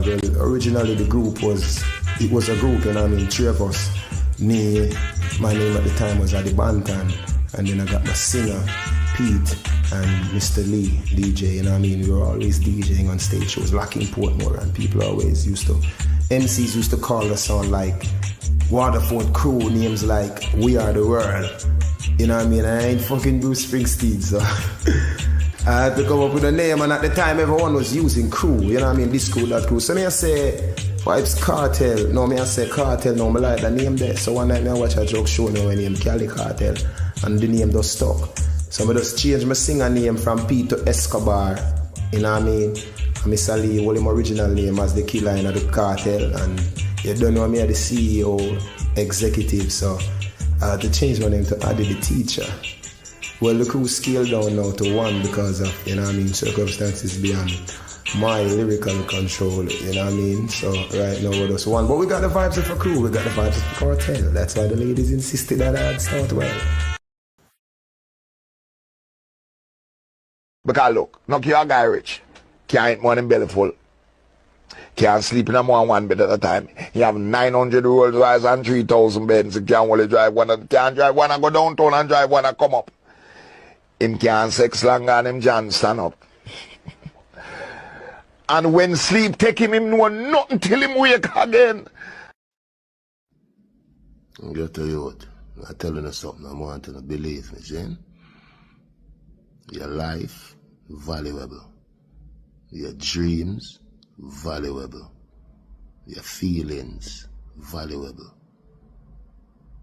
Well, originally the group was a group, you know what I mean, three of us. Me, my name at the time was Adi Bantan, and then I got my singer, Pete, and Mr. Lee, DJ, you know what I mean? We were always DJing on stage shows, Locking Portmore, and people always MCs used to call us on like Waterford crew, names like We Are the World. You know what I mean? I ain't fucking Bruce Springsteen, so I had to come up with a name, and at the time everyone was using crew, you know what I mean? This crew, that crew. So me I say Vybz Kartel. No, me I say Kartel, no, me like the name there. So one night me I watch a joke show now named Cali Kartel, and the name just stuck. So I just changed my singer name from Pete to Escobar, you know what I mean? And Mr. Lee, well, my original name as the killer in the cartel, and you don't know me as the CEO, executive, so I had to change my name to Adi the teacher. Well, the crew scaled down now to one because of, you know what I mean, circumstances beyond my lyrical control, you know what I mean? So right now we're just one. But we got the vibes of a crew, we got the vibes of a cartel. That's why the ladies insisted that I'd start well. Because look, knock your guy rich. Can't eat more than belly full. Can't sleep in a more than one bed at a time. He have 900 Rolls Royce and 3,000 beds. He can't only drive one. Can't drive one and go downtown and drive one and come up. Him can't sex longer and him John stand up. And when sleep take him know nothing till him wake again. I'm going to tell you what. I'm telling you something. I want you to believe me, see? Your life, valuable. Your dreams, valuable. Your feelings, valuable.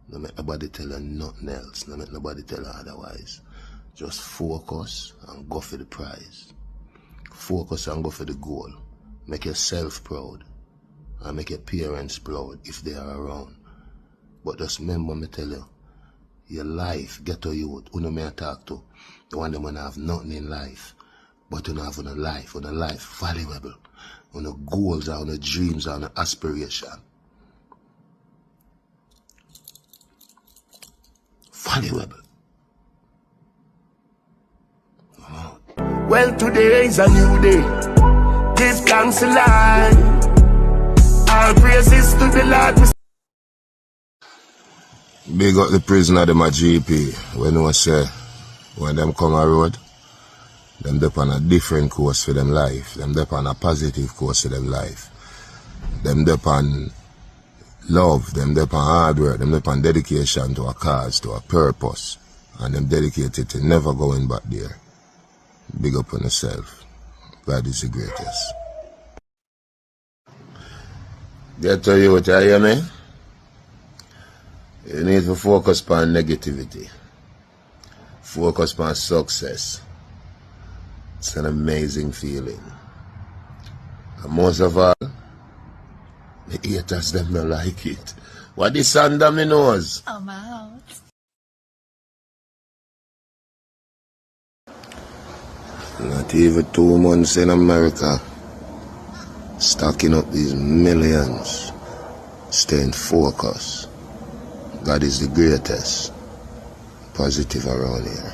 Don't make nobody tell you nothing else. Don't make nobody tell you otherwise. Just focus and go for the prize. Focus and go for the goal. Make yourself proud. And make your parents proud if they are around. But just remember me tell you, your life, get to youth, who no may talk to. The one that when have nothing in life. But you don't have on a life valuable. On the goals, on the dreams, on the aspiration. Valuable. Oh. Well, today is a new day. Give thanks to life. All praises to the Lord. Big up the prisoner, them a GP. When we say, when them come a road, them dep on a different course for them life. Them dep on a positive course for them life. Them dep on love. Them dep on hard work. Them dep on dedication to a cause, to a purpose. And them dedicated to never going back there. Big up on yourself. God is the greatest. Get to you, what you hear me? You need to focus on negativity. Focus on success. It's an amazing feeling. And most of all, the haters them don't like it. What the sun down my nose? I'm out. Not even 2 months in America. Stacking up these millions. Staying focused. God is the greatest. Positive around here.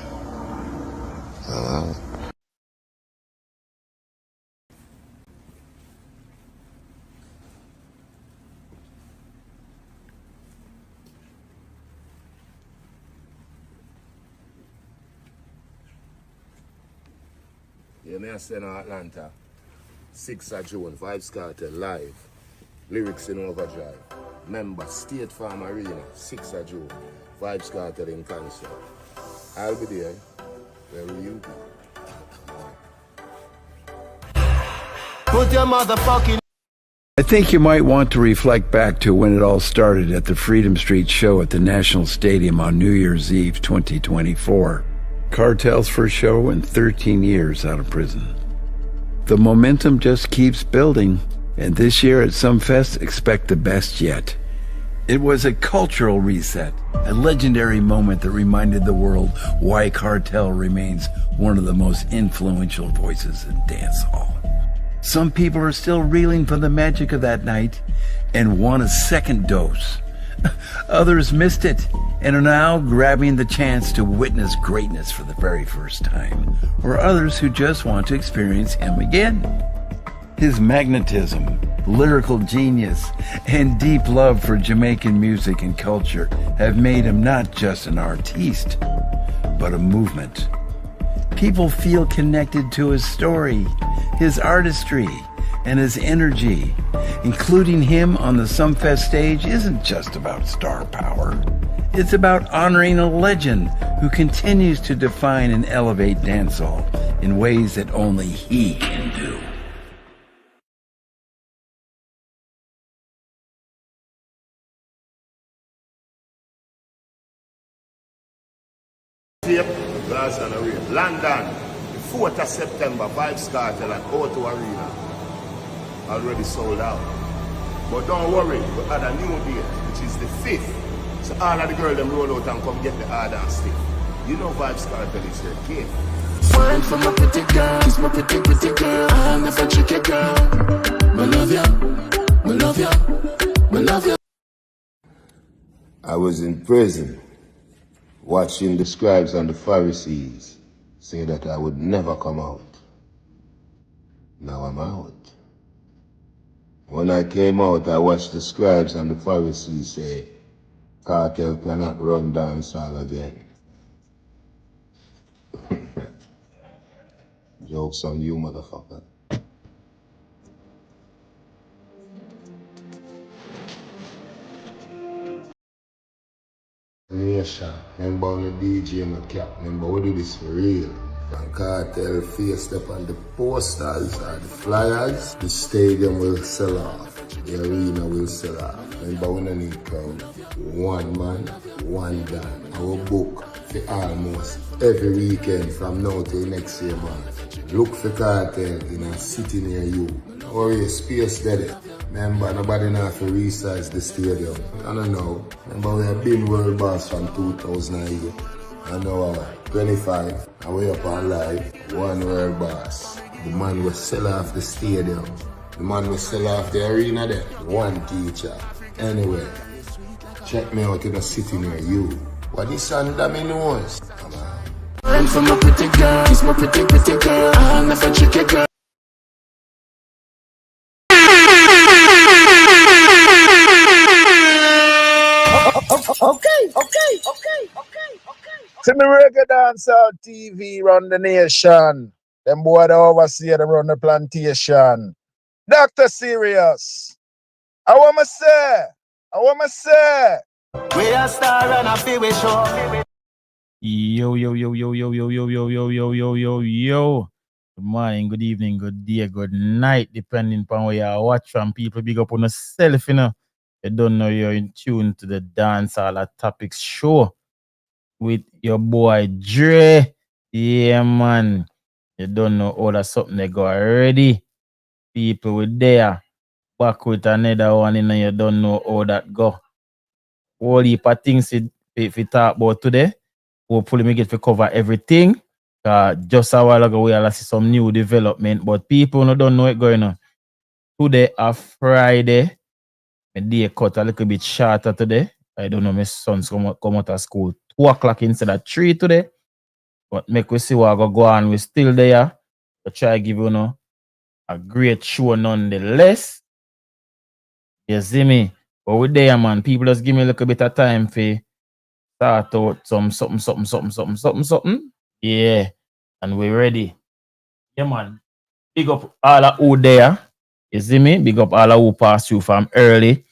Yeah, me I say in Atlanta, 6th of June, Vybz Kartel live, lyrics in overdrive. Member, State Farm Arena, 6th of June, Vybz Kartel in concert. I'll be there. Where will you be? Put your motherfucking... I think you might want to reflect back to when it all started at the Freedom Street show at the National Stadium on New Year's Eve 2024. Kartel's first show in 13 years out of prison. The momentum just keeps building, and this year at Sumfest, expect the best yet. It was a cultural reset, a legendary moment that reminded the world why Kartel remains one of the most influential voices in dancehall. Some people are still reeling from the magic of that night and want a second dose. Others missed it and are now grabbing the chance to witness greatness for the very first time, or others who just want to experience him again. His magnetism, lyrical genius, and deep love for Jamaican music and culture have made him not just an artiste, but a movement. People feel connected to his story, his artistry, and his energy. Including him on the Sumfest stage isn't just about star power. It's about honoring a legend who continues to define and elevate dancehall in ways that only he can do. London, the 4th of September, Vybz Kartel at O2 Arena. Already sold out. But don't worry, we had a new date, which is the 5th. So all of the girls them roll out and come get the order and stick. You know Vybz Kartel is your gift. One for my pretty girl, kiss my pretty girl. I'll never trick a girl. Me love ya, me love ya, me love ya. I was in prison watching the scribes and the Pharisees say that I would never come out. Now I'm out. When I came out, I watched the scribes and the Pharisees say, Kartel cannot run dancehall again. Joke's on you, motherfucker. Nation, remember on the DJ and the cap, remember we do this for real. When Kartel faced up on the posters or the flyers, the stadium will sell off, the arena will sell off. Remember we don't need crowd. One man, one dance. Our book for almost every weekend from now till next year, man. Look for Kartel in a city near you. Or a space there. Remember, nobody now have to resize the stadium. I don't know. Remember, we have been world boss from 2008. I know 25, and we up on live, one world boss. The man will sell off the stadium. The man will sell off the arena there. One teacher. Anyway, check me out in a city near you. What this under me knows? Come on. One for my pretty girl, kiss my pretty girl. I'll never trick a girl. Okay. See me reggae dancehall TV run the nation. Them boy the overseer them run the plantation. Dr. Serious. I want to say. We a star and a feel we show. Yo. Good morning, good evening, good day, good night, depending upon where you watch from. People big up on yourself, you know. You don't know you're in tune to the Dancehall Topics show with your boy Dre. Yeah, man. You don't know all that something they got already. People with there. Back with another one, and you don't know all that go. All heap of things if we talk about today. Hopefully we get to cover everything. Just a while ago we all see some new development, but people don't know it going on. Today a Friday. My day cut a little bit shorter today. I don't know, my sons come out of school 2 o'clock instead of 3 today. But make we see what go on. We're still there. To try to give you a great show nonetheless. You see me? But we there, man. People just give me a little bit of time for start out something. Yeah. And we're ready. Yeah, man. Big up all of who there. You see me? Big up all of who passed through from early.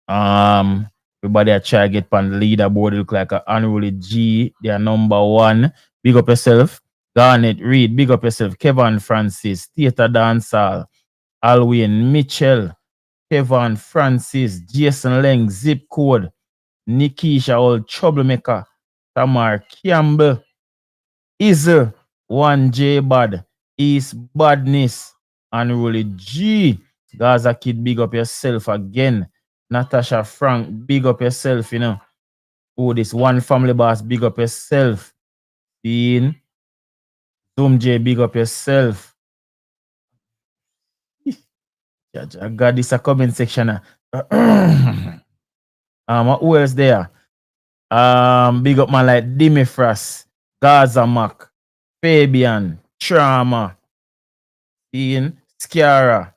Everybody I try to get on the leaderboard. Look like an unruly G. They are number 1. Big up yourself. Garnet Reed. Big up yourself. Kevin Francis. Theater Dancehall. Alwyn Mitchell. Kevin Francis. Jason Leng. Zip Code. Nikisha Old Troublemaker. Tamar Campbell. Izzle. 1J Bad. East Badness. Unruly G. Gaza Kid, big up yourself again. Natasha Frank, big up yourself, you know. Oh, this one family boss, big up yourself. Dean. Zoom J, big up yourself. I got this a comment section. Who else there? Big up man like Dimifras, Gaza Mac, Fabian, Trauma, Ian, Sciara,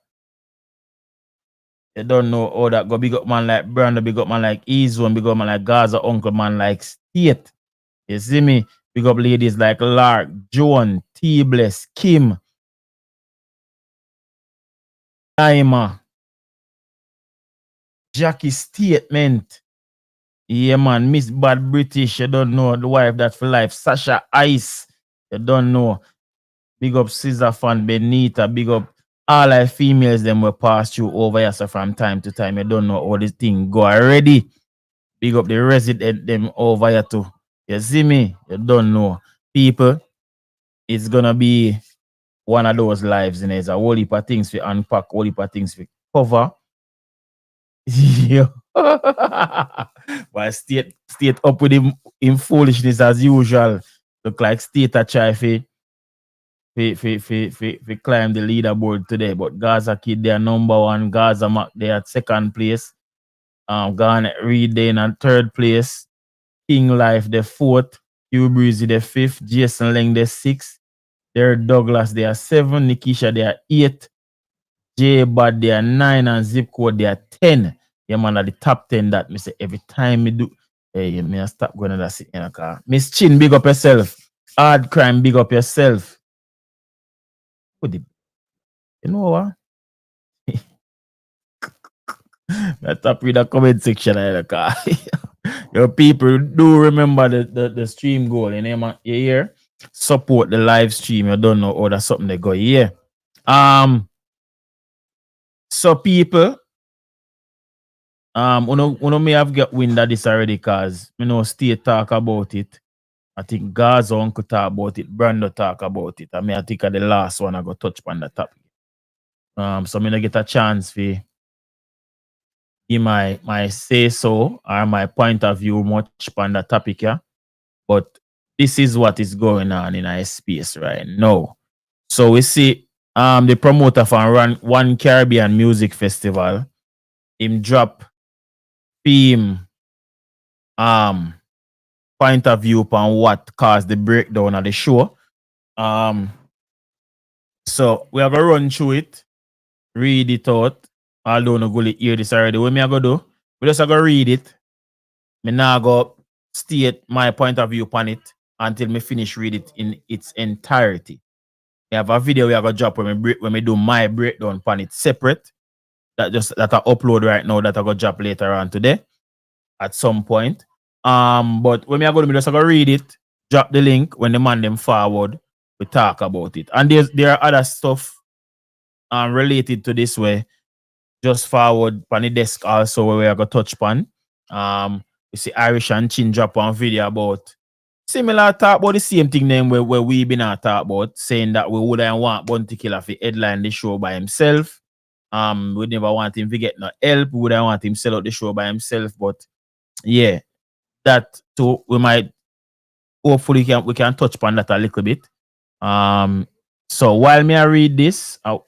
You don't know all that. Go big up man like Brando, big up man like Easy, big up man like Gaza, Uncle man like State. You see me? Big up ladies like Lark, Joan, T-Bless, Kim, Ima, Jackie Statement. Yeah, man. Miss Bad British. You don't know. The wife that for life. Sasha Ice. You don't know. Big up Caesar Fan, Benita. Big up all our females. Them will pass through over here so from time to time. You don't know how this thing go already. Big up the resident them over here too. You see me? You don't know. People, it's gonna be one of those lives, and there's a whole heap of things we unpack, whole heap of things we cover. Yeah. But state up with him in foolishness as usual. Look like state a try fi climb the leaderboard today. But Gaza Kid they are number one. Gaza Mac they at second place. Garnet Reed they in third place. King Life the fourth. Hugh Breezy the fifth. Jason Lang the sixth. Derek Douglas they are seven. Nikisha they are eight. J Bad they are 9 and Zip Code they are 10. Yeah, man, at the top 10 that me say every time me do. Hey, me I stop going to that sit in a car. Miss Chin, big up yourself. Hard Crime, big up yourself. You know what? I top read the comment section in the car. Your people do remember the stream goal. You know, man, you hear? Support the live stream. You don't know, that's something they go here. So people, uno may have got wind of this already because me know State talk about it. I think Gaza uncle talk about it, Brando talk about it. I think the last one I go touch on the topic. So me not get a chance to give my say so or my point of view much on the topic, yeah. But this is what is going on in our space right now. So we see the promoter from One Caribbean Music Festival, him drop theme point of view upon what caused the breakdown of the show. So we are gonna run through it, read it out. Although no go hear this already. What me I go do? We just go read it. Me now go state my point of view upon it until me finish read it in its entirety. We have a video we are gonna drop when me do my breakdown upon it separate. That I upload right now that I go drop later on today at some point. But when me I go to me just I go read it, drop the link. When the man them forward, we talk about it. And there are other stuff related to this way. Just forward on the desk also where we are gonna touch upon. You see Irish and Chin drop on video about similar talk about the same thing then where we been talk about, saying that we wouldn't want Bounty Killer to headline the show by himself. We never want him to get no help. We wouldn't want him to sell out the show by himself. But yeah, that too we might hopefully we can touch upon that a little bit. So while me I read this, what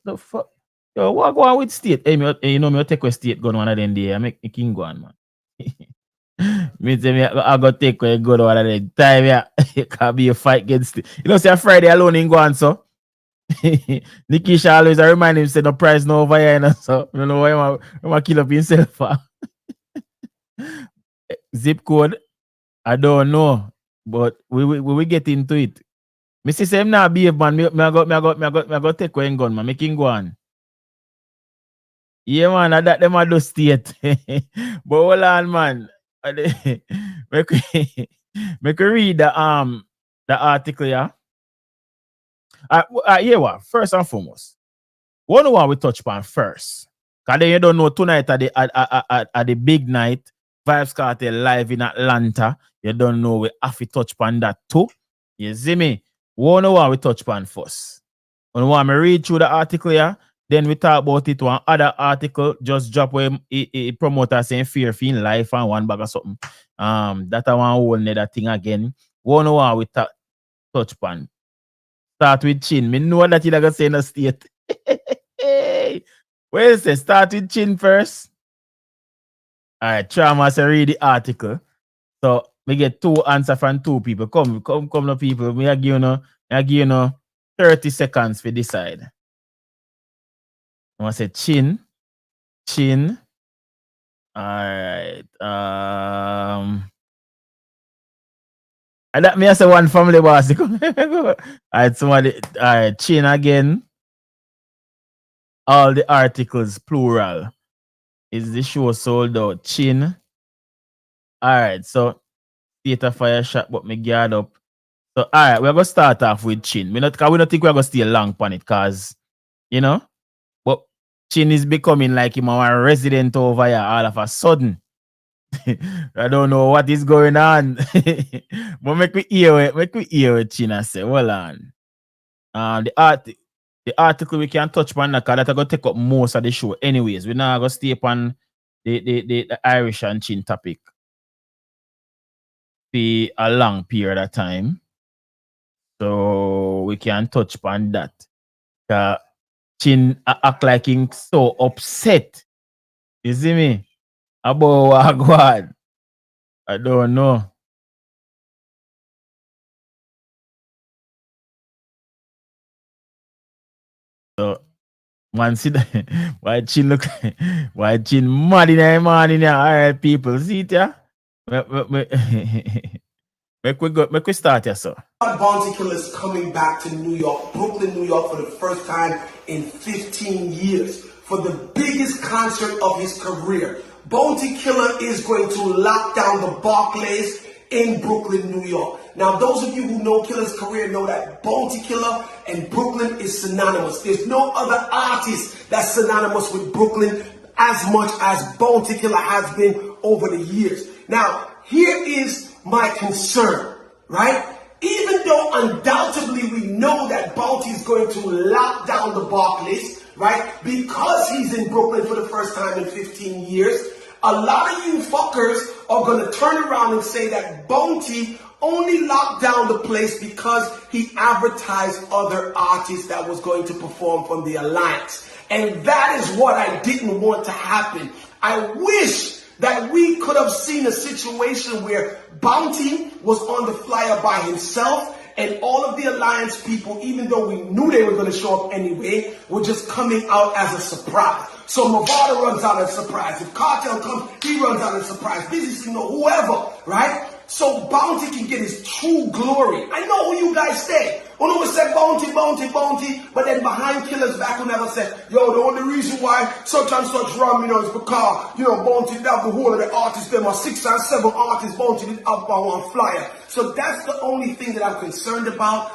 the fuck? Yo, what go on with State? Hey, you know me take a State gun one of them day. I make the king go on, man. I go take a gun one of them time, yeah. It can be a fight against it. You know, say Friday alone in go on, so. Nikisha always remind him say no price no over here, you know, so you know why I'm kill up himself. Zip code, I don't know, but we get into it. Me see him now behave, man. Me go take a gun, man. Make him go on. Yeah, man, that them are do State. But hold on, man. Make read the article, yeah. Yeah, what? First and foremost, one we touch upon first. Cause then you don't know tonight at the big night, Vybz Kartel live in Atlanta. You don't know we have to touch upon that too. You see me? One we touch upon first. When want me read through the article, yeah. Then we talk about it. One other article just drop where a promoter saying fear in life and one bag of something. That I want whole another thing again. One we touch upon. Start with Chin. Me know that you're gonna say in the State. Where is it? Start with Chin first. Alright, Trauma say read the article. So we get two answers from two people. Come no people. I give you 30 seconds to decide. I say Chin Chin. All right. And that me as a one family boss. All right, somebody. All right, Chin again. All the articles plural. Is the show sold out? Chin. All right, so theater fire shot, but me guard up. So all right, we're gonna start off with Chin. We not think we're gonna stay long on it, cause you know, but Chin is becoming like him our resident over here all of a sudden. I don't know what is going on. But make me hear what Chin I say. Hold on. The article we can touch upon that, cause that's gonna take up most of the show. Anyways, we're not gonna stay upon the Irish and Chin topic for a long period of time. So we can touch upon that. Chin act like him so upset. You see me? About what go on. I don't know. So man see that why Chin look why Chin mad in the morning here. All right, people. See it yeah? Make we start here, sir. Bounty Killer is coming back to New York, Brooklyn, New York, for the first time in 15 years for the biggest concert of his career. Bounty Killer is going to lock down the Barclays in Brooklyn, New York. Now, those of you who know Killer's career know that Bounty Killer and Brooklyn is synonymous. There's no other artist that's synonymous with Brooklyn as much as Bounty Killer has been over the years. Now, here is my concern, right? Even though undoubtedly we know that Bounty is going to lock down the Barclays, right? Because he's in Brooklyn for the first time in 15 years, a lot of you fuckers are going to turn around and say that Bounty only locked down the place because he advertised other artists that was going to perform from the Alliance. And that is what I didn't want to happen. I wish that we could have seen a situation where Bounty was on the flyer by himself and all of the Alliance people, even though we knew they were going to show up anyway, were just coming out as a surprise. So Mavado runs out as a surprise. If Kartel comes, he runs out as a surprise. Busy, you know, whoever, right? So Bounty can get his true glory. I know who you guys say. One who said Bounty, Bounty, Bounty, but then behind Killer's back who never said, yo, the only reason why such and such run, you know, is because, you know, Bounty did have the whole of the artists, there are 6 and 7 artists, Bounty did have one flyer. So that's the only thing that I'm concerned about.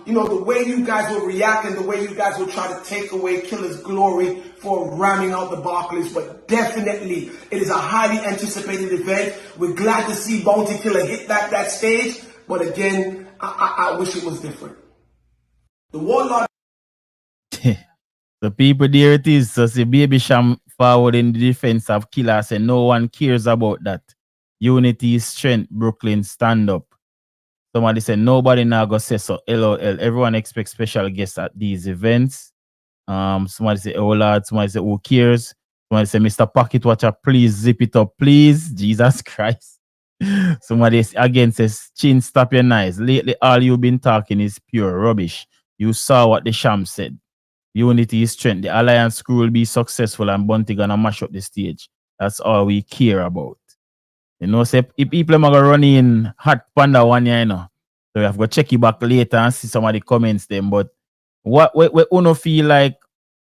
You know, the way you guys will react and the way you guys will try to take away Killer's glory for ramming out the Barclays. But definitely, it is a highly anticipated event. We're glad to see Bounty Killer hit that stage. But again, I wish it was different. The Warlord. The people there it is. So see Baby Sham forward in the defense of Killer say no one cares about that. Unity is strength. Brooklyn stand up. Somebody said nobody now go say so. LOL. Everyone expects special guests at these events. Somebody say, oh Lord. Somebody say, who cares? Somebody say, Mr. Pocket Watcher, please zip it up, please. Jesus Christ. Somebody again says, Chin, stop your knives. Lately, all you've been talking is pure rubbish. You saw what the Sham said. Unity is strength. The Alliance crew will be successful and Bunty gonna mash up the stage. That's all we care about. You know, say if people are gonna run in hot panda one year, you know. So you have to check it back later and see some of the comments them. But what we uno feel like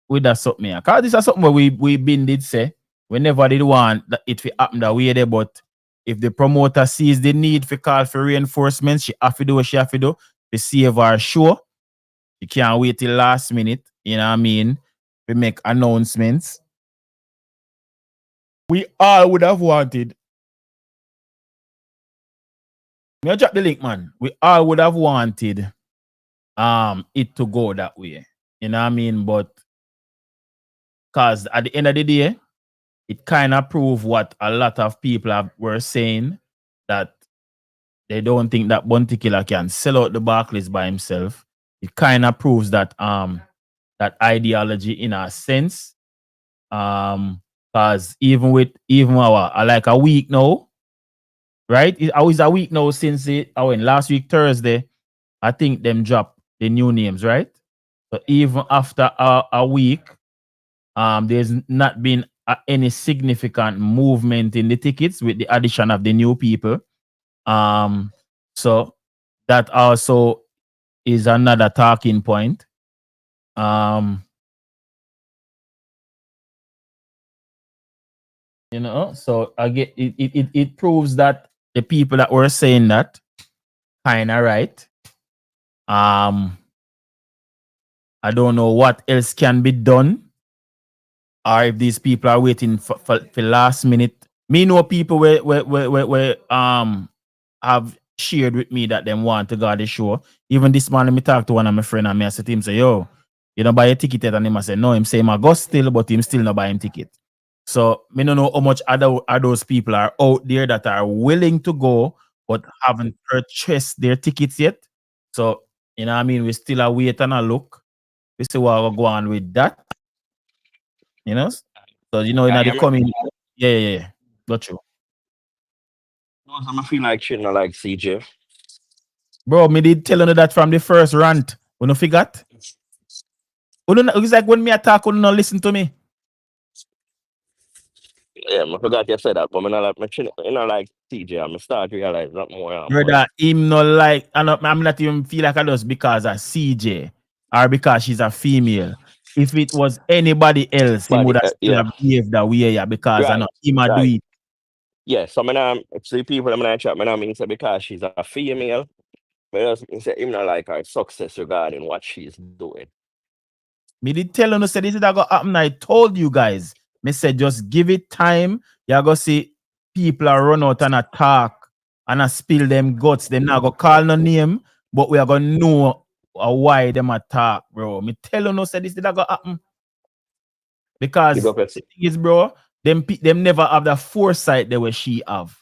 with that something here? Because this is something where we been did say we never did want that it will happen that way there, but if the promoter sees the need for call for reinforcements, she have to do what she have to do to save our show. She can't wait till last minute, you know what I mean? We make announcements. We all would have wanted. Me drop the link, man. We all would have wanted it to go that way. You know what I mean? But because at the end of the day, it kind of proved what a lot of people were saying, that they don't think that Bounty Killer can sell out the Barclays by himself. It kind of proves that that ideology in a sense. Because even our like a week now, right? It's always a week now since last week Thursday, I think them dropped the new names, right? So even after a week, there's not been any significant movement in the tickets with the addition of the new people. So that also is another talking point. So again, it proves that the people that were saying that kind of right. I don't know what else can be done, or if these people are waiting for last minute. Me know people where have shared with me that them want to go to the show. Even this morning, me talk to one of my friend and me I said to him, say, yo, you don't buy a ticket yet? And him I say, no, him say him I go still, but him still not buy him ticket. So me don't know how much other those people are out there that are willing to go but haven't purchased their tickets yet. So, you know what I mean? We still a wait and a look. We see what will go on with that. You know? So, you know, in the coming. Yeah. Got you. I feel like shit, not like CJ. Bro, me did tell you that from the first rant. You no forgot? It's like when me attack, you not listen to me. Yeah, I forgot you said that, but I not like my chin, you know, like CJ. I'm start to realize that more. Brother, him not like, I'm not even feel like I just because of CJ or because she's a female. If it was anybody else, he But would have still yeah, have behaved that way, yeah, because I know right, him a do right. it. Yeah, so I'm see people I'm not chat, I mean say because she's a female, but it doesn't say him not like her success regarding what she's doing. Me did tell you, no, say this is that go happen. I told you guys. Me said just give it time. You're gonna see people are run out and attack and I spill them guts. Them not gonna call no name, but we are gonna know why them attack, bro. Me tell you, no, say this is that go happen. Because You go the thing is, bro, them never have the foresight that what she have.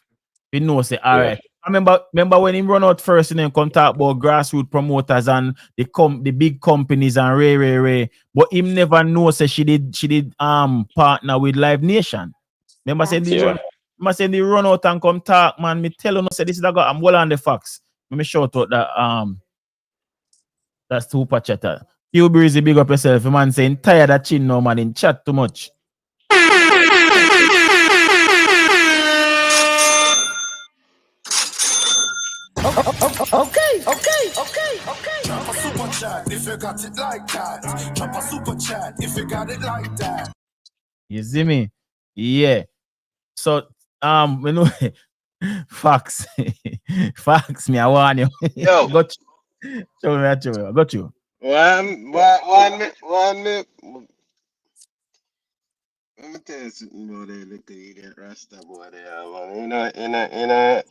You know, say, all yeah. right. I remember when him run out first and then come talk about grassroots promoters and the big companies and Ray. But him never know say she did partner with Live Nation. Remember saying Yeah. the run out and come talk, man. Me tell you no say this is I'm well on the facts. Let me shout out that that's super chatter. You breezy big up yourself, man saying tired of chin no man in chat too much. Okay. Drop a super chat if you got it like that. Drop a super chat if you got it like that. You see me? Yeah. So you know facts. Facts me, I want you. Yo, got you. Show me, I got you. one minute. Let me tell you something about that little idiot Rasta boy there, man.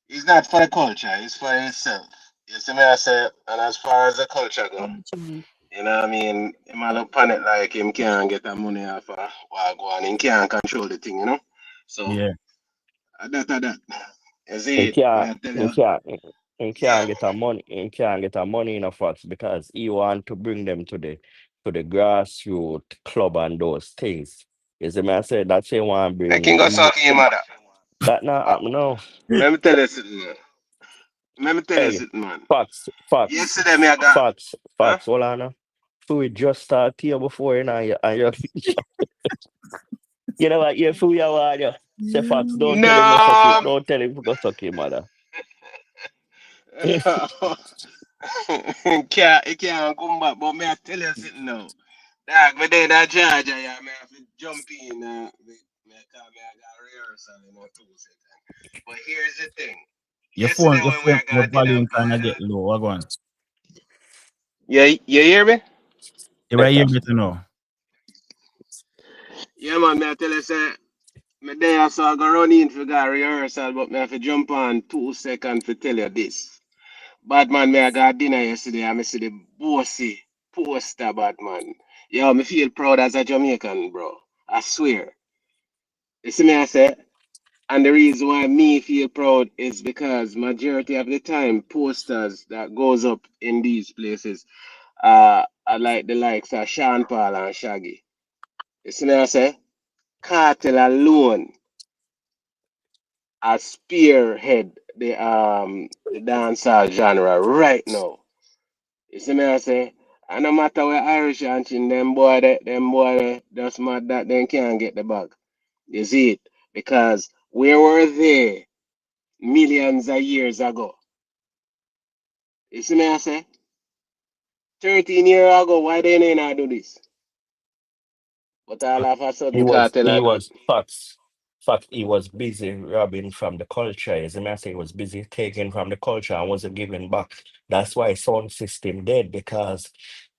He's not for the culture, he's for himself. You see me, I say, and as far as the culture go, you know what I mean? He might look upon it like him can't get the money off of what go on, he can't control the thing, you know? So, Yeah. that. You He see it, can't I tell he you. can't he Yeah, can't get a money he can't get a money in a facts because he want to bring them to the grassroots club and those things. You see me, I said that's he want to I can bring go suck your mother. that not Uh, happen now. let me tell you something, man. Let me tell you Hey, something, man. facts, Yesterday, me I got, huh? hold on now. So we just start here before you know you you know what you fool you want you. Say facts, don't tell him no suck it, No, don't tell him to go suck your mother. no. It can't come back, but me I tell you something now. Dog, me there in that Georgia, yeah, me have to jump in, cause me I got rehearsal in 2 seconds. But here's the thing. Your Yesterday phone, when we your got dinner, volume kind of brother. get low. What going? Yeah, you hear me? You right here Better. better know. Yeah, man, me I tell you, say, me there, so I go run in for got rehearsal, but me have to jump on 2 seconds to tell you this. Bad man, me I got dinner yesterday. I see the bossy poster, bad man. Yo, me feel proud as a Jamaican, bro. I swear. You see me, I say, and the reason why me feel proud is because majority of the time posters that goes up in these places are like the likes of Sean Paul and Shaggy. You see me, I say, Cartel alone are spearhead the dancehall genre right now. You see me, I say? And no matter where Irish and chin, them boy just mad that they can't get the bag. You see it? Because where were they millions of years ago? You see me I say? 13 years ago, why they ain't not do this? But all of a He sudden was cartel he I do it. was facts. Fact, he was busy robbing from the culture. As a matter, he was busy taking from the culture and wasn't giving back. That's why sound system dead because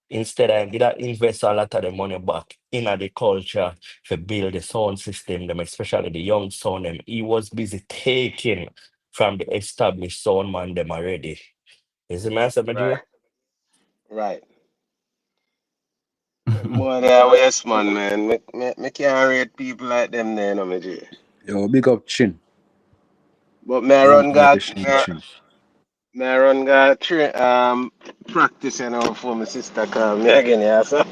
instead of did I invest a lot of the money back in the culture to build the sound system, them especially the young sound them, he was busy taking from the established sound man them already. Is the master Right, Major? right. Them boy they are waste man. Me can't rate people like them there, no me G. Yo, big up Chin. But me Young run got Irish and Chin. me run got practice for my sister call me again, yeah, so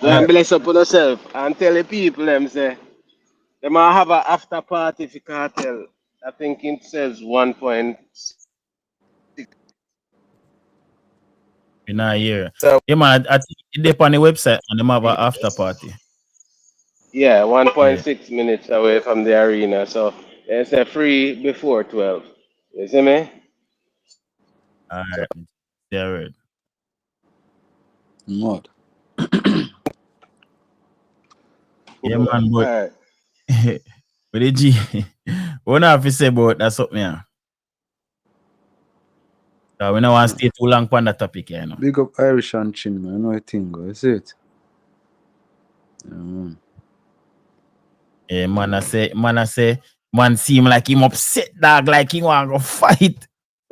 go and bless up on yourself and tell the people them say they might have a after party for cartel. I think it says 1.6. In a year. So Yeah, man, I think it dep on the website and them have an after party. yeah, Yeah. 1.6 minutes away from the arena. So it's a free before 12. You see me? All right. Yeah, right. Mud. Yeah, man, but Alright. but the G, what have to say about that something? Yeah. So we don't want to stay too long on that topic, you know. Big up Irish and Chin, man. I know a thing, go. You see it? Yeah, man. Yeah, man seem like him upset, dog, like he want to go fight.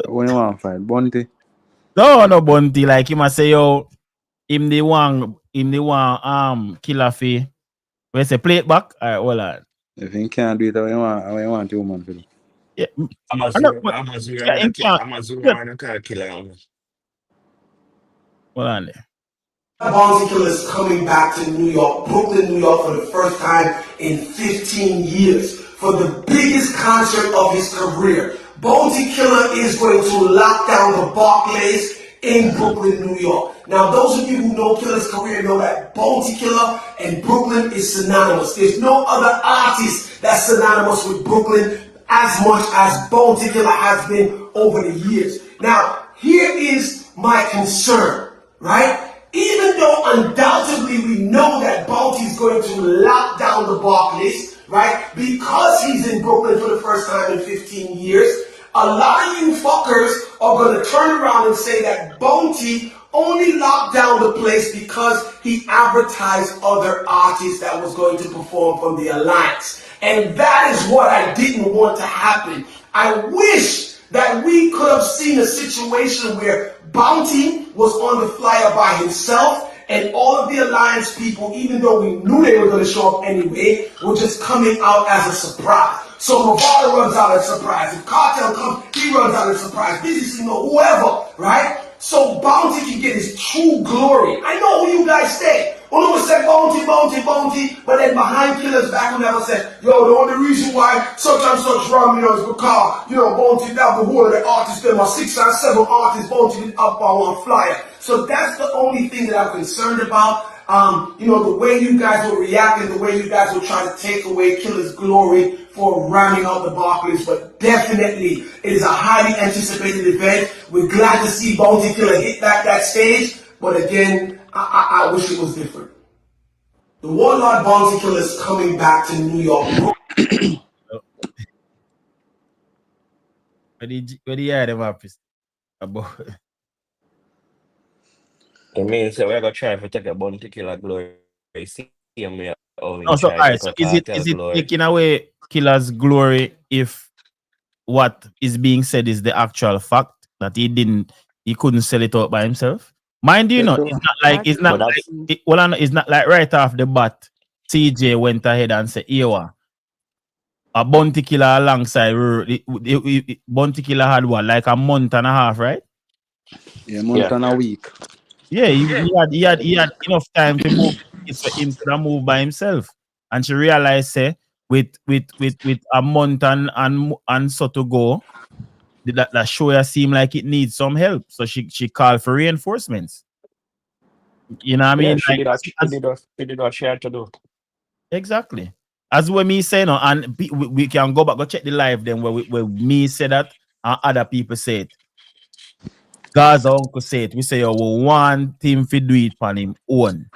When you want to fight? Bunty? No, Bunty, like him a say, yo, him the one killer fee. We say play it back. All right, hold on. If you can't do it, how you want your man to do? Yeah, I know, but yeah, him can't. Yeah, hold on there. Bounty Killer is coming back to New York, Brooklyn, New York, for the first time in 15 years for the biggest concert of his career. Bounty Killer is going to lock down the Barclays in Brooklyn, New York. Now, those of you who know Killer's career know that Bounty Killer and Brooklyn is synonymous. There's no other artist that's synonymous with Brooklyn as much as Bounty Killer has been over the years. Now, here is my concern, right? Even though undoubtedly we know that Bounty is going to lock down the Barclays, right? Because he's in Brooklyn for the first time in 15 years, a lot of you fuckers are going to turn around and say that Bounty only locked down the place because he advertised other artists that was going to perform from the Alliance. And that is what I didn't want to happen. I wish that we could have seen a situation where Bounty was on the flyer by himself and all of the Alliance people, even though we knew they were going to show up anyway, were just coming out as a surprise. So Movada runs out as a surprise. If Cartel comes, he runs out as a surprise. Busy, whoever, right? So Bounty can get his true glory. I know who you guys say. One of us said Bounty, but then behind Killer's back, we never said, yo, the only reason why such and such run, is because, Bounty, that the whole of the artists, there were 6 or 7 artists, Bounty did up on one flyer. So that's the only thing that I'm concerned about. The way you guys will react and the way you guys will try to take away Killer's glory for rounding out the Barclays, but definitely it is a highly anticipated event. We're glad to see Bounty Killer hit that stage, but again, I wish it was different. The Warlord Bounty Killer is coming back to New York. What do you have about? It means that we're gonna try to take a Bounty Killer glory. See him here, oh, No, so all try to right. take So a is it cartel glory. taking away Killer's glory if what is being said is the actual fact that he couldn't sell it out by himself? Mind you, it's not like right off the bat, CJ went ahead and said, Ewa, a Bounty Killer alongside Bounty Killer had what, like a month and a half, right? Yeah, month and a week. Yeah, he had enough time to move for him to move by himself. And she realized, say, with a month and so to go, that show her seemed like it needs some help. So she called for reinforcements. You know what I Yeah, mean? she Like did what she did what she had to do. exactly. As what me say no, and we can go back, go check the live then where me say that and other people say it. God's uncle say it. We say, oh, we want him to do it on him own.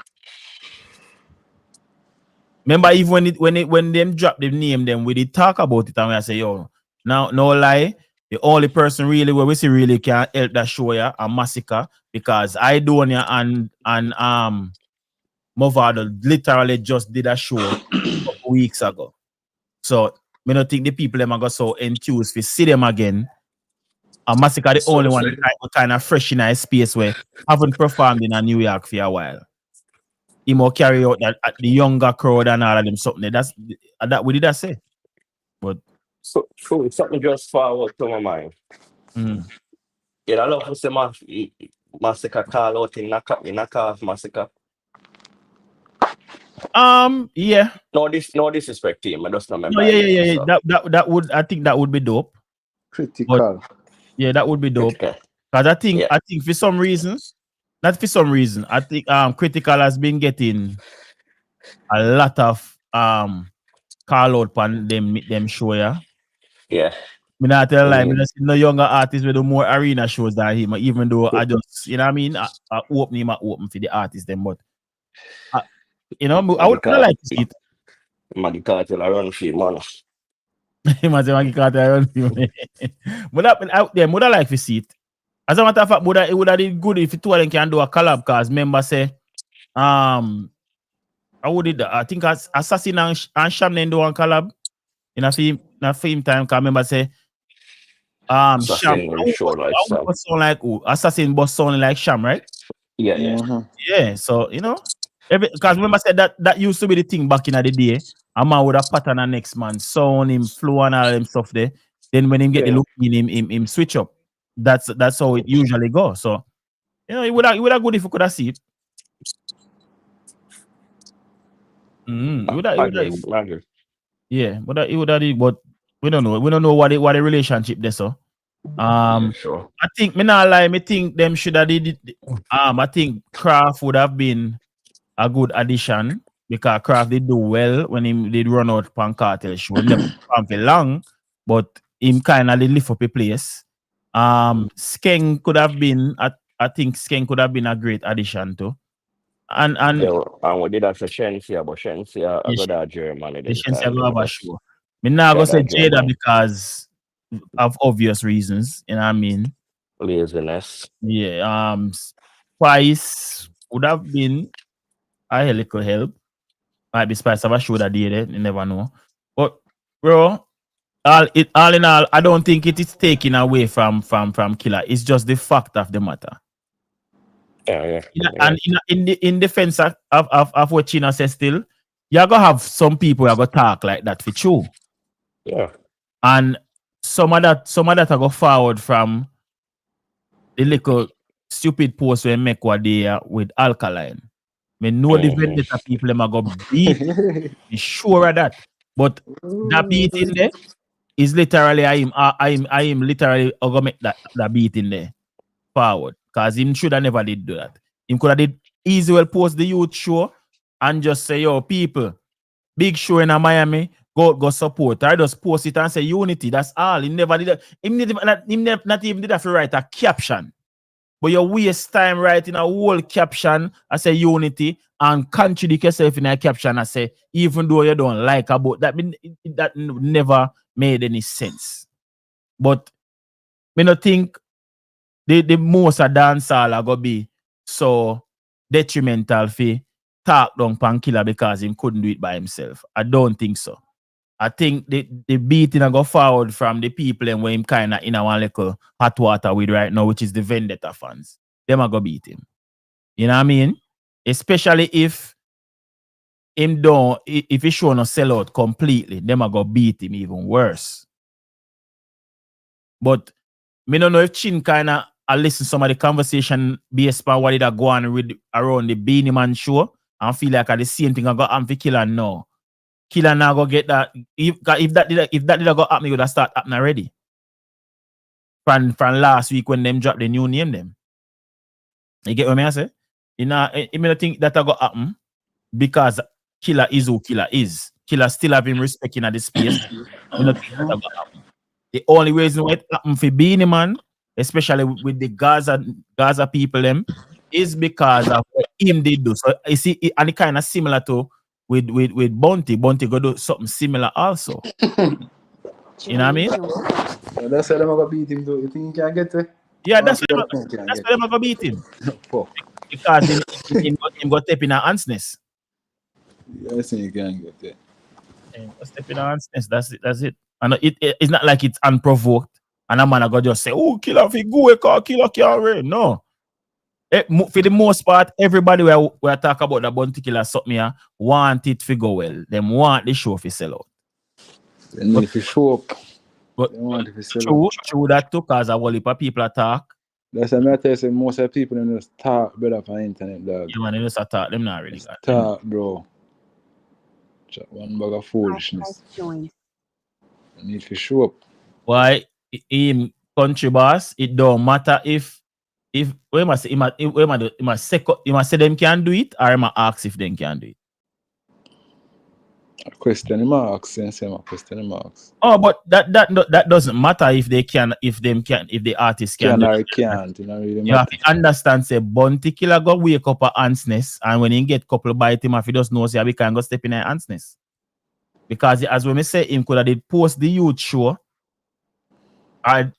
Remember, even when them drop the name, then we did talk about it and we say, yo, now no lie, the only person really where we see really can help that show ya a massacre because I Idonia and Movado literally just did a show a couple weeks ago. So me not think the people them are go so enthused to see them again. And Massacre the only one that kind of fresh in a space where haven't performed in a New York for a while. He more carry out that the younger crowd and all of them something. That's that we did that say. But So something just forward to my mind. Yeah, I love to say Massacre call out in knock off Massacre. Yeah. No disrespect to him. I just know my No, yeah. So. That would I think that would be dope. Critical. But, yeah, that would be dope. Because I think for some reason, not for some reason, I think Critical has been getting a lot of call out on them show, yeah. Yeah. Me not tell lie, me not see no younger artists with more arena shows than him, even though I just, you know what I mean, I open him open for the artists them, but you know, I would like to see it. Vybz Kartel run for him, man. Vybz Kartel run for him. But out there, would I like to see it. As a matter of fact, it would have been good if the two of them can do a collab, because members say, I think Assassin and Sham do one collab in a film time, because members say, Sham, sound like who? Assassin boss sound like Sham, right? Yeah. Yeah, so you know, because remember said that used to be the thing back in the day. A man would have pattern the next man, sound him, flow and all them stuff there. Then when him get the look in him switch up. That's how it usually goes. So you know, it would have good if you could have seen it. Yeah, but it would have, but we don't know. We don't know what the relationship there. So sure. I think me not lie, me think them should have did it. I think Craft would have been a good addition because Craft did do well when he did run out pan Cartel show. He never performed for long, but him kind of lift up a place. Skeng could have been, I think Skeng could have been a great addition too. And we did that for Shensia, but Shensia I got that Germany. Shensia go have a show. Me now go say Jada because of obvious reasons, you know what I mean? Laziness. Yeah. Spice would have been a little help. Might be Spice have a show that did it, you never know. But bro, all in all, I don't think it is taken away from Killer. It's just the fact of the matter. Yeah. And in defense of what China says still, you're gonna have some people who are gonna talk like that for true. Yeah. And some of that are go forward from the little stupid post we make what they with Alkaline. Me know the vendetta people them are gonna beat. Be sure of that. But that beating there is literally I am literally gonna make that beating there forward. Because him should have never did do that. Him could have did easy well post the youth show and just say, yo, people, big show in Miami, go support. I just post it and say unity. That's all. He never did that. Him not even did that for write a caption. But you waste time writing a whole caption, I say unity, and contradict yourself in a caption, I say, even though you don't like about that, that never made any sense. But me not think the most of dancehall are gonna be so detrimental for talk down pan Killer because he couldn't do it by himself. I don't think so. I think the beating I go forward from the people and where him kind of in a one little hot water with right now, which is the Vendetta fans. Them are gonna beat him. You know what I mean? Especially if he show no sell out completely, them are gonna beat him even worse. But me don't know if Chin kind of listen some of the conversation based on what it go on with around the Beanie Man show and feel like the same thing I got on for Killer now. Killer now go get that. If that did go happen, it would have start happening already. From last week when them dropped the new name them. You get what I say? You know, I don't think that go happen because Killer is who Killer is. Killer still have him respect in the space. I don't think that go happen. The only reason why it happen for Beanie Man, especially with the Gaza people them, is because of what him did do. So you see, and it kind of similar to with Bounty. Bounty go do something similar also. You know what I mean? So that's why them gonna beat him though. You think he can get it? Yeah, Or that's you why don't think he can get they're gonna beat him. Fuck. Because him got step in a ansness. Yeah, I think he can get it. Step in a ansness. That's it. And it's not like it's unprovoked. And a man I got just say, oh, Killer if he go, Killer can't rain. No. For the most part, everybody we talk about the Bounty Killer something here want it to go well. Them want the show to sell out. They need to show up. But they want it to sell out. True that too, because a whole heap of people talk. That's why I tell you, most of the people in just talk better on the internet, dog. Yeah, man, they just talk. Them not really got talk, bro. Chat one bag of foolishness. I need to show up. Why him country boss? It don't matter if we must say them can do it, or I must ask if they can do it. A question marks, question marks. Oh, but that doesn't matter if they can, if the artist can or can't. You know, really you have to understand. Say Bounty Killer go wake up a ansness, and when he get couple bite him, if he just knows, we can go step in a ansness. Because as when we say him could have did post the youth show, or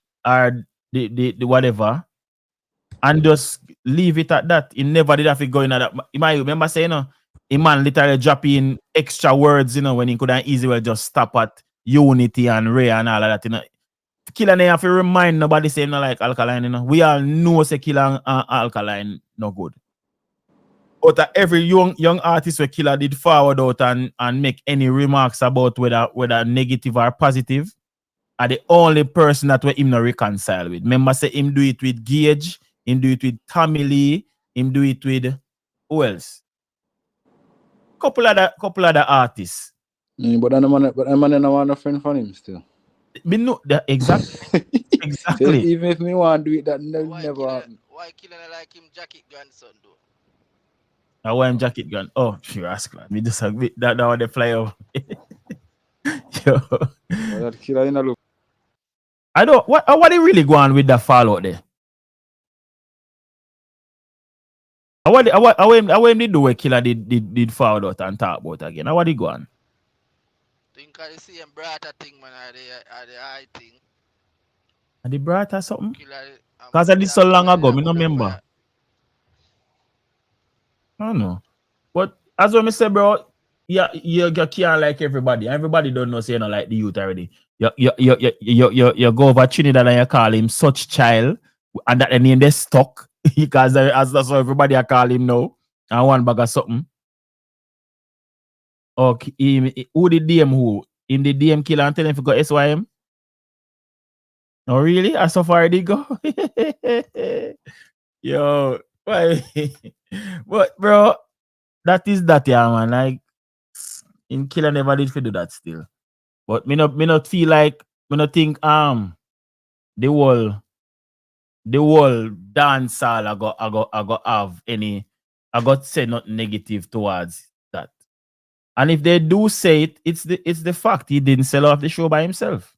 the whatever, and just leave it at that. He never did have to go in at that. You might remember saying, a man literally drop in extra words, when he could have easily just stop at Unity and Ray and all of that, Killer never have to remind nobody saying no like Alkaline, We all know say Killer and Alkaline no good. But every young artist where Killer did forward out and make any remarks about whether negative or positive, are the only person that we him not reconcile with. Remember say him do it with Gage, him do it with Tommy Lee, him do it with who else? Couple other artists. But I'm not want a friend for him still. Me know that exactly. Exactly. So even if me want to do it, that never happen. Why Killer like him jacket grandson though? I want him jacket gun. Oh, you ask man. Me just that one they fly over. Yo. That Killer in a look. I don't what they really go on with the fallout there? What him did do where Killer did forward out and talk about again? How what he go on? Think I see him brata thing, man, or the eye thing. And the brata something? Because I did so long ago, me no remember. I don't know. But as when I say, bro, you can't like everybody. Everybody don't know say like the youth already. You go over Trinidad and you call him such child, and that the name they stuck because that's what everybody I call him now. And one bag of something. Okay, who the DM who? Him the DM Killer and tell him if you got SYM? Oh really? As so far they go? Yo, why? But bro, that is that, yeah, man. Like in Killer never did do that still. But me not feel like me not think the whole dancehall I go have any I got say nothing negative towards that. And if they do say it, it's the fact he didn't sell off the show by himself.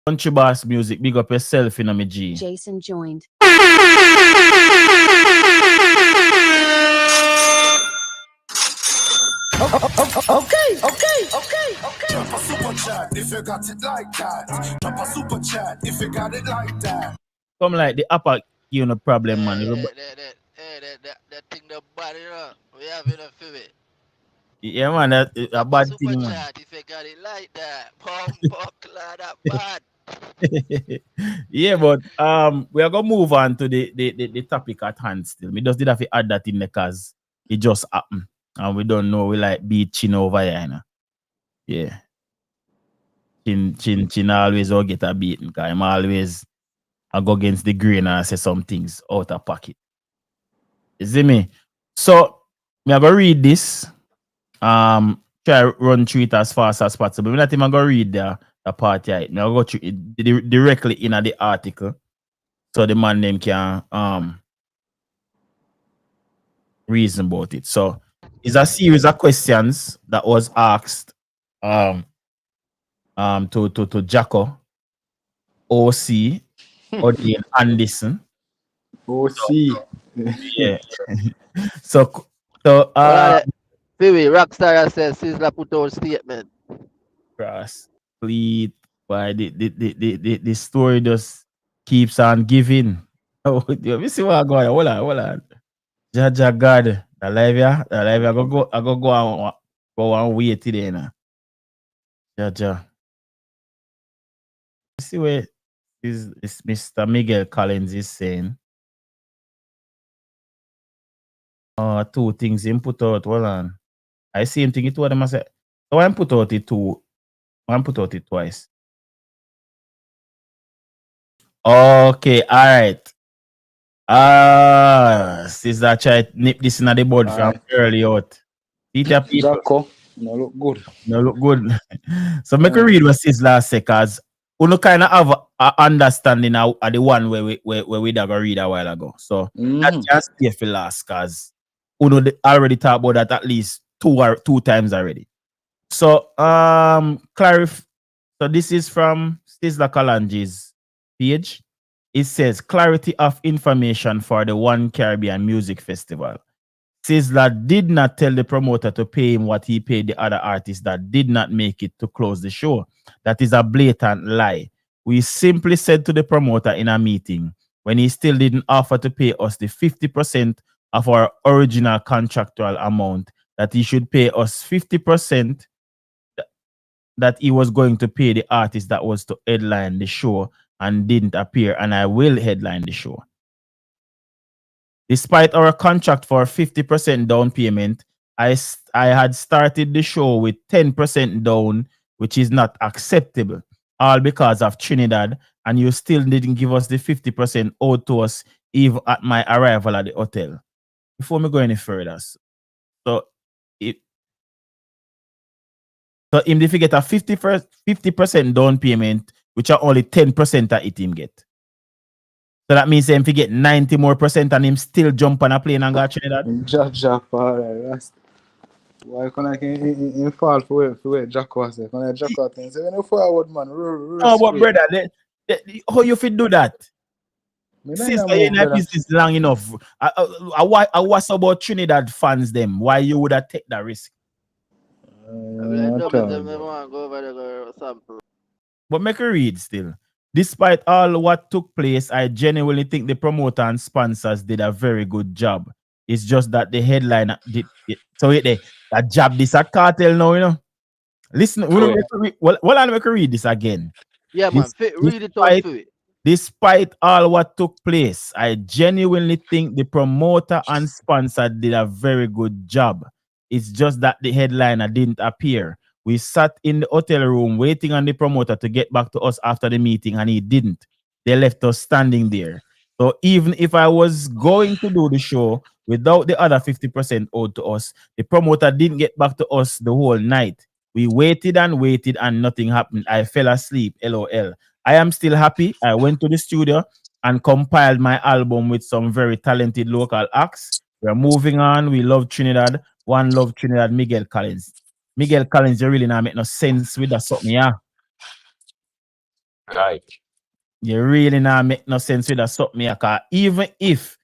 Country Bass Music, big up yourself in a G. Jason joined. Okay. Drop a super chat if you got it like that. Drop a super chat if you got it like that. Come like the upper, no problem, man. That thing the body, we have enough of it. Yeah, man, that's a bad super thing, man. Chat, if you got it like that, that bad. Yeah, but we are gonna move on to the topic at hand still. We just did have to add that in because it just happened. And we don't know we like beat Chin over here, you know? Yeah. Chin always will get a beating because I'm always I go against the grain and say some things out of pocket. You see me? So me I go read this. Try run through it as fast as possible. We're not even gonna read the part here. Me I go through it directly in the article. so the man name can reason about it. So it's a series of questions that was asked to Jacko, OC, Odin Anderson. OC. Yeah. so Pee Rockstar says Sizzla put out statement. Cross, please, why the story just keeps on giving. Oh, you see what I got? Hold on. Jaja God, the live, I go and wait today now. Jaja. You see where is Mr. Miguel Collins is saying? Two things him put out. Hold on. I see him think it what them I say. So I put out it two. I put out it twice. Okay, all right. Sister try to nip this in the bud from early out. Teacher people. Jacko, no look good. No look good. So make a read what Sizzla say, cause you kind of have a understanding of the one where we did read a while ago. So that just stay for last, cause you already talked about that at least two times already. So so this is from Sizzla Kalanji's page. It says clarity of information for the One Caribbean Music Festival. Sizzla did not tell the promoter to pay him what he paid the other artists that did not make it to close the show. That is a blatant lie. We simply said to the promoter in a meeting, when he still didn't offer to pay us the 50% of our original contractual amount, that he should pay us 50% that he was going to pay the artist that was to headline the show and didn't appear, and I will headline the show. Despite our contract for 50% down payment, I had started the show with 10% down, which is not acceptable, all because of Trinidad, and you still didn't give us the 50% owed to us even at my arrival at the hotel. Before me go any further, so him if he get a 50% down payment, which are only 10% that it him get. So that means if he get 90 more percent and him still jump on a plane and go to Trinidad. That's why can I fall for where Jack was there? Can I Jack out and say, when you forward, man, Oh, but brother, how you fit do that? Sister, you're in that business long enough. I was about Trinidad fans them. Why you would have take that risk? But make a read still. Despite all what took place, I genuinely think the promoter and sponsors did a very good job. It's just that the headline did it. So that job this a cartel now, you know. Listen, I'll make a read this again. Yeah, man. Read it out for it. Despite all what took place, I genuinely think the promoter and sponsor did a very good job. It's just that the headliner didn't appear. We sat in the hotel room waiting on the promoter to get back to us after the meeting, and he didn't. They left us standing there. So even if I was going to do the show without the other 50% owed to us, the promoter didn't get back to us the whole night. We waited and waited and nothing happened. I fell asleep, LOL. I am still happy. I went to the studio and compiled my album with some very talented local acts. We're moving on. We love Trinidad. One love Trinidad, Miguel Collins. Miguel Collins, you really not make no sense with that something, yeah? Right. You really not make no sense with that something, yeah? Because even if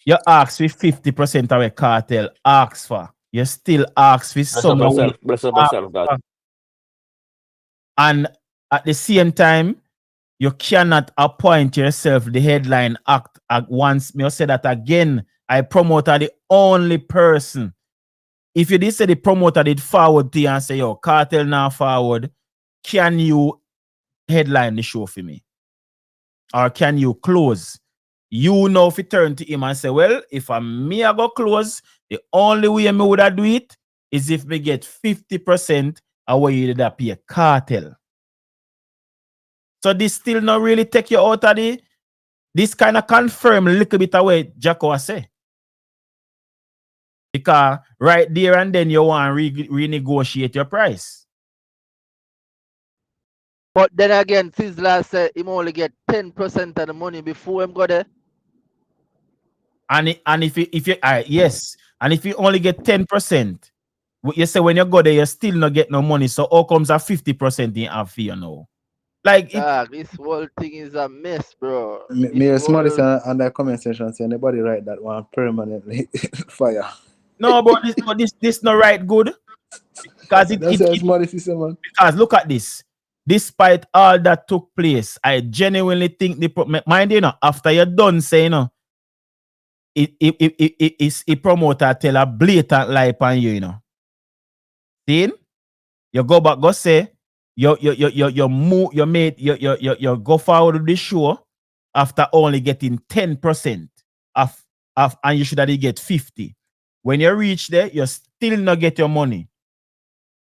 you ask for 50% of a cartel ask for, you still ask for some. Bless up yourself, God. And at the same time, you cannot appoint yourself the headline act at once. Me say that again. I promoter the only person. If you did say the promoter did forward to you and say, yo, cartel now forward, can you headline the show for me? Or can you close? You know if you turn to him and say, well, if me I go close, the only way me would do it is if me get 50% away you did pay a cartel. So this still not really take you out of this kind of confirm a little bit away Jacko was say. Because right there and then you want to renegotiate your price. But then again, Sizzler said him only get 10% of the money before him go there. And if you yes, and if you only get 10%, you say when you go there, you still not get no money. So how comes a 50% in half fee, you know? Like it Dog, this whole thing is a mess, bro. This Me somebody whole say on the comment section say anybody write that one permanently fire. no, but this not right good. Because That's a somebody system, man. because look at this. Despite all that took place, I genuinely think mind you know, after you're done saying, you know, it promoter tell a blatant lie on you, you know. See? You go back, go say, you move, you go forward with the show after only getting 10% of and you should have get 50. When you reach there, you still not get your money.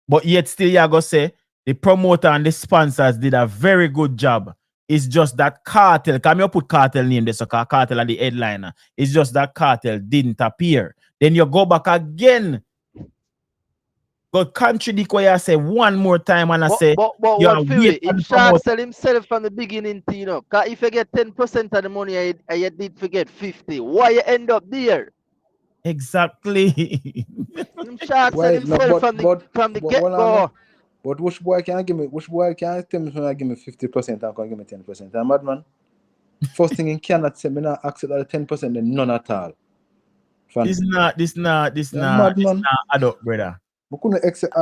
But yet still you go say the promoter and the sponsors did a very good job. It's just that Kartel, come you put Kartel name there, so Kartel are the headliner. It's just that Kartel didn't appear. Then you go back again. Go contradict what you say one more time and I say, but what Fury, if Shark sell himself from the beginning, you know, cause if you get 10% of the money and you did forget 50, why you end up there? Exactly. Shark sell himself from the get-go. But which boy can tell me when I give me 50% and can give me 10%? I'm mad, man. First thing in Canada say me not accept that 10%, then none at all. This not add up, brother. We couldn't accept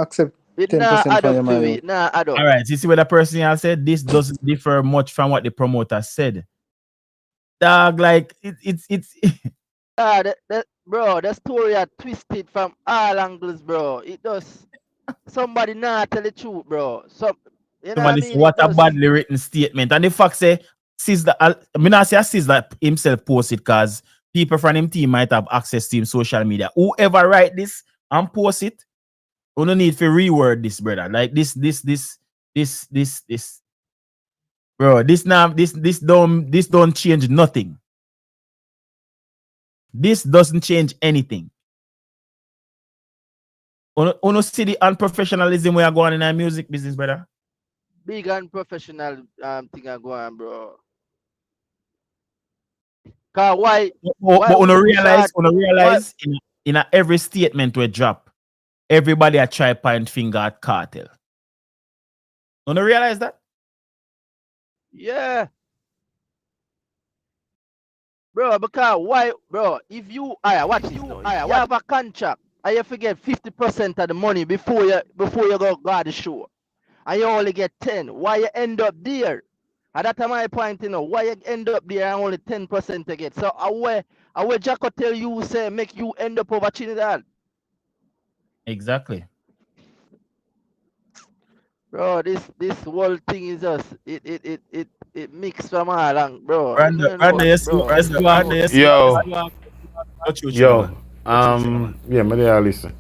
It 10% from your man. Nah, add up. All right, you see what the person has said? This doesn't differ much from what the promoter said. Dog, like it's bro, the story are twisted from all angles, bro. It does. Somebody not tell the truth, bro. You know what a badly written statement. And the fact say, Sizzler, I mean, I say Sizzler himself posted because people from him team might have access to him social media. Whoever write this and post it, we don't need to reword this, brother. Like this. Bro, this don't change nothing. This doesn't change anything. Uno see the unprofessionalism we are going in our music business, brother. Big unprofessional thing are going, bro. Cause why? But uno realize in every statement we drop, everybody a try point finger at Kartel. Uno realize that? Yeah. Bro, because why, bro, if you watch this now. You have a contract and you forget 50% of the money before you go the show. And you only get 10. Why you end up there? And that's my point, you know. Why you end up there and only 10% to get. So where Jacko tell you say make you end up over Trinidad? Exactly. Bro, this whole thing is just it mixed from all along, bro. Yo, yeah, I listen.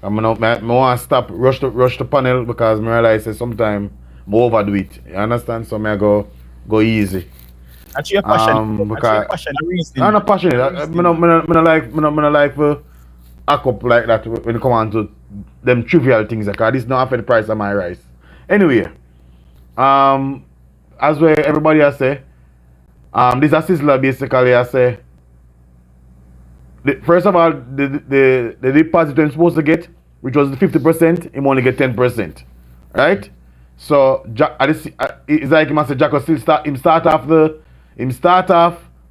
I want to stop, rush the panel because I realize that sometimes I overdo it. You understand? So I go easy. That's your passion. Because I'm not passionate. I'm not like for act up like that when it come on to them trivial things. Because this not affect the price of my rice. Anyway, as well everybody has say, this is Sizzler basically I say. First of all, the deposit I'm supposed to get, which was the 50%, him only get 10%, right? So it's like him say Jack still start off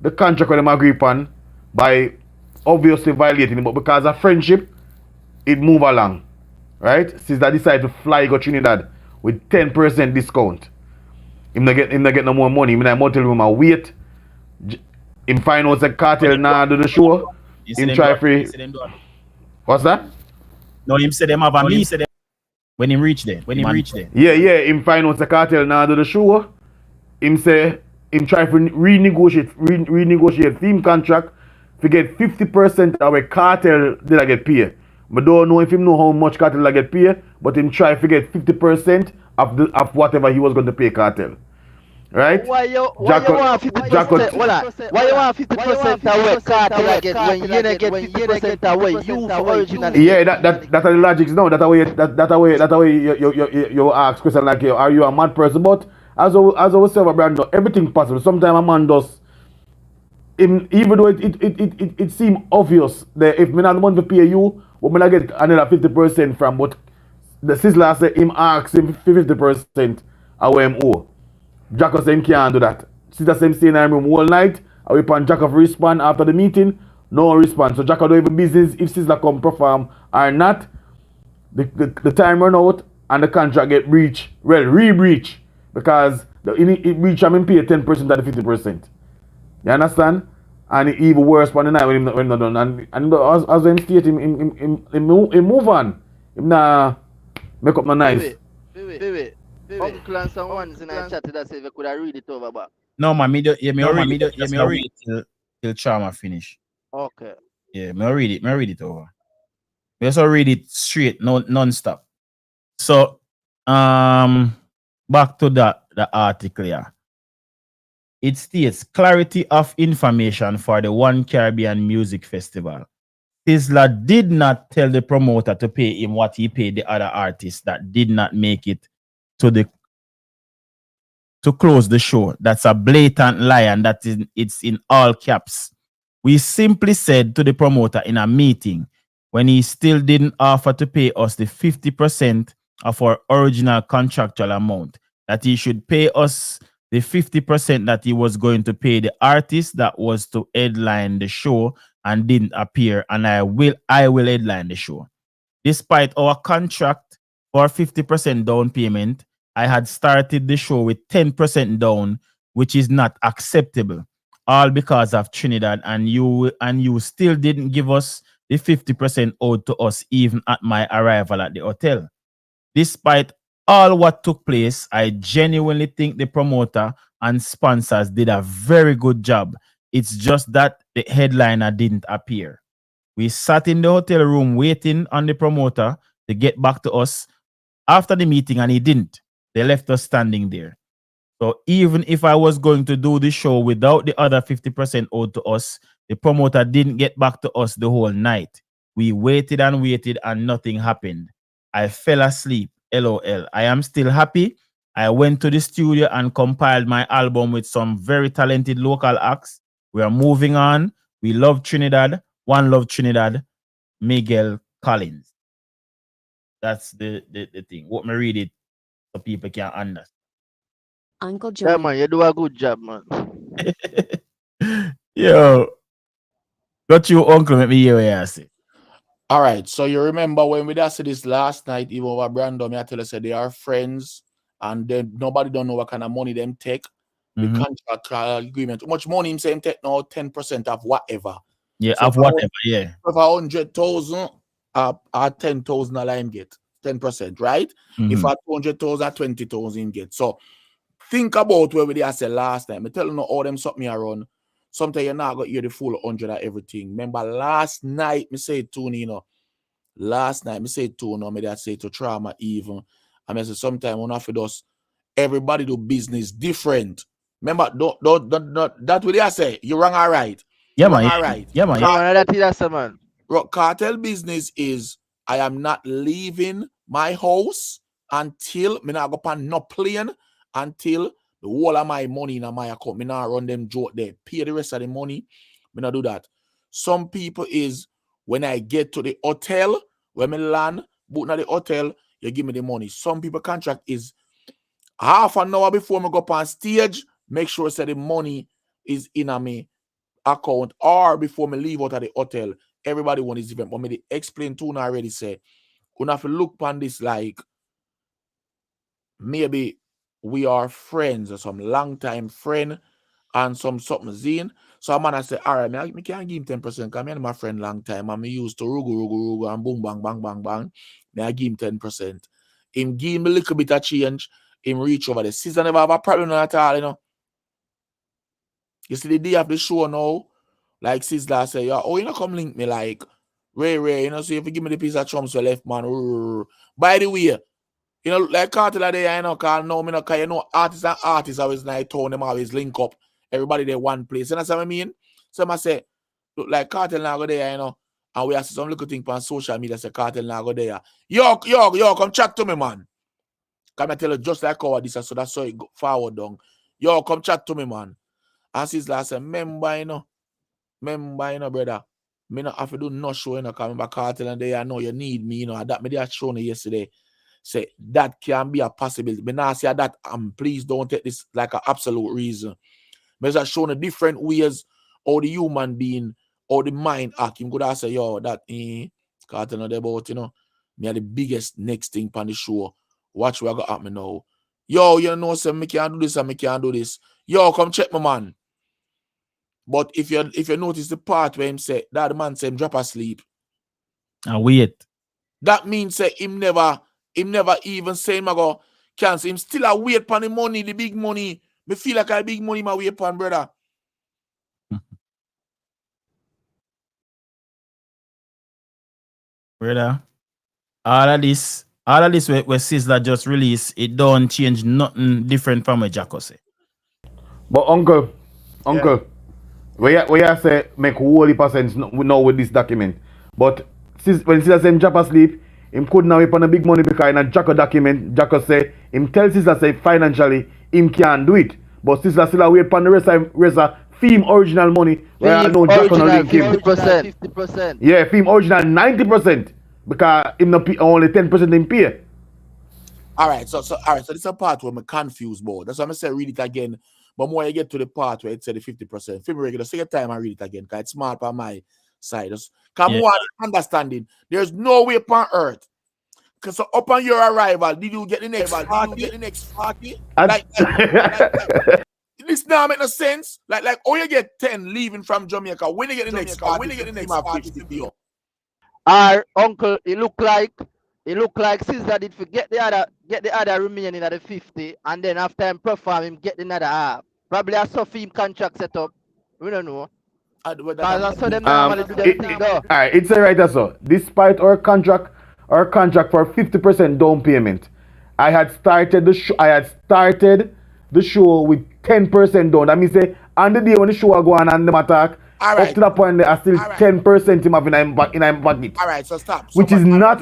the contract with him agree upon by obviously violating him, but because of friendship, it move along, right? Since that decide to fly go Trinidad with 10% discount, him not get no more money. I might tell him I wait. Him find out the Kartel now do the show. Him try free. What's that? No, him say them have a me. When him reach there. Yeah. Him find out the Kartel now do the show. Him say him try to renegotiate theme contract to get 50% of a Kartel did I get paid. But don't know if him know how much Kartel I get paid, but him try to get 50% of whatever he was going to pay Kartel. right? Why you Jacko, want 50%? Jacko, Hold on. Why you want 50% away? Cartel I get when you not get 50% away. You for originally yeah, get. that are the logics now. That way you ask question like, are you a mad person? But as I was saying, Brandon, everything possible. Sometimes a man does. Even though it seems obvious that if me not the money to pay you, we not get another 50% from. But the sizzler say him ask him 50% away him owe. Jacko say him can't do that. Sister say him stay in the room all night. I wait on Jacko to respond after the meeting. No response. So Jacko don't even business if sizzler come perform or not. The time run out and the contract get breached. Well, re-breach because it breach I mean pay 10% of the 50%. You understand? And it even worse on the night when him not done. And as him state him move on. Him nah make up no nice. Wait. Uncle and some ones in I chatted that say if you could have read it over back. No, man, me already. Just now wait till Charma finish. Okay. Yeah, me read it over. We also read it straight, non-stop. So, back to the article here. It states clarity of information for the One Caribbean Music Festival. Sizzler did not tell the promoter to pay him what he paid the other artists that did not make it to close the show. That's a blatant lie, and it's in all caps. We simply said to the promoter in a meeting when he still didn't offer to pay us the 50% of our original contractual amount that he should pay us the 50% that he was going to pay the artist that was to headline the show and didn't appear, and I will headline the show. Despite our contract for 50% down payment, I had started the show with 10% down, which is not acceptable. All because of Trinidad, and you still didn't give us the 50% owed to us even at my arrival at the hotel. Despite all what took place, I genuinely think the promoter and sponsors did a very good job. It's just that the headliner didn't appear. We sat in the hotel room waiting on the promoter to get back to us after the meeting, and he didn't. They left us standing there. So even if I was going to do the show without the other 50% owed to us, the promoter didn't get back to us the whole night. We waited and nothing happened. I fell asleep. LOL. I am still happy. I went to the studio and compiled my album with some very talented local acts. We are moving on. We love Trinidad. One love Trinidad. Miguel Collins. That's the thing. What me read it so people can understand. Uncle Yeah, Johnny. man, you do a good job, man. Yo. Got you, uncle, let me hear what you say. All right, so you remember when we did this last night, even over Brandon, I tell us that they are friends and then nobody don't know what kind of money them take. The contract agreement. How much money him say him take now? 10% of whatever. Yeah, so of whatever, yeah. If 100,000 or 10,000 him get 10%, right? If at 200,000 20,000 him get. So think about where we did say last time. I tell you all them something around. Sometimes you're not going to hear the full 100 of everything. Remember last night, me say it to you, last night, me say it to me that say to Trauma even. I mean, sometimes when I feel us, everybody do business different. Remember, don't that what I say. You wrong all right. Yeah, man. All right. Yeah, man. That's man. Cartel business is I am not leaving my house until me not go on no plane until the whole of my money in my account. Me not run them joke there. Pay the rest of the money. Me not do that. Some people is when I get to the hotel, when me land, book at the hotel, you give me the money. Some people contract is half an hour before me go up on stage, make sure that the money is in a me account or before me leave out of the hotel. Everybody want is different. But me explain to you already say, you have to look upon this like maybe we are friends or some long time friend and some something zine. So I'm gonna say, all right, me can't give him 10% because me and my friend long time and me used to rugu and boom bang bang bang bang. Me I give him 10%. Him give me a little bit of change, him reach over the season never have a problem at all, you know. You see the day of the show now, like Sizzler say, yeah, oh, you know, come link me like Ray, you know, so if you give me the piece of chums for left man. By the way, You know, like Cartel there, you know, cause no, me no, cause you know, artists and artists always like town, them always link up. Everybody there one place. You know what I mean? So I say, look, like Cartel now go there, you know, and we have some little thing on social media say Cartel now go there. Yo, come chat to me, man. Come I tell you just like how this, so that's how it go forward down. Yo, come chat to me, man. And since last say, remember, you know, brother. Me not have to do no show, you know, coming back Cartel and there, I know you need me, you know, that me they shown yesterday. Say that can be a possibility. But now say that please don't take this like an absolute reason. But just showing the different ways how the human being or the mind act. Him could have say, yo, that Cartel know about, you know, me are the biggest next thing on the show. Watch what got happen now. Yo, you know, say me can't do this and me can't do this. Yo, come check my man. But if you notice the part where him say that the man say him drop asleep. And wait. That means say him never even say him go cancel. Him still a wait for the money, the big money. Me feel like a big money my wait upon, brother. Brother, all of this where Sizzla just released, it don't change nothing different from what Jacko say. But uncle, where you say make whole heap of sense now with this document. But when Sizzla say him drop asleep, him could now wait on the big money because in a Jacko document, Jacko say him tell Sizzla say financially him can't do it. But Sizzla still wait on the rest of theme original money. Where I know Jacko now link him. 50%. Yeah, theme original 90% because him not only 10% him pay. Alright, so this is a part where I'm confused more. That's why I'm saying read it again. But more you get to the part where it said the 50%. Film regular, second time I read it again, because it's smart on my side. Because more understanding, there's no way upon earth. Because so upon your arrival, did you get the next party? Like, this now make no sense. Like, oh, you get 10 leaving from Jamaica. When you get the next party? Our uncle, it look like Sizzla did forget the other remaining at the 50, and then after him perform him get another half. Probably a Sophie contract set up. We don't know. Because I saw them normally do them thing though. Alright, it's a right so. Despite our contract for 50% down payment, I had started the show with 10% down. That means say on the day when the show go on and them attack, up to that point, there are still 10% him having in pocket. Alright, so stop. Which is not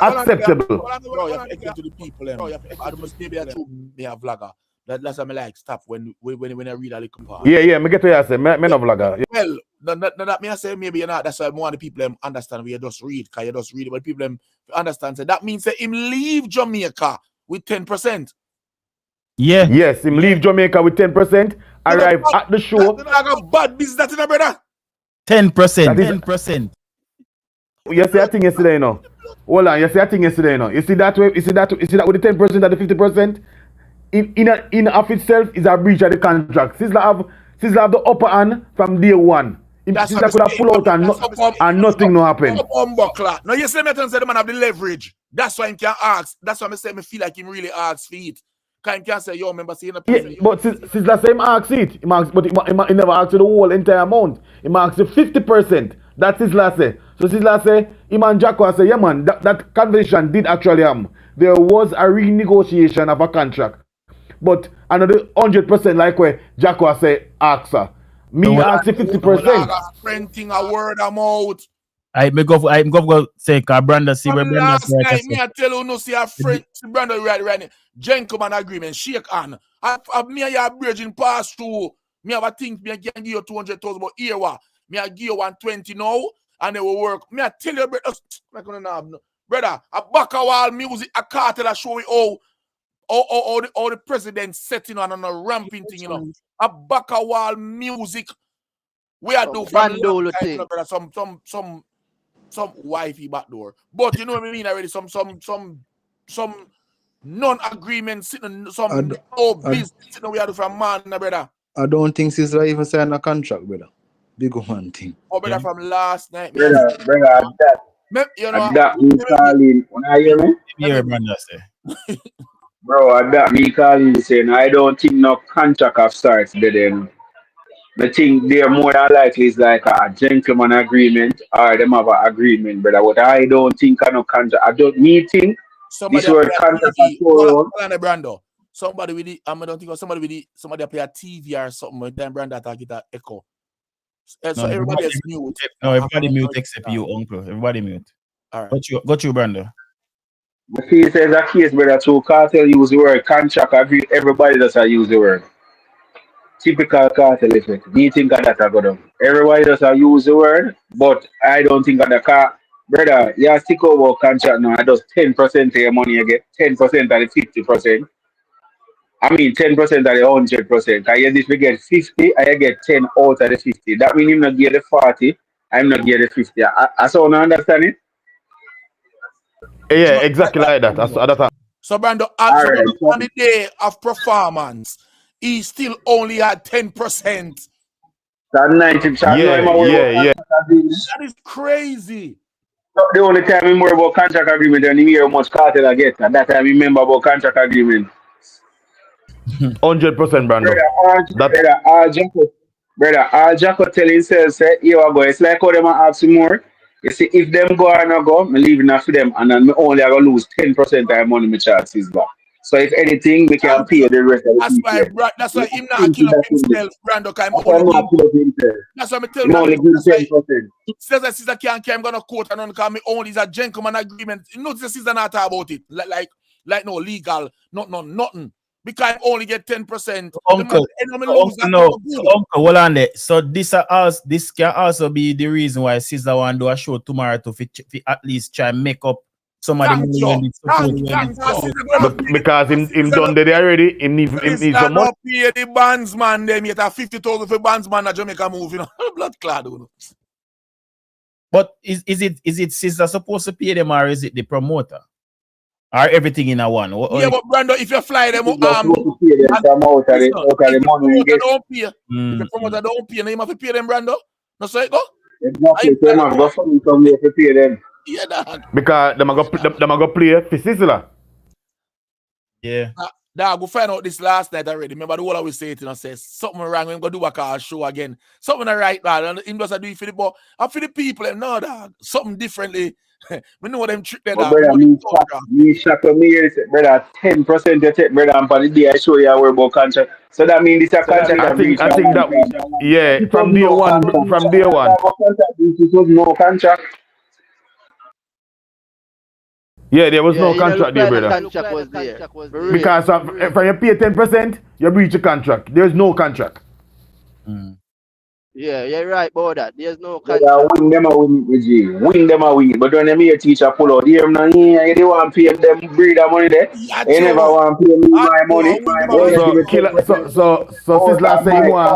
acceptable. Bro, you have to explain to the people. I must maybe a true me a vlogger. That's why I like stop when I read a little part. Yeah, me get what you say. Me no vlogger. Yeah. Well, that me I say maybe you're not. That's why more of the people understand where you just read, because you just read it, but people understand. So that means that him leave Jamaica with 10%. Yeah. Yes, him leave Jamaica with 10%. Arrive at the show. That's like a bad business, that brother. 10%. You see that thing yesterday, you know. Hold on, you see that thing yesterday, you know. You see that with the 10% and the 50%? In of itself is a breach of the contract. Sizzla have the upper hand from day one. Sizzla could have pulled out and nothing no happen. No, you see me say the man have the leverage. That's why him can ask. That's why I say me feel like him really asks for it. Can say, yo, remember seeing the person. Yeah, but Sizzla say him ask it. He never asked the whole entire amount. He asked the 50%. That's Sizzla say. So Sizzla say, him and Jacko say, yeah man, that conversation did actually happen. There was a renegotiation of a contract. But another 100% like where Jacko say ask her. Me ask 50%. Printing a word amount. I'm go say Branda see where Branda last night, me I tell you no see a friend Branda right. Gentleman agreement, shake on. Me and your bridging pass through. Me have a think me I can give you 200,000, but here what? Me I give you 120 now, and it will work. Me I tell you, brother, a back a wall music, a cartel that show you all the president setting on a ramping thing, you know. A back a wall music. We are do from some wifey back door. But you know what I mean already? Some non-agreement sitting some business sitting we are do from man, brother. I don't think Sizzla even signed a contract, brother. Big one thing. Oh, brother, from last night. Brother, that me calling. When I hear me? Yeah, Branda say. Bro, that me calling saying I don't think no contract of starts there. I think they're more than likely is like a gentleman agreement or them have an agreement, brother. What I don't think I no contract. I don't think somebody This a word play a contract TV. for Hold on, Brando. Somebody with the, I don't think somebody with the, somebody a play a TV or something. With them Brando that get that echo. So No, everybody is mute. no, everybody mute except you, uncle. Everybody mute. All right. Got you, Brando. the case is a case, brother. So cartel use the word contract. Everybody does use the word. Typical cartel effect. Do you think of that I go down? Everybody does use the word, but I don't think of the car. Brother, you stick over contract now. I just 10% of your money you get, 10% of the 50%. I mean 10% of the 100%. I if we get 50, I get 10 out of the 50. That means him not get the 40, I'm not get the 50. I so now understand it? Yeah, exactly like that. So Brando, All right. on the day of performance, he still only had 10%. That 90, so I know him Yeah, worry yeah, about yeah. contract agreement. That is crazy. So the only time he worry about contract agreement and he hear how much cartel I get. At that time he remember about contract agreement. 100%, Brando. That Brother, all Jacko tell himself, say, here I go. It's like how them ask you more. You see, if them go or not go, me leaving enough for them, and then me only I gonna lose 10% of my money me charge back. So if anything, we can pay the rest of the people. That's why him not Simple kill up that thing is. himself, Brando, because That's why I'm not kill up himself. that's why I tell Him Brando. only give 10%. Says that sister can't I'm gonna quote and call me only is a gentleman agreement. You know the sister not talk about it. Like no legal, nothing. Because I only get 10%. Uncle, uncle, hold on there. So this can also be the reason why sister want to do a show tomorrow to at least try and make up some of the money when it's supposed because him done there already. Him need some money. Pay the bandsman them yet a 50,000 for bandsman at Jamaica move, you know. Blood clad. But is it sister supposed to pay them or is it the promoter? Or everything in a one? Yeah, but Brando, if you fly them, You're supposed to pay them some out of the money you get. Don't pay. If the promoter don't pay, then you have to pay them, Brando. No, so it go. Exactly. So you must go for them from there to pay them. Yeah, dog. Because them a go play for Sizzler. Yeah. Dog, we find out this last night already. Remember the whole I was saying, you know, says something wrong. We're gonna do a car show again. Something right, man. And him just do it for the ball. And for the people, no, dog. Something differently. We know them trick there, But dog. brother, me shock on me here, brother, 10% you take, brother, and for the day I show you I worry about contract. So that means this a contract. I think that yeah, from day one. Contract, this was no contract. Yeah, there was no contract there, brother. Contract was there. Because if you pay 10%, you breach a contract. There's no contract. Yeah, you're right about that. There's no Yeah, contract. win them a win it, G. Win them a win it. But when them here teacher pull out, them now, yeah, they want to pay them breeder money there. They never want to pay me my money. So Sizzler say him want.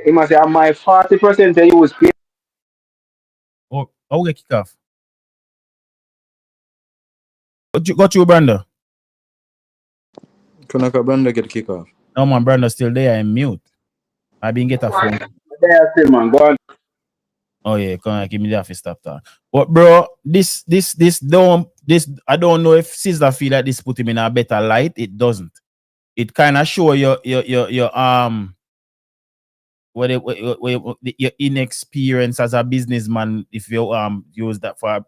He must say, I'm my 40% that you was paying. Oh, get kick off. Got you, Brando. Kanaka Brando get kick off. No man, Brando still there in mute. I been get a phone. There, still, man. Go on. Oh yeah, come on, give me the office stop that. But bro, this I don't know if Sizzler feel like this put him in a better light. It doesn't. It kind of show your your inexperience as a businessman if you use that for I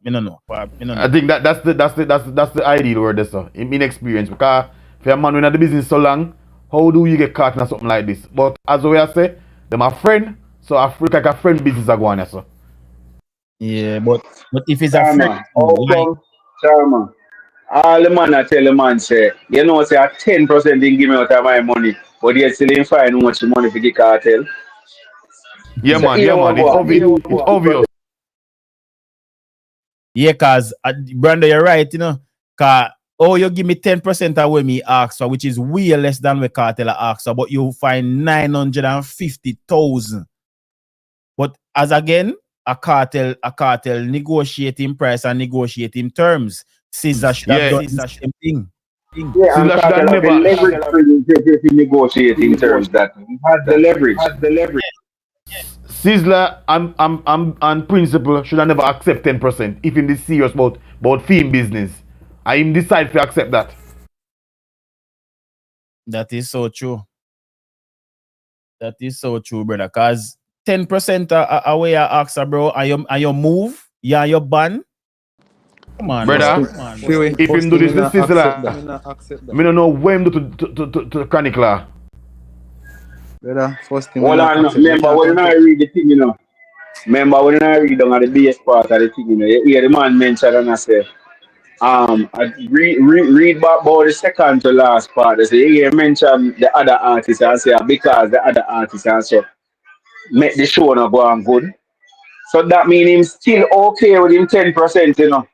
think that's the ideal word there, sir. Inexperience. Because if you're a man in the business so long, how do you get caught in something like this? But as we I say, them a friend, so I feel like a friend business are going, sir. Yeah, but if it's a friend, Charma. All the man I tell the man say, you know, say 10% didn't give me out of my money, but they still ain't find how much money for the cartel. Yeah, so man. It's obvious. Yeah, cause Brando, you're right, you know. Cause you give me 10% of what me ask for, which is way less than what cartel ask for, but you find 950,000. But as again, a cartel negotiating price and negotiating terms. Sizzler should have done the same thing. Yeah, and cartel have the leverage to negotiate in terms that he has the leverage. Sizzler on principle should have never accept 10% if in this serious about film business. I him decide to accept that. That is so true. That is so true, brother. Cause 10% away ask bro, and you move, yeah, you ban. Come on, Brother, Fury, if him first do thing this me to not accept Sizzler, that. Me not accept that. me don't know what him do to Chronicler. Brother, first thing me Hold not on, accept. Me remember can't when I control. read the thing, you know. Remember when I read on the base part of the thing, you know, you hear the man mention and I say, I read back about the second to last part. I say, you mention the other artists and say, because the other artists and so make the show not go on good. So that means him still okay with him 10%, you know.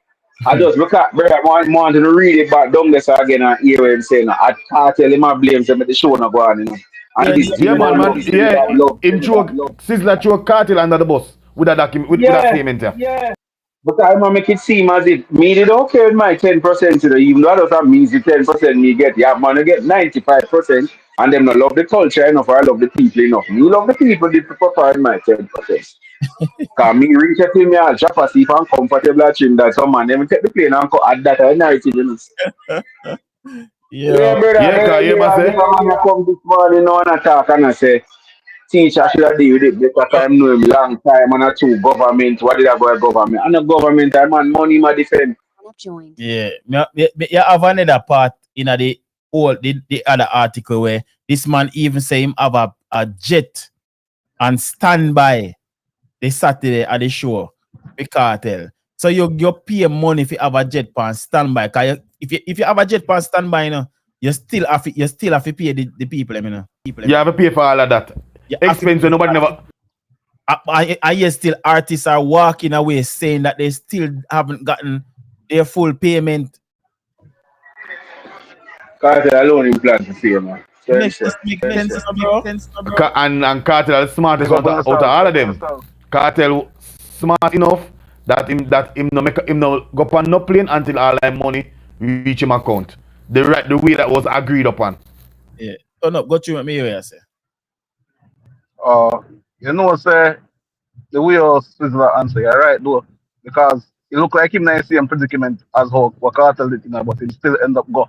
I just look at brother want to read it back down there so again and hear him saying, I can't tell him I blame him make the show not go on, you know. And Yeah, this thing Yeah, man, about man. love, Yeah, love, him throw Sizzler throw Cartel under the bus with that with that yeah, statement. Yeah. but I want make it seem as if me did okay with my 10%, you know, even though that doesn't mean the 10% me get. Yeah, man, I get 95%, and them not love the culture enough or I love the people enough. Me love the people did prefer my 10%. Cause me reach a thing, me I'll drop a sleep and comfortable at that some man, them take the plane and add that a narrative, you know. yeah. Yeah, brother, Yeah, cause you yeah, must this say. man come this morning on and talk and I say, teacher should have deal with it better time know him long time and a two government. What did I go government? And the government I man money my defend. Yeah, you have another part in the other article where this man even say him have a jet and standby the Saturday at the show, the cartel. So you pay money if you have a jet pan standby. Cause if you have a jet pan standby, you know, you still have to pay the people, you know. You have to pay for all of that. You have to Expensive, nobody never. I hear still artists are walking away saying that they still haven't gotten their full payment. Cartel alone in plan to see man. So Make it's this make sense, bro. And Cartel is smartest Big up on out of yourself. all of them. Cartel smart enough that him no go on no plane until all that money reach him account. The way that was agreed upon. Yeah. Oh no, go through with me here, I say. You know, say the way of Sizzler answer, you're right though, because it look like him in the same predicament as how Cartel did, you know, but he still end up go.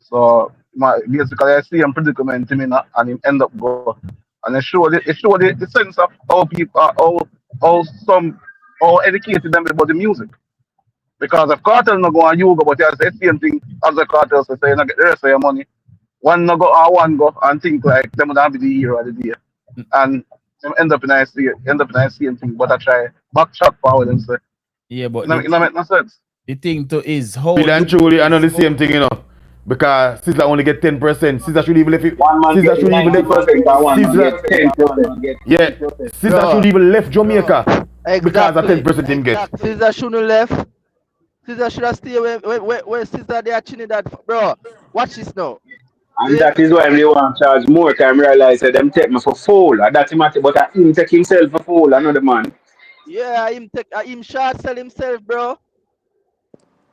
So basically, I see him predicament him in and him end up go, and it showed the sense of how people how educated them about the music. Because if Cartel no go on you go, but you say the same thing as the Cartel say you not get the rest of your money. One no go or one go and think like them would have be the hero of the day. And them end up in a same thing, but I try backtrack for them say. Yeah, but It no make no sense. the thing too is how Really and truly, I know the same thing, you know. Because Sizzler only get 10%. Sizzler should even left it. one man Sizzler get should even left 90% and one man Sizzler. get 10%. Yeah. Sizzler should even left Jamaica because of Exactly. 10% him get. Caesar shouldn't left. Caesar should have stayed where Caesar they are Trinidad. Bro, watch this now. And that is why they want to charge more time realize that them take me for fool. And that's matter, but him take himself for fool, another man. Yeah, him short sell himself, bro.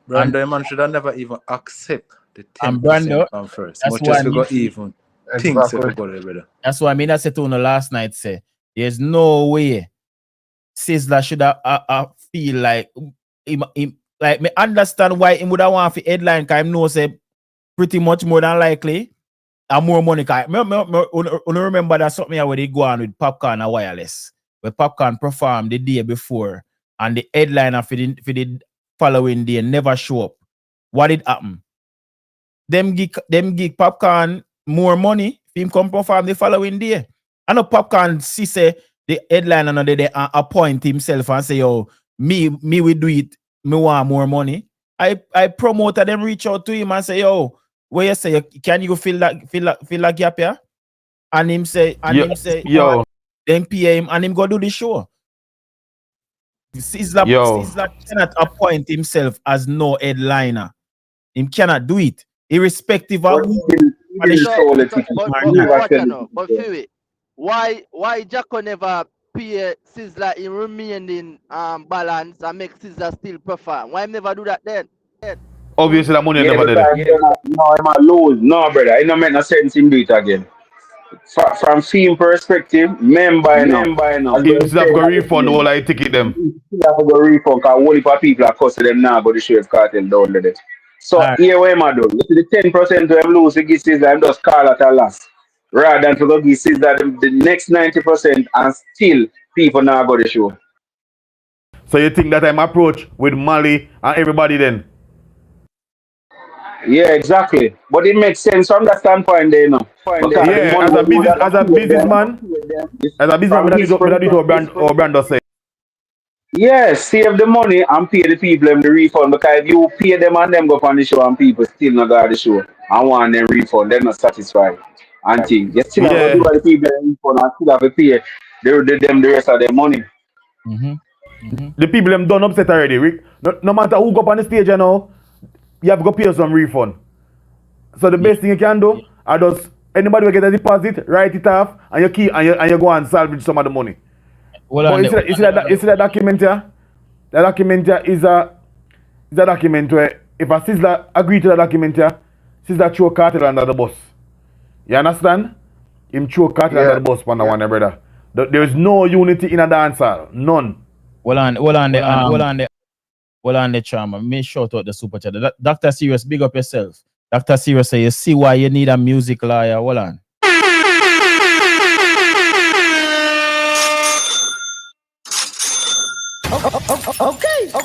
Brando, man should have never even accept the And 10% Brando, from first. that's Much why as we got even things if we go there, brother. That's why I mean I said to you last night, say there's no way Sizzler should have feel like him like me understand why he would have want to headline because him know say pretty much more than likely and more money. Cause remember that something where they go on with Popcorn and Wireless, where Popcorn performed the day before and the headliner for the following day never show up. What did happen? Them give Popcorn more money for him come perform the following day. I know Popcorn see say the headliner and they appoint himself and say, yo, me will do it, me want more money. I promoter them reach out to him and say, yo, where you say can you feel that gap here? And him say, yo, then pay him and him go do the show. Sizzler cannot appoint himself as no headliner. Him cannot do it, irrespective of who. But Fury, why Jacko never pay Sizzler in remaining balance and make Sizzler still perform? Why him never do that then? Obviously that money never did it. No, I'm a lose. No, brother, it don't make no sense him do it again. From film perspective, member, you know. He still have to go refund all I ticket them. He still have to go refund because only for people are costing them now but the Sheriff Cartel down there. So here where am I doing? You see the 10% to them lose, he gives them just call at a loss. Rather than to go give that the next 90% and still people now go to show. So you think that I'm approach with Mali and everybody then? Yeah, exactly. But it makes sense from that standpoint, there, you know. Because the Yeah, money when you would have to pay them, as a businessman, from his me that do it or brand does say. yeah, save the money and pay the people them the refund. Because if you pay them and them go on the show and people still not got the show and want them refund, they're not satisfied. And things. You still have to give Yeah. the people them refund and still have to pay them the rest of their money. The people them done upset already, Rick. No matter who go up on the stage, you know, you have to go pay some refund. So the best thing you can do, are just anybody will get a deposit, write it off, and you keep and you go and salvage some of the money. But you see that document here? That document here is a document where if a Sizzler agree to that document here, Sizzler throw Kartel under the bus. You understand? Him throw Kartel under the bus for the one, brother. There is no unity in a dancehall. None. Hold on the charmer. Make shout out the super chat. Dr. Serious, big up yourself. Dr. Serious say you see why you need a music lawyer. Hold on. Okay.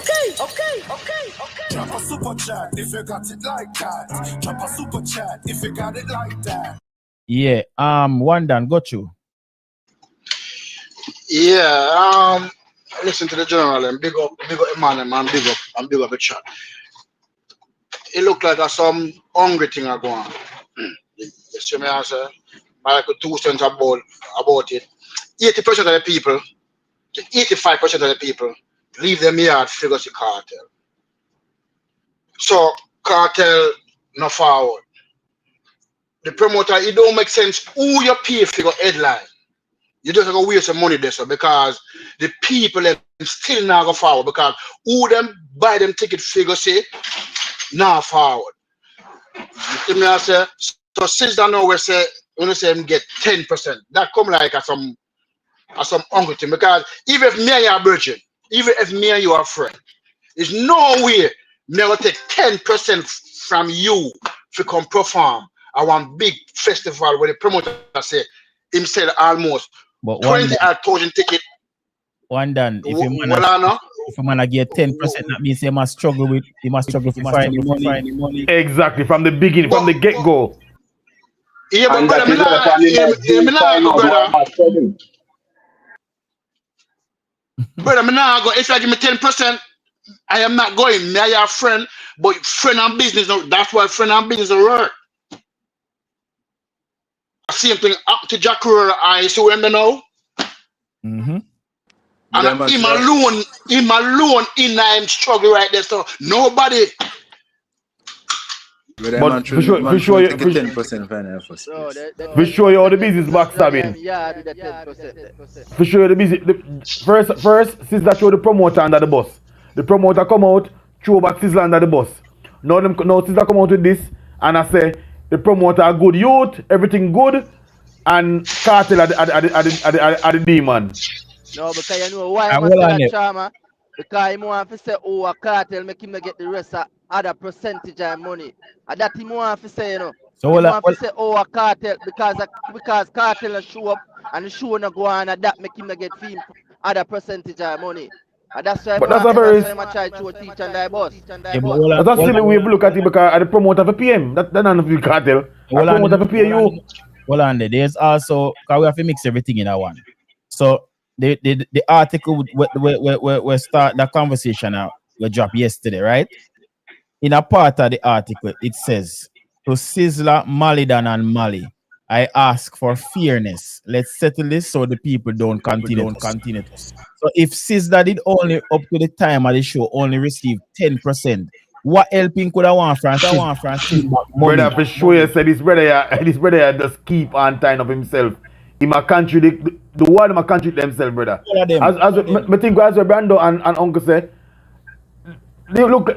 Drop a super chat if you got it like that. Drop a super chat if you got it like that. Yeah, one done, got you. Yeah, listen to the general and big up Emmanuel, man, big up the chat. It look like some hungry thing are going on. You see me answer? Like 2 cents about it. 80% of the people, 85% of the people leave them yard figures the cartel. So cartel no forward. The promoter, it don't make sense who you pay for your headline. You just go waste some money there, so because the people them still not go forward because who them buy them ticket figure say now forward. You see me I say so since I know we say when you say them get 10%, that come like as some hungry thing because even if me and you are virgin, even if me and you are friend, there's no way me will take 10% from you to come perform at one big festival where the promoter say him sell almost 20,000 tickets. One done. If you man get 10%, that means he must struggle to find the money. Exactly, from the beginning, from the get-go. Yeah, but brother, me nah go. If you give me 10%, I am not going. Me, I have friend, but friend and business. That's why friend and business work. Same thing up to Jack Roar. I see him now. And him alone in I'm struggling right there. So nobody. But for sure, 10% final first. For sure, you all the business backstabbing. For sure, the business. First, Sizzler throw the promoter under the bus. The promoter come out, throw back Sizzler under the bus. Now Sizzler come out with this, and I say the promoter a good youth, everything good, and Kartel are the demon. No, because you know why I'm saying that, Chama? Because he want to say, oh, a Kartel make him get the rest of other percentage of money. And that he want to say, you know. So he want to say, oh, a Kartel, because Kartel show up and the show not go on, and that make him get fee other percentage of money. And that's why but that's a very try to teach and die boss. That's a silly way to look at it because at the promoter for PM. That's not the Kartel. The promoter for pay you. Well, and there's also, because we have to mix everything in that one. So the article we start the conversation now we dropped yesterday, right? In a part of the article, it says, to Sizzler, Malidan and Mali, I ask for fairness. Let's settle this so the people don't continue. So if Sizzler did only up to the time of the show only receive 10%, what helping could I want from Brother, for sure you said this brother just keep on tying up himself. He might contradict the word might contradict themselves, brother. I think as Brando and Uncle say, they look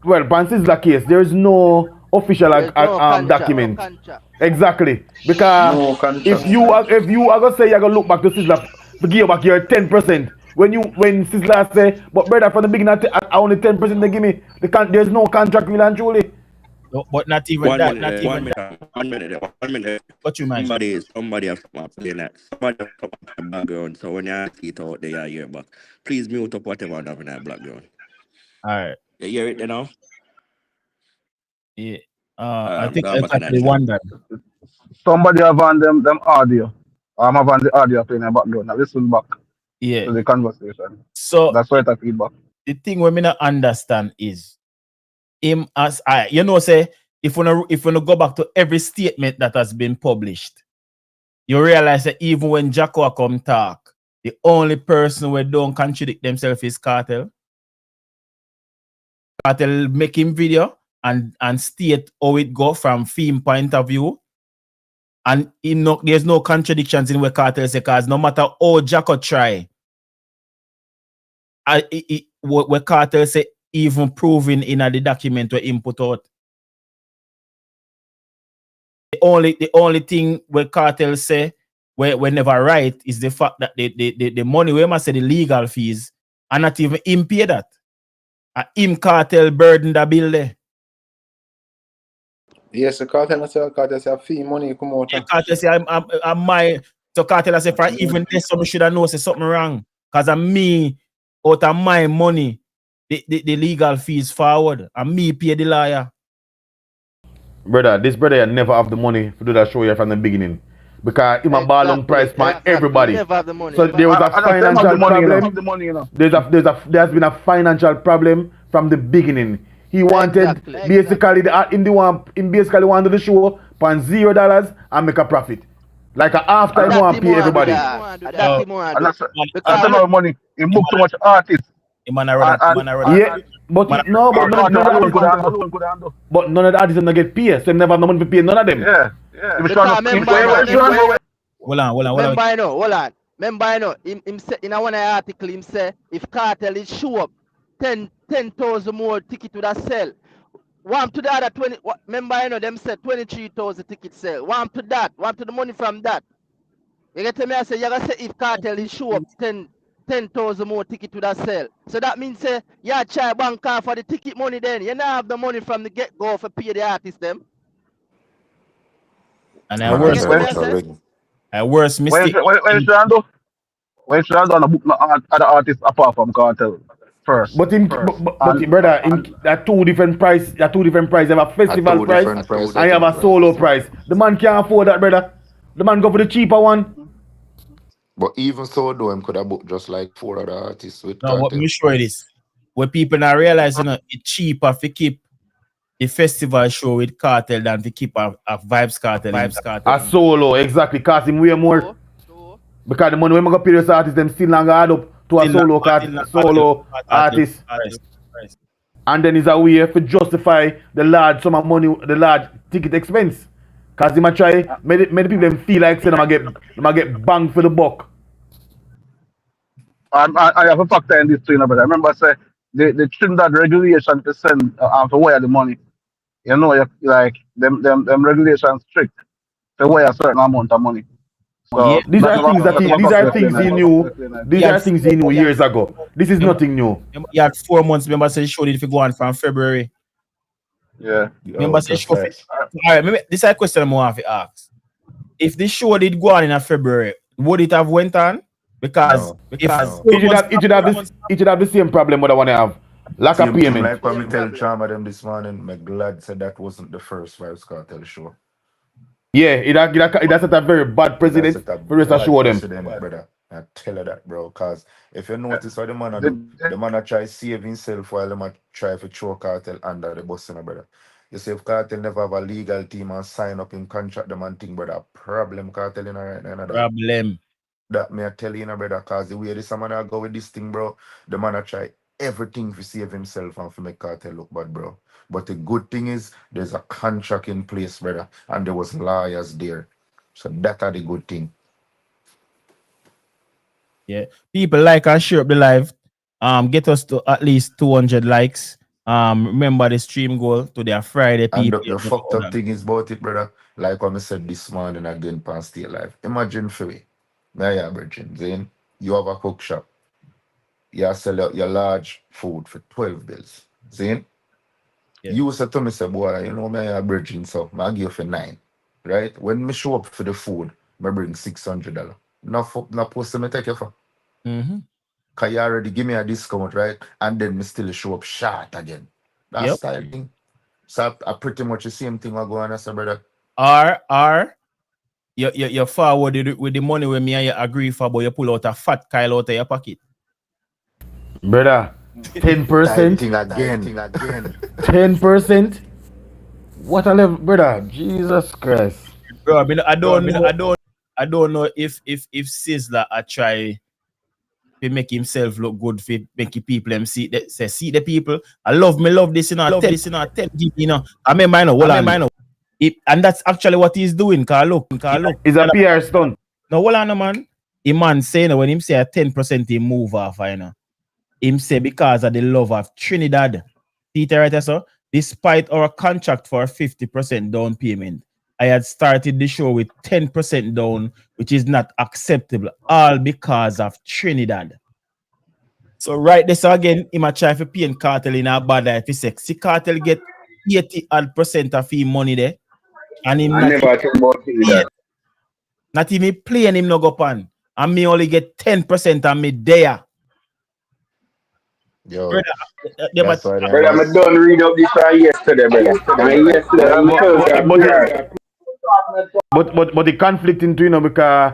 well, Sizzler case, there is no official document. Exactly. Because if you are gonna say you're gonna look back to Sizzler to give back your 10%. When Sizzler say, but brother, from the beginning, only 10% they give me. There's no contract, really and truly. No, but not even One that. minute, Not there, even one that. minute, 1 minute, there, 1 minute. What you man? Somebody have come playing that. Somebody have come up in the background. So when you see it out there, you hear back. Please mute up whatever I have in that background. All right. You hear it there now? Yeah. I think Go I back in got that the chat. one that. Somebody have on them audio. I'm have on the audio playing in the background. Now listen back Yeah. to the conversation. So That's why it feedback. the thing we not understand is him as I say if we go back to every statement that has been published, you realize that even when Jacko come talk, the only person who don't contradict themselves is Kartel. Kartel making video and state how it go from theme point of view. And there's no contradictions in what Kartel say, because no matter how Jacko try, what Kartel say even proven in the document where input out. The only thing where Kartel say we never right is the fact that the money we must say the legal fees are not even him pay that. Him Kartel burden the bill there. Yes, the Kartel say fee money come out. Kartel say I'm my so Kartel say for even this something should have know say something wrong. Cause I'm me out of my money the legal fees forward and me pay the lawyer. Brother, this brother never have the money to do that show here from the beginning. Because him a ball on price by everybody. Never have the money. So there was a financial problem. The money, you know. There's been a financial problem from the beginning. He wanted basically basically wanted the show on $0 and make a profit. Like a half time want to pay everybody. That's no money. He book too much artists. Yeah, but none of the artists don't get paid, so they never have no money to pay none of them. Yeah. Hold on. Remember, I know. Him say in one article, him say if Kartel is show up, 10,000 more ticket to that sell. One to the other 20. Remember, I know them said 23,000 tickets sell. One to that. One to the money from that. You get to me? I say you gotta say if Kartel is show up 10,000 more ticket to that sell. So that means say yeah, try bank for the ticket money. Then you now have the money from the get go for pay the artist them. And I worse mistake. When should I do book other artists apart from Kartel first? But brother, there are two different price. You have a festival price and you have a solo price. The man can't afford that, brother. The man go for the cheaper one. But even so, though, him could have booked just like 4 other artists with No, Kartel. what me sure it is. Where people now realize it's cheaper to keep the festival show with Kartel than to keep a Vybz Kartel. A solo, exactly. Cost him way more. Because the money when I go pay those artists, them still not add up to a solo artist. And then it's a way to justify the large sum of money, the large ticket expense. Because they might try, many people them feel like say they might get banged for the buck. I have a factor in this too, but I remember say the Trinidad regulation to send to wire the money. You know, like them regulations strict to wire a certain amount of money. So Yeah. These are things he knew. These are things he knew years ago. This is nothing new. You had 4 months. Remember, say show if you go on from February. Yeah. Remember, say show. All right. Maybe this is a question I want to ask. If this show did go on in February, would it have went on? Because it should have the same problem what I want to have. Lack of payment. Like when we tell Chama them this morning, my glad said that wasn't the first Vybz Kartel show. Yeah, that's a very bad president for us to show them. Brother. I tell her that, bro, because if you notice what the man do, the man try save himself while the man try to throw Kartel under the bus, brother. You see, if Kartel never have a legal team and sign up in contract them and thing, brother, problem Kartel in right now. Problem. That me I tell you, brother, because the way this man go with this thing, bro, the man try everything to save himself and to make Kartel look bad, bro. But the good thing is there's a contract in place, brother, and there was lawyers there. So that are the good thing. Yeah. People like and share up the live. Get us to at least 200 likes. Remember the stream goal to their Friday people. And the fucked up thing is about it, brother. Like what I said this morning again past Stay Live. Imagine for me. Yeah, Virgin, Zane, you have a cook shop. You sell your large food for 12 bills. Zane? Yeah. You said to me, say, boy, you know, me a bridging, so I give you for 9. Right? When me show up for the food, me bring $600. Not post me take you for. Mm-hmm. Cause you already give me a discount, right? And then me still show up short again. That's Yep. style thing. So I pretty much the same thing I go on as a brother. Or you forward with the money when me and you agree for, but you pull out a fat Kyle out of your pocket. Brother, 10%. Thing again. 10%. What a level, brother. Jesus Christ. Bro, I don't know if Sizzler I try to make himself look good, for make people them see the people. I love this, you know. I love this, you know. 10 you know. I mean, and that's actually what he's doing. Cause look. It's a PR stunt. No, hold on, man. The man saying when him say a 10% he move off, you know. Him say because of the love of Trinidad. Peter, right, so despite our contract for 50% down payment, I had started the show with 10% down, which is not acceptable, all because of Trinidad. So right this again, he might try to pay Kartel in a bad life. He said, see Kartel get 80% of his money there, and him I never think about Trinidad. not even playing him no go pan, and me only get 10% of me there. Yo, brother, Brother, I done read up this yesterday, brother. But the conflict into, you know, because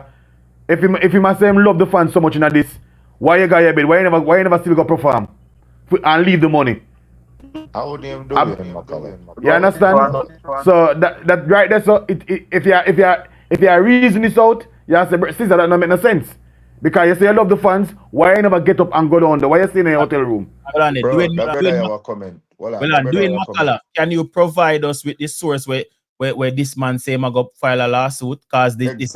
if you must say him love the fans so much in this, why you got your bed? Why you never still go perform and leave the money? How would him do it? You understand? So that right there. So if you reason this out, you have to say, sister, that don't make no sense. Because you say you love the fans, why you never get up and go down there? Why you stay in a hotel room? Doing Makala, can you provide us with the source where this man say I go file a lawsuit? Because the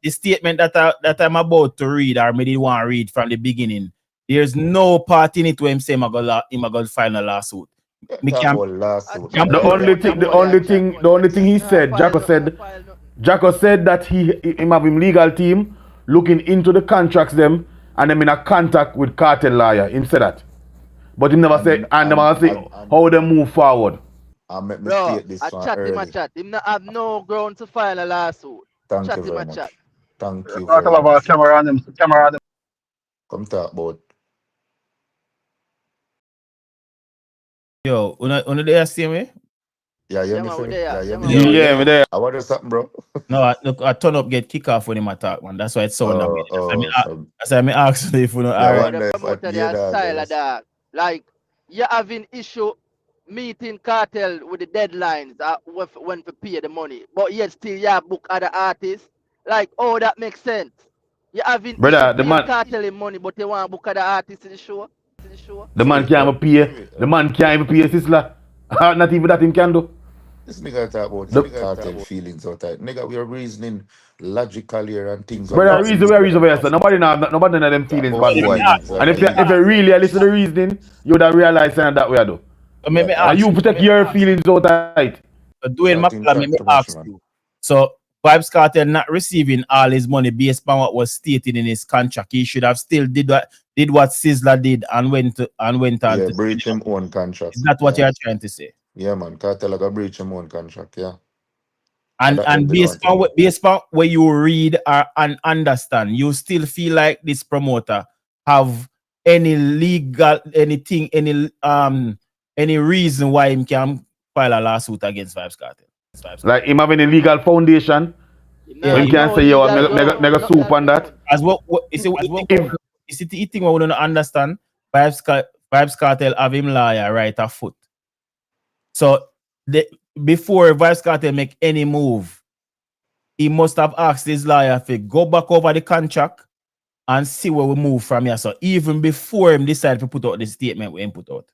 statement that I'm about to read, or maybe want to read from the beginning, there's no part in it where him say I go file a lawsuit. The only thing he said, Jacko said that him have him legal team looking into the contracts them and them in a contact with Kartel lawyer. Him said that. But he never say how they move forward. Bro, I chat him a chat. Him not have no ground to file a lawsuit. Thank Chat you him very a much. chat. Thank you Talk very about much. camera on them. Come talk about. Yo, on the same way? Yeah, Yeah, man, we there. Yeah, me there. I want to something, bro. No, look, I turn up get kick off when him attack, man. That's why it's sound that way. That's why I ask if you know. The promoter their style of that. Like, you having issue meeting Kartel with the deadlines when to pay the money, but yet still you book other artists. Like, oh, that makes sense. You having Brother, issue paying Kartel in money, but you want to book other artists in the show. The man can't even pay. The man can't even pay Sizzler. Not even that him can do. This nigga talk about Kartel feelings out there. Nigga, we are reasoning logically here and things. Brother, reason yes. Nobody know them feelings, bad boy. And if you really listen to the reasoning, you would have realized that way though. And you protect your feelings out tight. Doing Makala, let me ask you. So Vybz Kartel not receiving all his money based on what was stated in his contract. He should have still did what Sizzler did and went on to breach him own contract. Is that what you're trying to say? Yeah, man. Kartel got breach him own contract, yeah. And based on what you read and understand, you still feel like this promoter have any legal any reason why him can file a lawsuit against Vybz Kartel? Like him having a legal foundation. Yeah, he can say yo mega soup on that. As what is it the thing we don't understand? Vybz Kartel have him lawyer right a foot. So before Vybz Kartel make any move, he must have asked his lawyer to go back over the contract and see where we move from here. So even before him decide to put out the statement we put out.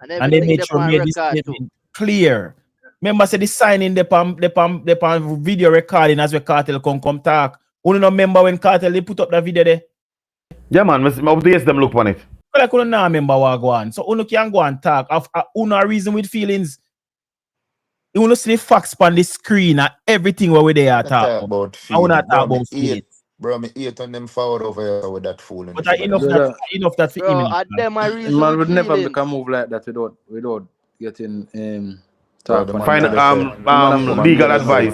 And they made sure made this statement clear. Remember, say the signing the video recording as we Kartel come talk. You don't remember when Kartel they put up that video there? Yeah, man. Yes, them look on it. I couldn't remember what go on. So you can go and talk. Uno reason with feelings. You want to see the facts on the screen and everything where we there talk about. I want to talk about feelings. Bro, me hate on them forward over here with that fool and But tree, brother. enough that for Bro, him. at them I reason Man with would never make feelings. a move like that without getting Bro, talk the on man him. tell us The man a the fuck man me tell that us man.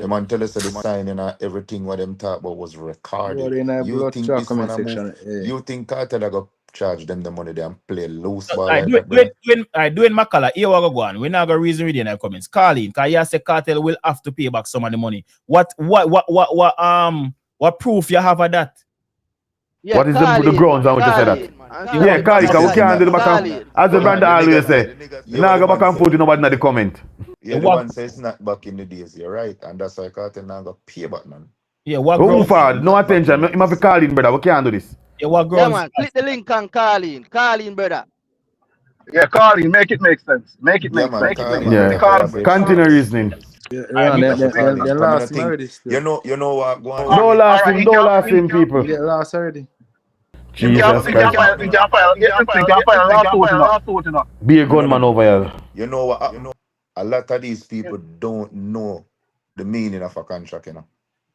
the man tell us that the signing and everything what them talk about was recorded. Bro, in a You blood think chat this man comment a move? section. Hey. You think Cartel are gonna charge them the money they and play loose ball I like that, brother? doing Makala, here we go on. We're not gonna reason with you in the comments. Carlin, because you say Cartel will have to pay back some of the money. What proof you have of that? Yeah, What is the grounds on which you say that? Yeah, Carly, because we can't do the back and, as the brand always say, now go back and put nobody in the comment. Yeah, the man says not back in the days, you're right. And that's why Cartel now got pay back, man. Yeah, what Who grounds? forward? No attention. You have to call in, brother. We can't do this. Yeah, what Yeah, grounds? man. Click the link and call in, brother. Yeah, Carly, make it make sense. Make it Yeah, make man, sense. Carlin, Yeah. brother, Because for Continue reasoning. Yeah, I yeah, mean, they lost him think, already still. you know what go on. Don't last him, alright, don't last him, people. They lost already. Jesus he can't Christ. file lawsuit, you know. Be a gunman over here. You know what happened? A lot of these people don't know the meaning of a contract, you know.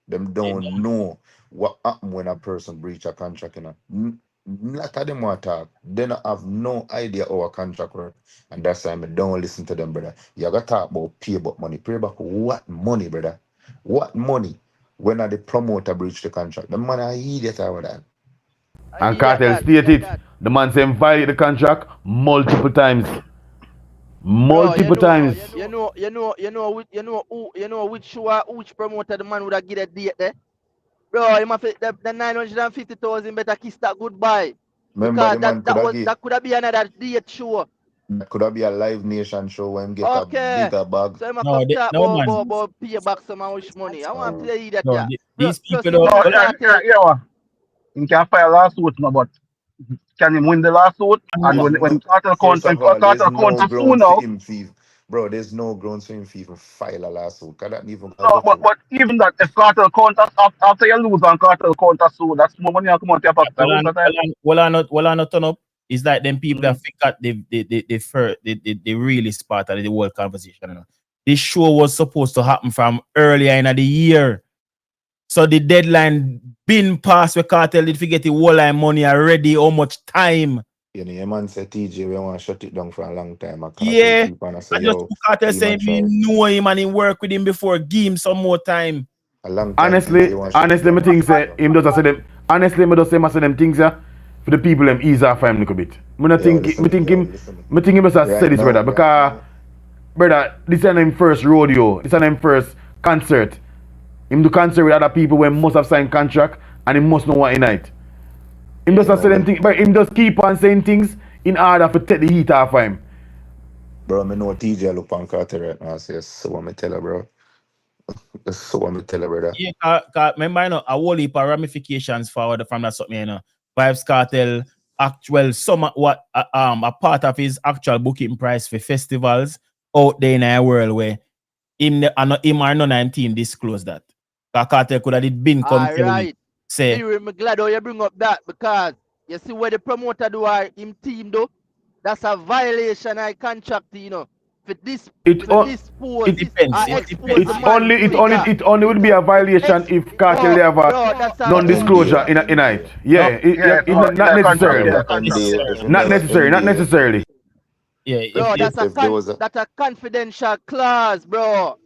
Them don't know what happen when a person breach a contract, you know. Lot of them want talk. They don't have no idea how a contract works. And that's why I don't listen to them, brother. You gotta talk about pay back money. Pay back what money, brother? What money? When are the promoter breach the contract? The man are idiot over that. And Cartel stated the man said violate the contract multiple times. Multiple times. You know which promoter the man would have give a date there? Bro, him have the 950,000 better kiss that goodbye. Remember Because that could have been another date show. That could have been a Live Nation show when get a bigger bag. So I'm going to talk about pay back some much money. I want to tell you that. No, Yeah. these people Yeah. He can file a lawsuit, no, but can he win the lawsuit? And when Cartel counts soon now. Bro, there's no grounds for him to even file a lawsuit. Even no, but even that, if Cartel count after you lose and Cartel count suit, that's more money come out your pocket. Well, I not turn up. It's like them people that think that they really spot at the whole conversation. You know? This show was supposed to happen from earlier in the year. So the deadline been passed where Cartel did forget the whole line money already, how much time. You know, your man said TJ, we want to shut it down for a long time. Yeah, I just Cartel saying me know him and he work with him before, give him some more time. A long time. Honestly, me think say him does say them. Honestly, me does say them things for the people them ease off him a little bit. Me think him must have said this, brother, because brother, this is him first rodeo, this is him first concert. Him do concert with other people when must have signed contract and he must know what in it. Him just say them things, but him just keep on saying things in order to take the heat off of him. Bro, I know TJ look on Carter right now. So what me tell her, bro. That's what me tell her, brother. Yeah, remember, you know, a whole heap of ramifications forward from that something, you know. Vybz Kartel, a part of his actual booking price for festivals out there in our world where him or none of team disclose that. Cartel could have been come right. say. I'm glad how you bring up that because you see where the promoter do him team do, that's a violation of contract, you know. For this It only would be a violation if Cartel have a non-disclosure in it. Not necessarily. Yeah, bro, that's a confidential clause, bro.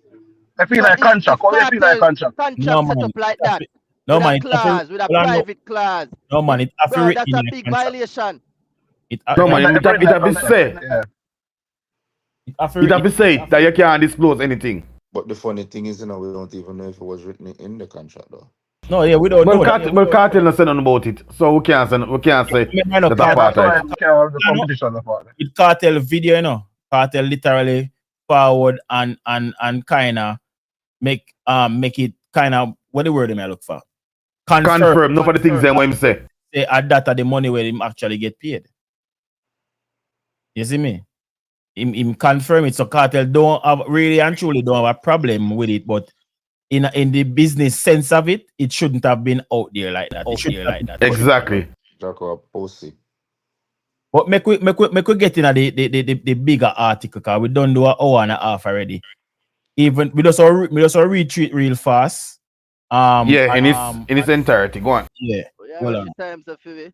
I feel like contract. I feel like contract. Contract set up like that. No, with man. A clause, with a private clause. No, man. Bro, that's a big violation. No, man. It have to say. It have to say that you can't disclose anything. But the funny thing is, you know, we don't even know if it was written in the contract, though. No, yeah, we don't know. Well, Cartel not saying nothing about it, so we can't say that part of it. With Cartel video, you know, Cartel literally forward and kind of make it kind of what the word I look for. Confirm. Nobody thinks them what him say. Say add that at the money where him actually get paid. You see me? Him confirm it. So Cartel don't have really and truly don't have a problem with it, but in the business sense of it, it shouldn't have been out there like that. Exactly. Jaco pussy. But make we get in the bigger article because we done do an hour and a half already. Even we just retreat real fast. Yeah, And, in its entirety. Go on. yeah. Oh, yeah, Hold rush on. the times up for me.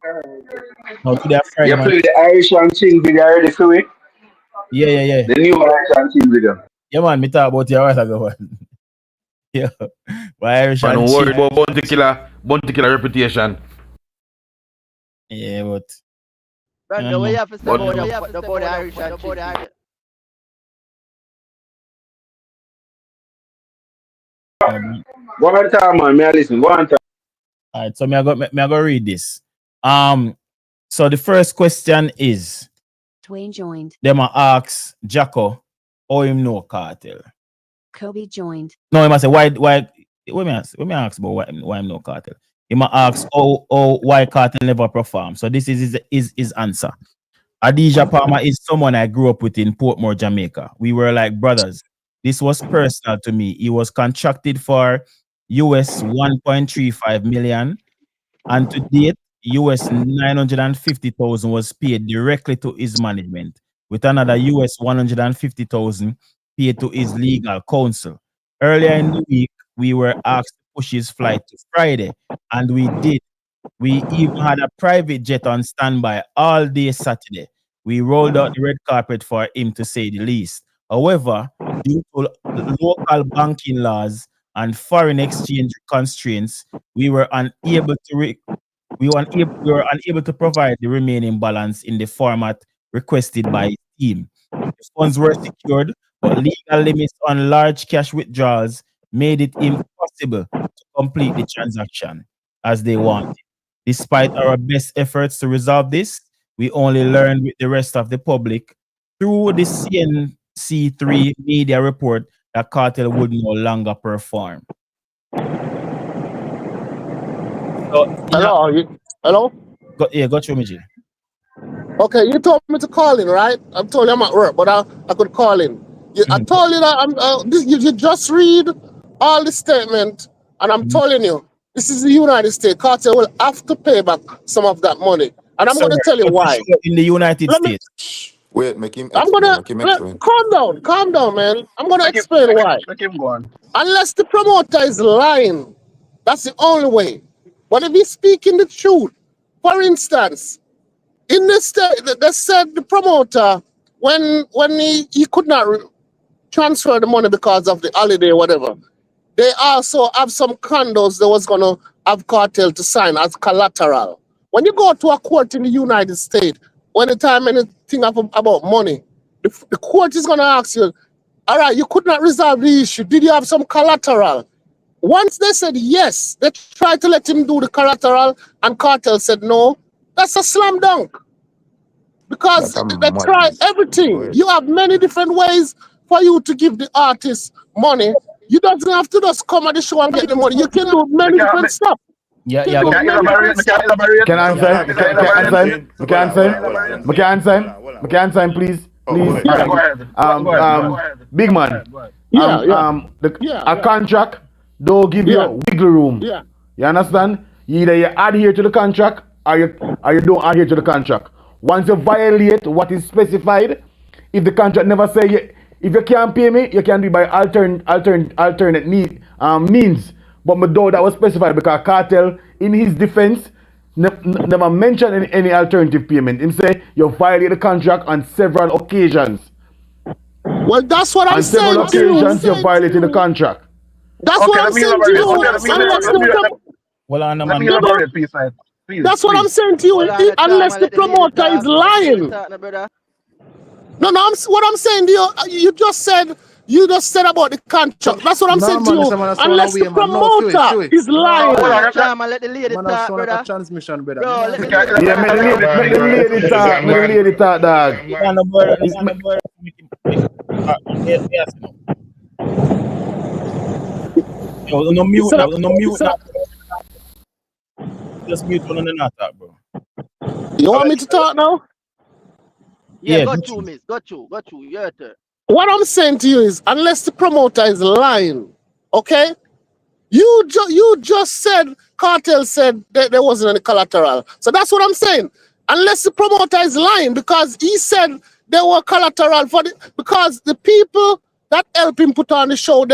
No, today Friday, You man. play the Irish one thing video already for me? Yeah. The new Irish one thing video. Yeah, man, me talk about you a while ago, man. Yeah. Why Irish Man, and don't worry cheap. about Bounty Killer reputation. Yeah, but Brandon, what you have to say But about the Irish and cheap? Go on time, man. May I listen? Go on time. all right, so me I go read this. So the first question is Dwayne joined. them a ask Jacko how him know Cartel. Kobe joined. No, he must say why let me ask about why him know Cartel. He must ask why Cartel never perform. So this is his answer. Adidja Palmer is someone I grew up with in Portmore, Jamaica. We were like brothers. This was personal to me. He was contracted for US 1.35 million, and to date, US 950,000 was paid directly to his management, with another US 150,000 paid to his legal counsel. Earlier in the week, we were asked to push his flight to Friday, and we did. We even had a private jet on standby all day Saturday. We rolled out the red carpet for him, to say the least. However, due to local banking laws and foreign exchange constraints, we were unable to provide the remaining balance in the format requested by his team. The funds were secured, but legal limits on large cash withdrawals made it impossible to complete the transaction as they wanted. Despite our best efforts to resolve this, we only learned with the rest of the public through the CNC3 media report that Cartel would no longer perform. So, Hello? go through me, G. Okay, you told me to call in, right? I told you I'm at work, but I could call in. I told you that you just read all the statement, and I'm telling you, this is the United States. Cartel will have to pay back some of that money. And I'm going to tell you why. In the United States. Wait, make him I'm explain. going Make him to, explain. calm down, man. I'm going to explain why. Let him go on. Unless the promoter is lying, that's the only way. But if he's speaking the truth, for instance, in the state, they said the promoter, when he could not transfer the money because of the holiday or whatever, they also have some condos that was going to have Cartel to sign as collateral. When you go to a court in the United States, when the time anything about money, the court is going to ask you, all right, you could not resolve the issue. Did you have some collateral? Once they said yes, they tried to let him do the collateral, and Cartel said no. That's a slam dunk. Because they try everything. You have many different ways for you to give the artist money. You don't have to just come at the show and get the money. You can do many different stuff. Yeah. Can I answer, please? Big man. A contract don't give you wiggle room. Yeah. You understand? Either you adhere to the contract or you don't adhere to the contract. Once you violate what is specified, if the contract never say if you can't pay me, you can do it by alternate means. But my doubt that was specified because Cartel, in his defense, never mentioned any alternative payment. Him say you violate the contract on several occasions. Well, that's what I'm saying. On several occasions, you violated the contract. That's what I'm saying to you. That's what I'm saying to you. Unless the promoter is lying. No, what I'm saying to you, you just said about the contract. That's what I'm saying to you. Unless the promoter is lying. Let the lady talk, brother. Transmission, brother. Yeah, make the lady talk, dog. No mute. Just mute one and not talk, bro. You want me to talk now? Yeah, got you, miss. Got you. Your turn. What I'm saying to you is, unless the promoter is lying, okay? You just said, Cartel said that there wasn't any collateral. So that's what I'm saying. Unless the promoter is lying, because he said there were collateral because the people that help him put on the show,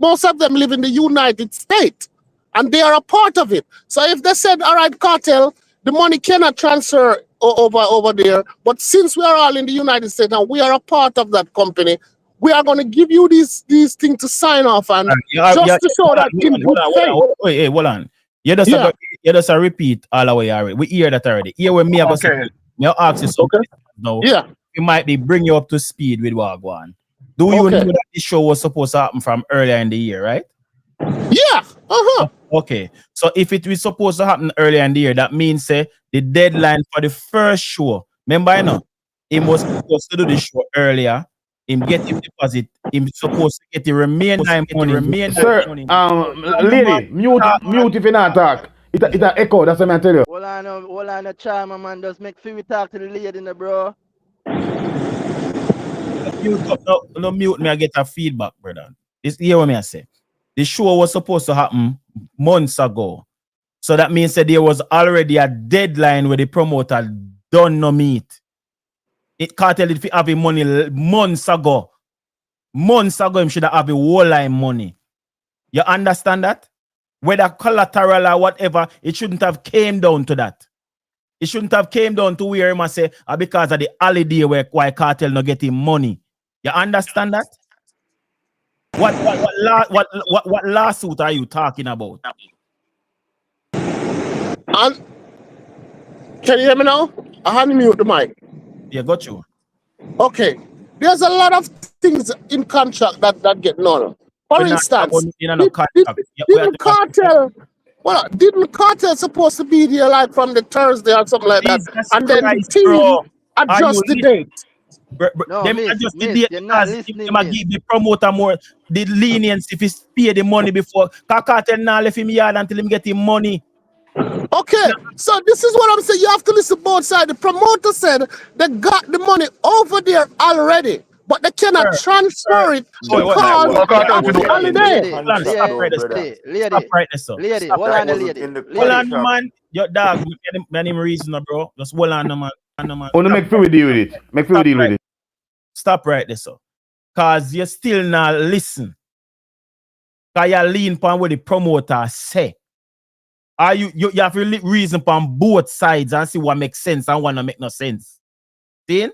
most of them live in the United States. and they are a part of it. So if they said, all right, Cartel, the money cannot transfer over there, but since we are all in the United States and we are a part of that company, we are going to give you these things to sign off and to show that in good faith. Hold on. You just a repeat all the way already. We hear that already. Here when me I go say, me ask you something now. Yeah. We might be bring you up to speed with what go on. Do you know that this show was supposed to happen from earlier in the year, right? Yeah. Okay. So if it was supposed to happen earlier in the year, that means the deadline for the first show. Remember, you know, he was supposed to do the show earlier. Him get him deposit. Him supposed to get the remaining money. Sir, lady, mute if you not talk. It's an echo. That's what I tell you. Hold on, a charmer man. Just make sure we talk to the lady, bro. Mute up. No mute me. I get a feedback, brother. This hear what me I say. The show was supposed to happen months ago. So that means that there was already a deadline where the promoter done no meet. It Cartel if he have the money months ago. Months ago, him should have the whole line money. You understand that? Whether collateral or whatever, it shouldn't have came down to that. It shouldn't have came down to where he must say, because of the holiday why Cartel not getting money. You understand that? What lawsuit are you talking about? And can you hear me now? I have to mute the mic. Yeah, got you. Okay. There's a lot of things in contract that get known. For instance, didn't Cartel supposed to be there like from the Thursday or something like that? And then the team adjust the date. Them adjust the date because if them give the promoter more the leniency if he pay the money before. Cartel now left him yard until him get him money. Okay, so this is what I'm saying. You have to listen both sides. The promoter said they got the money over there already, but they cannot transfer it because of the holiday. Lady, hold on, man. Your dog, many reasons, bro. Just hold on, man. Oh, no, make sure we deal with it. Make sure we deal with it. Stop right there, sir. Because you still not listen. Because you lean upon what the promoter say. Are you have to reason upon both sides and see what makes sense and what not make no sense. See?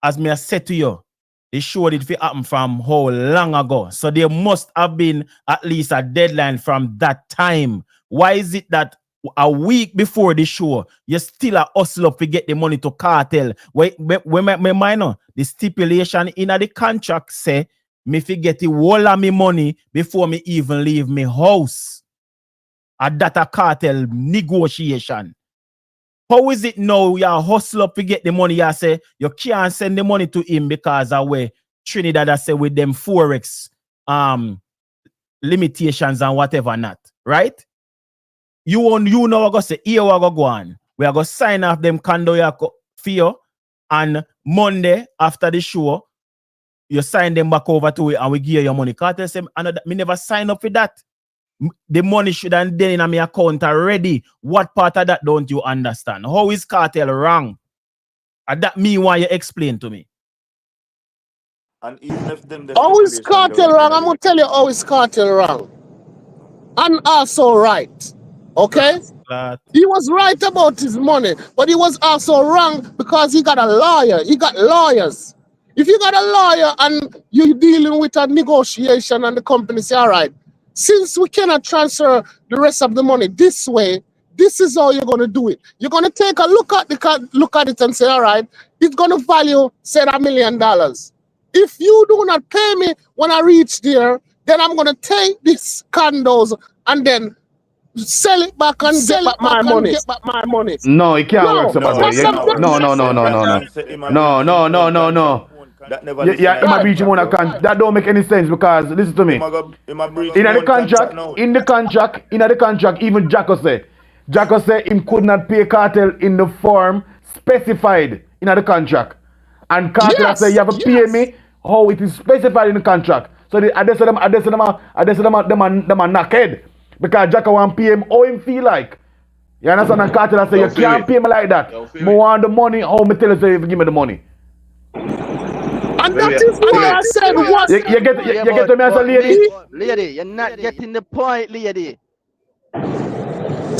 As me I said to you, they showed it happen from how long ago. So there must have been at least a deadline from that time. Why is it that a week before the show, you still a hustle up to get the money to Cartel? When the stipulation in the contract say me forget the whole of me money before me even leave me house. A data Cartel negotiation. How is it now you hustle up to get the money? You say you can't send the money to him because of where Trinidad I say with them Forex limitations and whatever not, right? You know I go say here we go on. We are going to sign off them condo for you, and Monday after the show you sign them back over to it and we give you your money. Cartel say me never sign up for that. The money should have been in my account already. What part of that don't you understand? How is Cartel wrong? And that me why you explain to me. And even if them how is Cartel wrong? I'm gonna tell you how is Cartel wrong. And also right. Okay? He was right about his money, but he was also wrong because he got a lawyer. He got lawyers. If you got a lawyer and you're dealing with a negotiation and the company say, all right, since we cannot transfer the rest of the money this way, this is how you're going to do it. You're going to take a look at it and say, all right, it's going to value, say, $1 million. If you do not pay me when I reach there, then I'm going to take these condos and then sell it back and get back my money. No, it can't work so bad. No. That never that don't make any sense because listen to me. In the contract, even Jacko said him could not pay Cartel in the form specified in the contract. And Cartel said you have to pay me how it is specified in the contract. So them are knockhead because Jacko want pay him how him feel like. You understand? And Cartel say you can't pay me like that. I want the money, how me tell you say you give me the money. And that is why I said what you get to me as a lady? Lady, you're not getting the point, lady.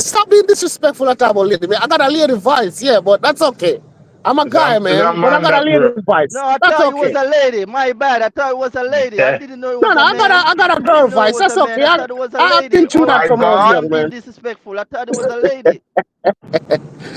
stop being disrespectful at about lady, man. I got a lady voice, yeah, but that's okay. I'm a guy, Is that man, but I man got a that, lady bro? voice. No, I That's thought it was okay. a lady. My bad. I thought it was a lady. I didn't know it No, was no, a I man. got a I girl didn't know it voice. was a That's man. okay. I thought it was a I've lady. been through Oh, that from I'm out not young, being man. disrespectful. I thought it was a lady.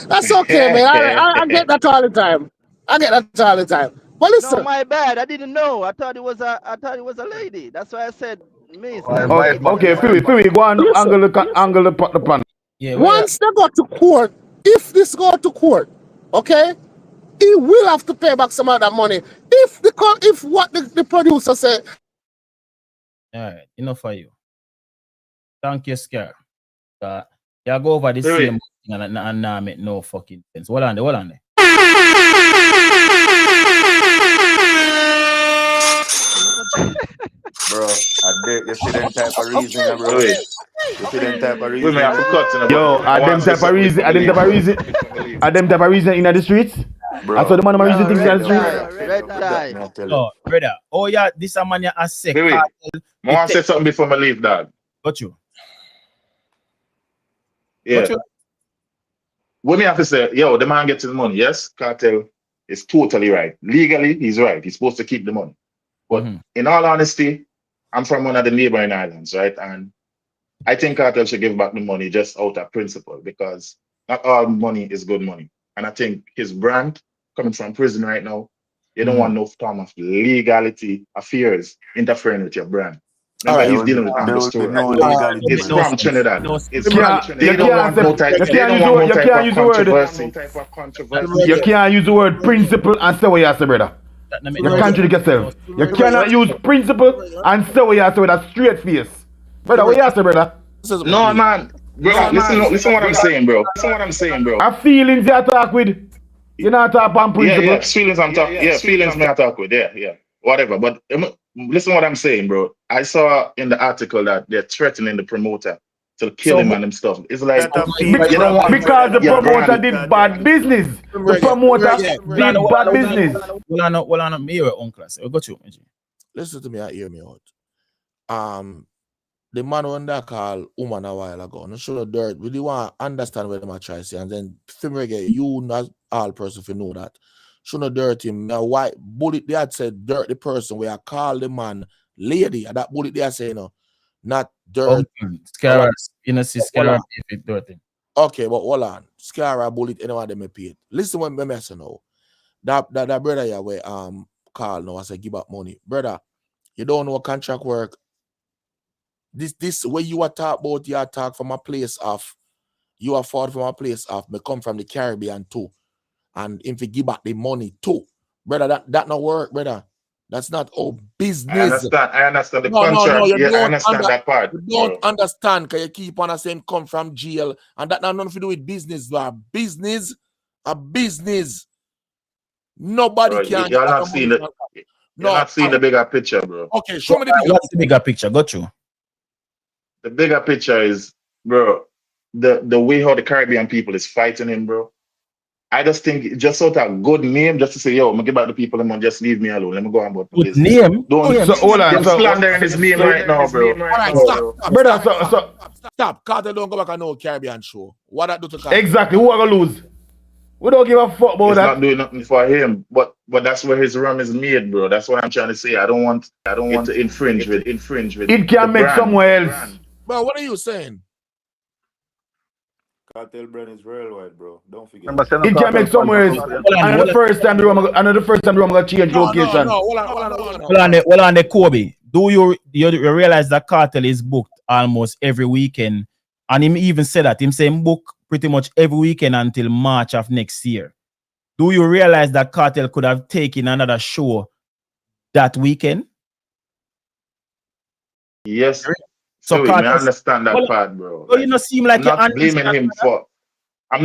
That's okay, man. I get that all the time. I get that all the time. But No, listen, my bad. I didn't know. I thought it was a lady. That's why I said me. My That's a vice lady. Okay, That's why. Philly, go on, listen. angle the plan. Yeah, Once they go to court, if this go to court, okay, he will have to pay back some of that money. If what the producer said. all right, enough for you. Thank you, Scar. You go over the Wait. same thing and now make no fucking sense. Hold on there. Bro, you see them type of reasoning, bro. Wait. You see them type of We may reasoning. have to cut in Yo, about. I want to say something before me leave. are them type of reason in the streets? Bro, I saw the man No, reason things in red the streets. tie. Red tie. I tell you. Oh, brother. Oh yeah, this a man a say Wait. Kartel. I want to say something before me leave, dog. Got you. Yeah. Got you. What me have to say, yo, the man gets his money. Yes, Cartel is totally right. Legally, he's right. He's supposed to keep the money. But in all honesty, I'm from one of the neighboring islands, right? And I think Cartel should give back the money just out of principle because not all money is good money. And I think his brand coming from prison right now, you don't want no form of legality affairs interfering with your brand. Remember, he's dealing with There will be Angostura. no legality. It's man. from Trinidad. It's from You Trinidad. They don't want no type of controversy. You can't use the word principle and say what you say, brother. You contradict yourself. You cannot use principle and say what you say with a straight face. Brother, what you say, brother? No, man. Bro, listen what I'm saying, bro. Listen what I'm saying, bro. Our feelings you talk with. You're not talking on principle. Yeah, feelings I'm talking. Yeah, feelings me I talk with. Yeah. Whatever. But listen what I'm saying, bro. I saw in the article that they're threatening the promoter to kill him and them stuff. It's like you don't want because the promoter did bad business. The promoter did bad business. Well, on me your uncle. We got you. Listen to me and hear me out. The man when they call woman a while ago, no show the dirt. We do want to understand what them are trying to say, and then you not all person if you know that. Show no dirt him. Now why bullet they had said dirt the person where I call the man lady, and that bullet they are saying no, not dirt. Scara, you know, see Scara if dirty. Okay, but hold on. Scara bullet anyone they may pay it. Listen when me mess now. That brother here where call now I say give up money. Brother, you don't know contract work. This way you are talk about you talk from a place of you are fought from a place of me come from the Caribbean too. And if you give back the money too, brother, that not work, brother. That's not all business. I understand the contract. You I understand that part. You don't understand because you keep on saying come from jail, and that not nothing to do with business. But a business. Nobody can. You're not seeing the. You're not seeing the bigger picture, bro. Okay, show me What's the bigger picture? Got you. The bigger picture is, bro, the way how the Caribbean people is fighting him, bro. I just think just sort of good name just to say, yo, I'm gonna give back the people and just leave me alone. Let me go on about my business. Name? Don't hold on. They're slandering his name right now, bro. Stop. Cartel don't go back and no Caribbean show. What that do to Cartel? Exactly. Who are gonna lose? We don't give a fuck about that. He's not doing nothing for him, but that's where his rum is made, bro. That's what I'm trying to say. I don't want it to infringe with. It can make somewhere else. Bro, what are you saying? Cartel brand is worldwide, bro. Don't forget. It can make somewhere else. And the first time the rum gonna change location. No. Hold Well, on the Kobe. Do you realize that Cartel is booked almost every weekend? And him even said that. Him saying book pretty much every weekend until March of next year. Do you realize that Cartel could have taken another show that weekend? Yes. So I understand that part, bro. So you not seem like I'm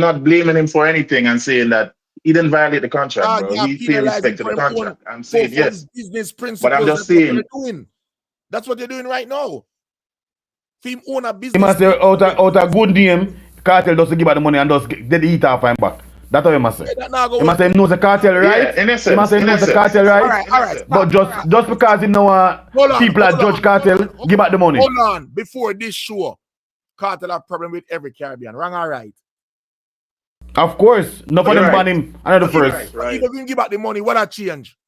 not blaming him for anything and saying that he didn't violate the contract, bro. He paid respect to the contract. I'm saying yes. Business principles, but I'm just saying that's what you're doing right now. Film own a business. He must say out a good name, Cartel doesn't give her the money and just get the eat off him back. That's what he must say. He must say he knows the Cartel, right? Yeah, in essence, he must say he knows the Cartel, right? All right. But just because he know people are judge Cartel, give back the money. Hold on. Before this show, Cartel have problem with every Caribbean. Wrong or right? Of course. None of them ban him. Another first. He doesn't give back the money. What a change?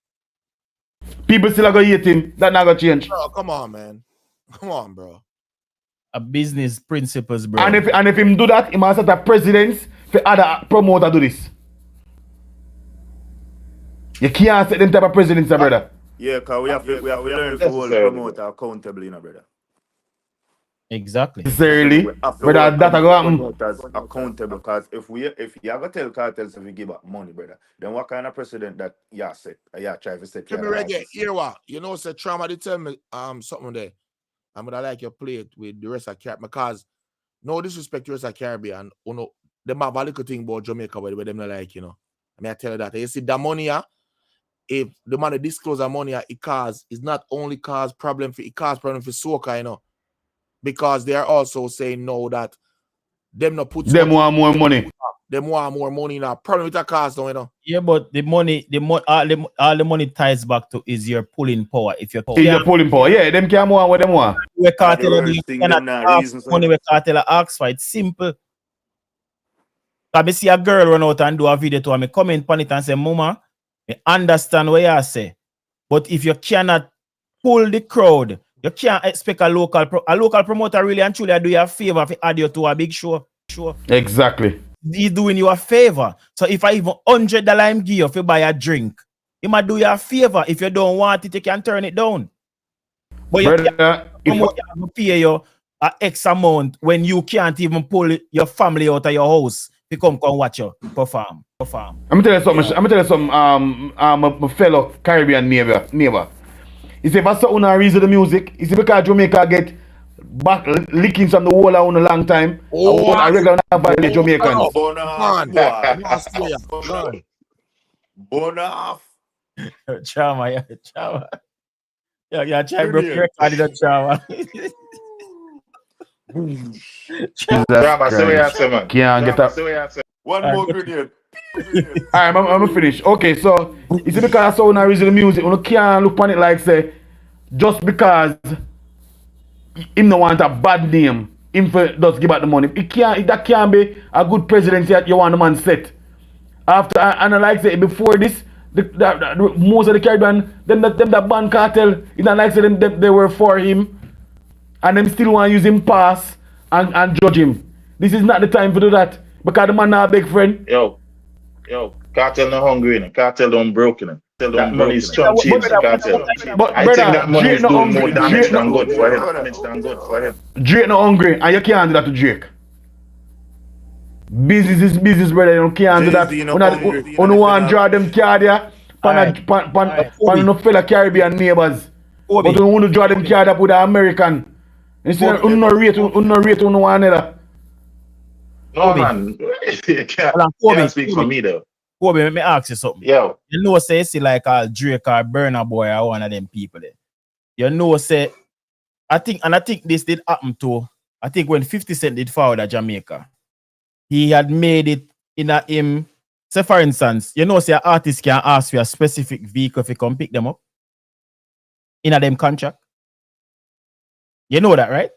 People still are going to hate him. That not going to change. Bro, come on, man. Come on, bro. A business principles, bro. And if him do that, he must set a precedence for other promoter do this. You can't set them type of precedence, brother. Yeah, because we have to learn to hold promoter accountable, you know, brother. Exactly. Necessarily. Brother, that go happen. Accountable, because if you ever tell cartels if you give up money, brother, then what kind of precedent that you set? You try to set. Give me reggae. Here what? You know, say Trauma did tell me something there. I'm gonna like your plate with the rest of Caribbean because no disrespect to the rest of Caribbean, you know, them have a little thing about Jamaica where them not like, you know. I mean, I tell you that. You see, the money, if the man disclose the money, it's not only cause problem for soca, you know. Because they are also saying no that them not put them want more money. Them want more money now. Problem with the cause, though, you know. Yeah, but the money, all the money ties back to is your pulling power. If you're pulling power, yeah, them can more what them want. We Cartel money we Cartel ask for. It's simple. I see a girl run out and do a video to her. Me comment on it and say, Mama, I understand what you say, but if you cannot pull the crowd, you can't expect a local promoter really and truly do you a favor if add you to a big show. Exactly. He's doing you a favor. So if I even $100 him give you if you buy a drink, he might do you a favor. If you don't want it, you can turn it down. But you can't pay you a X amount when you can't even pull your family out of your house to come watch you perform. I'm gonna tell you something. My fellow Caribbean neighbor. He said, if I saw una reason the music, he said because Jamaica get back leaking from the wall on a long time. I regular violate Jamaicans. Bona. Trauma. Yeah, try broke your card in the trauma. Drama, say what you say, man. Can't get up. One more grenade. Alright, I'm gonna finish. Okay, so you see because I saw una reason the music, you can't look on it like say just because him no want a bad name, him does give out the money. That can't be a good presidency that you want the man set. After and I like say before this, the most of the Caribbean, them that ban Cartel, it's not like say them they were for him, and them still want to use him pass and judge him. This is not the time to do that because the man not a big friend. Yo, Cartel not hungry, Cartel don't broken. That money is chump change to Cartel. But I think that money is doing more damage than good for him. Drake not hungry, and you can't do that to Drake. Business is business, brother. You can't do that. You don't want to draw them card here. Pan no fellow Caribbean neighbors. But you want to draw them card up with the American. Instead, you no rate on one another. No, man. You can't speak for me, though. Kobe, let me ask you something. Yo. You know, say, see like Drake or Burna Boy or one of them people there. You know, say, I think this did happen to, I think when 50 Cent did forward at Jamaica, he had made it in a him. Say, for instance, you know, say an artist can ask for a specific vehicle if you come pick them up in a them contract. You know that, right?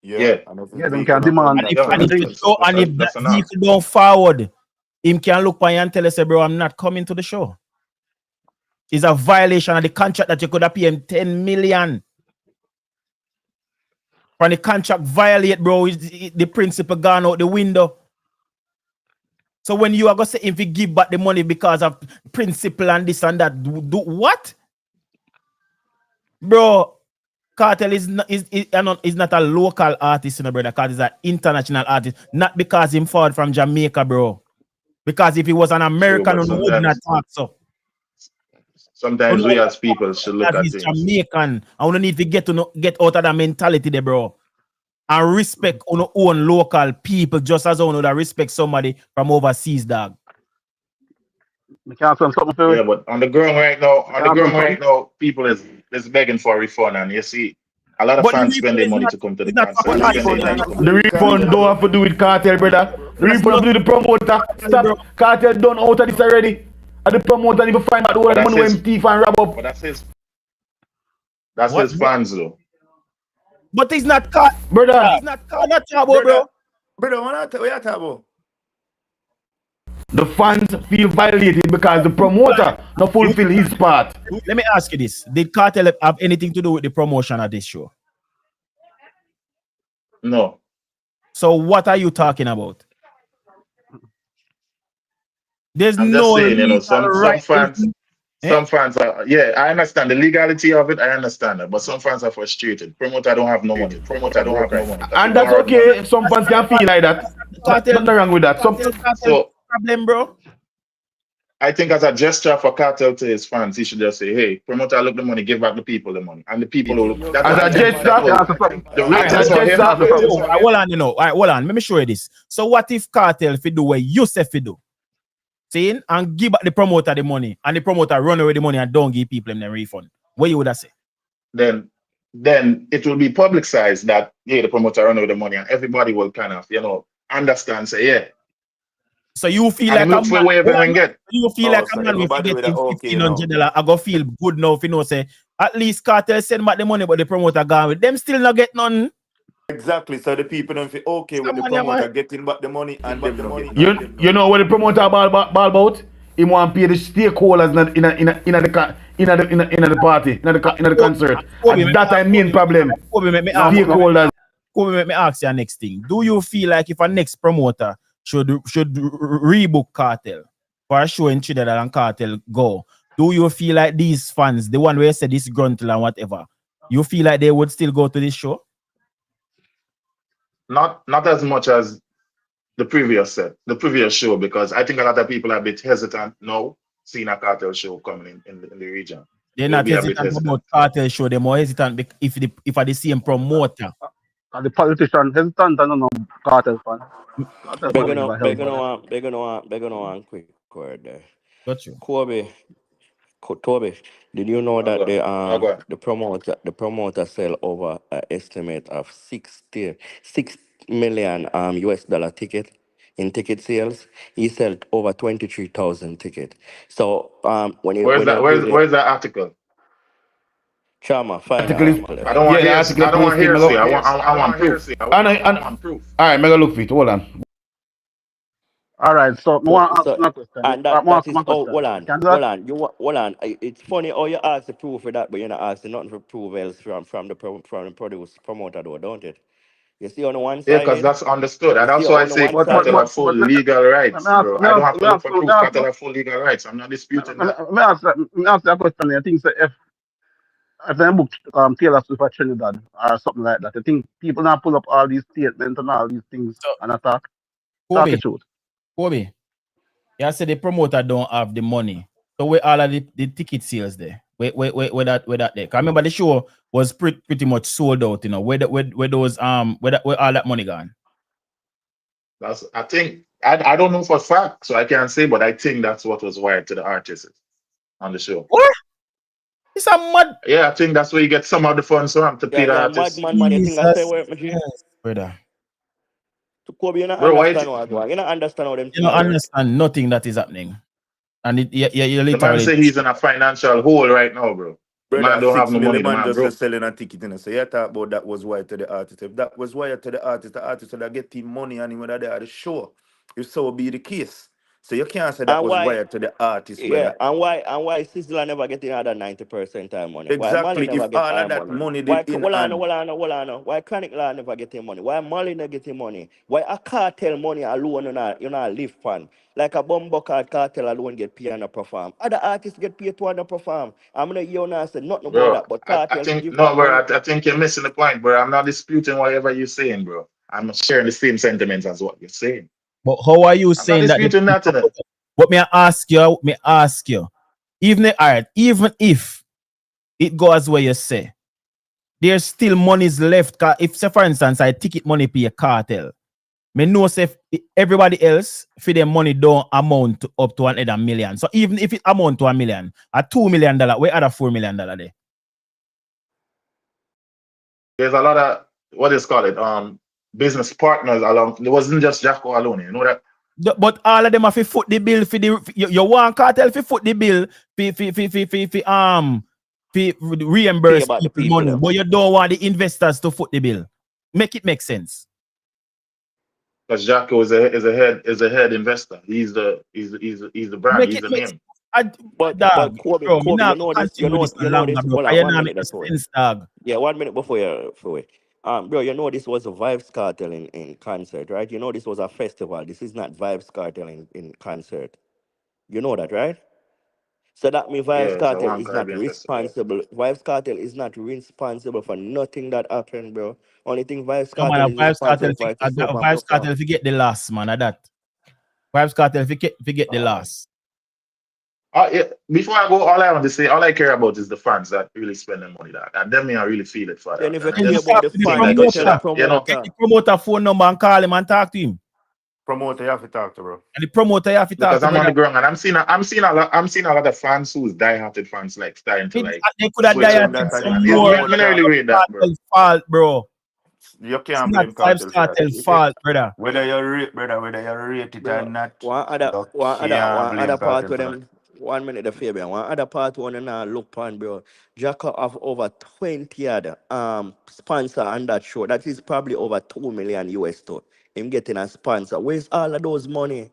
Yeah, them can demand. And if that vehicle don't forward, him can look by and tell us, bro, I'm not coming to the show. It's a violation of the contract that you could have paid him 10 million. When the contract violate, bro, the principle gone out the window. So when you are going to say if you give back the money because of principle and this and that, do what? Bro, Cartel is not a local artist, you know, brother. Cartel is an international artist. Not because him forward from Jamaica, bro. Because if he was an American, he would not talk so. Sometimes we as people should look at things. Jamaican. I want to need to get out of that mentality there, bro. And respect on our own local people just as I want to respect somebody from overseas, dog. Yeah, but on the ground right now, people is begging for a refund, and you see a lot of fans spending money to come to the concert. The refund don't have to do with Cartel, brother. The refund have to do with the promoter. Stop. Cartel done out of this already. And the promoter need to find out who the money when thief and rob up. But that's his fans though. But it's not caught. Brother. It's not caught. Not trouble, bro. Brother, what you talking about? The fans feel violated because the promoter not fulfill his part. Let me ask you this. Did Kartel have anything to do with the promotion of this show? No. So what are you talking about? There's I'm no just saying, you know, right. some fans are, yeah, I understand the legality of it. I understand that, but some fans are frustrated. Promoter don't have no money. Promoter don't have no money. And that's okay. Some fans can feel like that. Nothing wrong with that. So problem, bro. I think as a gesture for Kartel to his fans, he should just say, "Hey, promoter, look the money, give back the people the money, and the people will." As a gesture, the reasons for him. Hold on, you know. All right, hold on. Let me show you this. So what if Kartel if do what you say fi do? Saying and give back the promoter the money, and the promoter run away the money and don't give people them the refund. What you would have say? Then it will be publicized that the promoter run away the money, and everybody will kind of understand. Say yeah. So you feel and like a man, you feel like a man if you get $1,500, I go feel good now if you know say at least Kartel send back the money, but the promoter gone with them still not get none. Exactly. So the people don't feel okay with the promoter getting back the money and them not getting you know what the promoter ball about? He want to pay the stakeholders in the party, in the concert. And that's the main problem. Stakeholders. Kobe, let me ask you next thing. Do you feel like if a next promoter should rebook Kartel for a show in Trinidad and Kartel go, do you feel like these fans, the one where said this gruntle and whatever, you feel like they would still go to this show? Not as much as the previous show, because I think a lot of people are a bit hesitant now seeing a Kartel show coming in the region. They're not hesitant about Kartel show, they're more hesitant if are the same promoter. And the politician hesitant and no Kartel fan. They're gonna want quick word there. Got you. Toby, did you know that the promoter sell over an estimate of $6 million US dollar ticket in ticket sales? He sold over 23,000 tickets. So where's that article? Chama, find article. I don't want hearsay. I don't want hearsay. I want proof. I want proof. All right, mega look for it. Hold on. All right, so I want to ask a question. And that is hold on. It's funny how you ask the proof for that, but you're not asking nothing for proof else from the promoter though, don't it? You see on the one side. Yeah, because that's understood. And also I say Kartel have full legal rights, bro. I don't have to look for proof. Kartel have full legal rights. I'm not disputing that. Let me ask that question. I think if they book Taylor Swift at Trinidad or something like that, I think people now pull up all these statements and all these things and attack. Talk the truth. Kobe, you said the promoter don't have the money. So where all of the ticket sales there? Where that there? Cause I remember the show was pretty much sold out, you know. Where those where all that money gone? I think I don't know for a fact, so I can't say, but I think that's what was wired to the artists on the show. What? It's a mud. Yeah, I think that's where you get some of the funds to pay the artists. Madman, you think I say where brother. Kobe, you don't understand what you don't understand how them. You don't understand nothing that is happening, and you literally. The man say he's in a financial hole right now, bro. Brother, man don't have no money. Man just bro. selling a ticket, and so you talk about that was wired to the artist. If that was wired to the artist would have getting money and when they are the show. If so be the case. So you can't say that was wired to the artist. Yeah, and why Sizzla never getting other 90% time money? Exactly. Why If all of that money did in hand. Hold on. Why Chronic Law never getting money? Why Molly not getting money? Why a Kartel money alone you not live fund? Like a Bumbo Kartel alone get paid and perform. Other artists get paid to and perform. I'm gonna hear now say nothing about that, but Kartel I think you're missing the point, bro. I'm not disputing whatever you're saying, bro. I'm sharing the same sentiments as what you're saying. But how are you saying that? But may I ask you, even if it goes where you say, there's still monies left. If, say, for instance, I ticket money pay a Kartel, me know say everybody else for their money don't amount to up to $1 million. So even if it amount to $1 million, a $2 million, where are the $4 million there? There's a lot of what is called it business partners along. It wasn't just Jacko alone, you know that. But all of them have to foot the bill for the you want Kartel to foot the bill for reimburse about the people people money, them. but you don't want the investors to foot the bill. Make it make sense. Because Jacko is a head investor. He's the brand. Make He's it the make name. sense. But Dog, Kobe, bro, me you not know this, continue this no longer, bro. hold I on not 1 minute, make that's all. sense, dog. Yeah, 1 minute before you. Bro, you know this was a Vybz Kartel in concert, right? You know this was a festival. This is not Vybz Kartel in concert. You know that, right? So that means Yeah, Vybz it's a Kartel One is not Caribbean Festival. responsible. Vybz Kartel is not responsible for nothing that happened, bro. Only thing Vybz No man, Kartel is responsible for is to soap and Vybz perform. Kartel forget the last man of that. Vybz Kartel forget the last. Yeah, before I go, all I care about is the fans that really spend their money that, and them me I really feel it for Then that. if And you I Then you care just about talk the to the think fans, like go we tell should the promoter. have, Get promoter. the promoter phone number and call him and talk to him. Promoter, you have to talk to, bro. And the promoter you have to talk because to, I'm on brother. the ground and I'm seeing a lot of fans who's die-hearted fans like starting to like They could have switch Blame up dieted and that on say, the some man, more. me It's not promoter. really not rate that, bro. Kartel's fault, bro. You It's can't not blame Vybz Cartel for that. Kartel's fault, brother. Whether you rate, brother, whether you rate it or Bro, not, you can't one blame other part Cartel with for that. them. 1 minute the Fabian. One other part one now look pan, bro. Jacko have over 20 other sponsor on that show. That is probably over 2 million US to him getting a sponsor. Where's all of those money?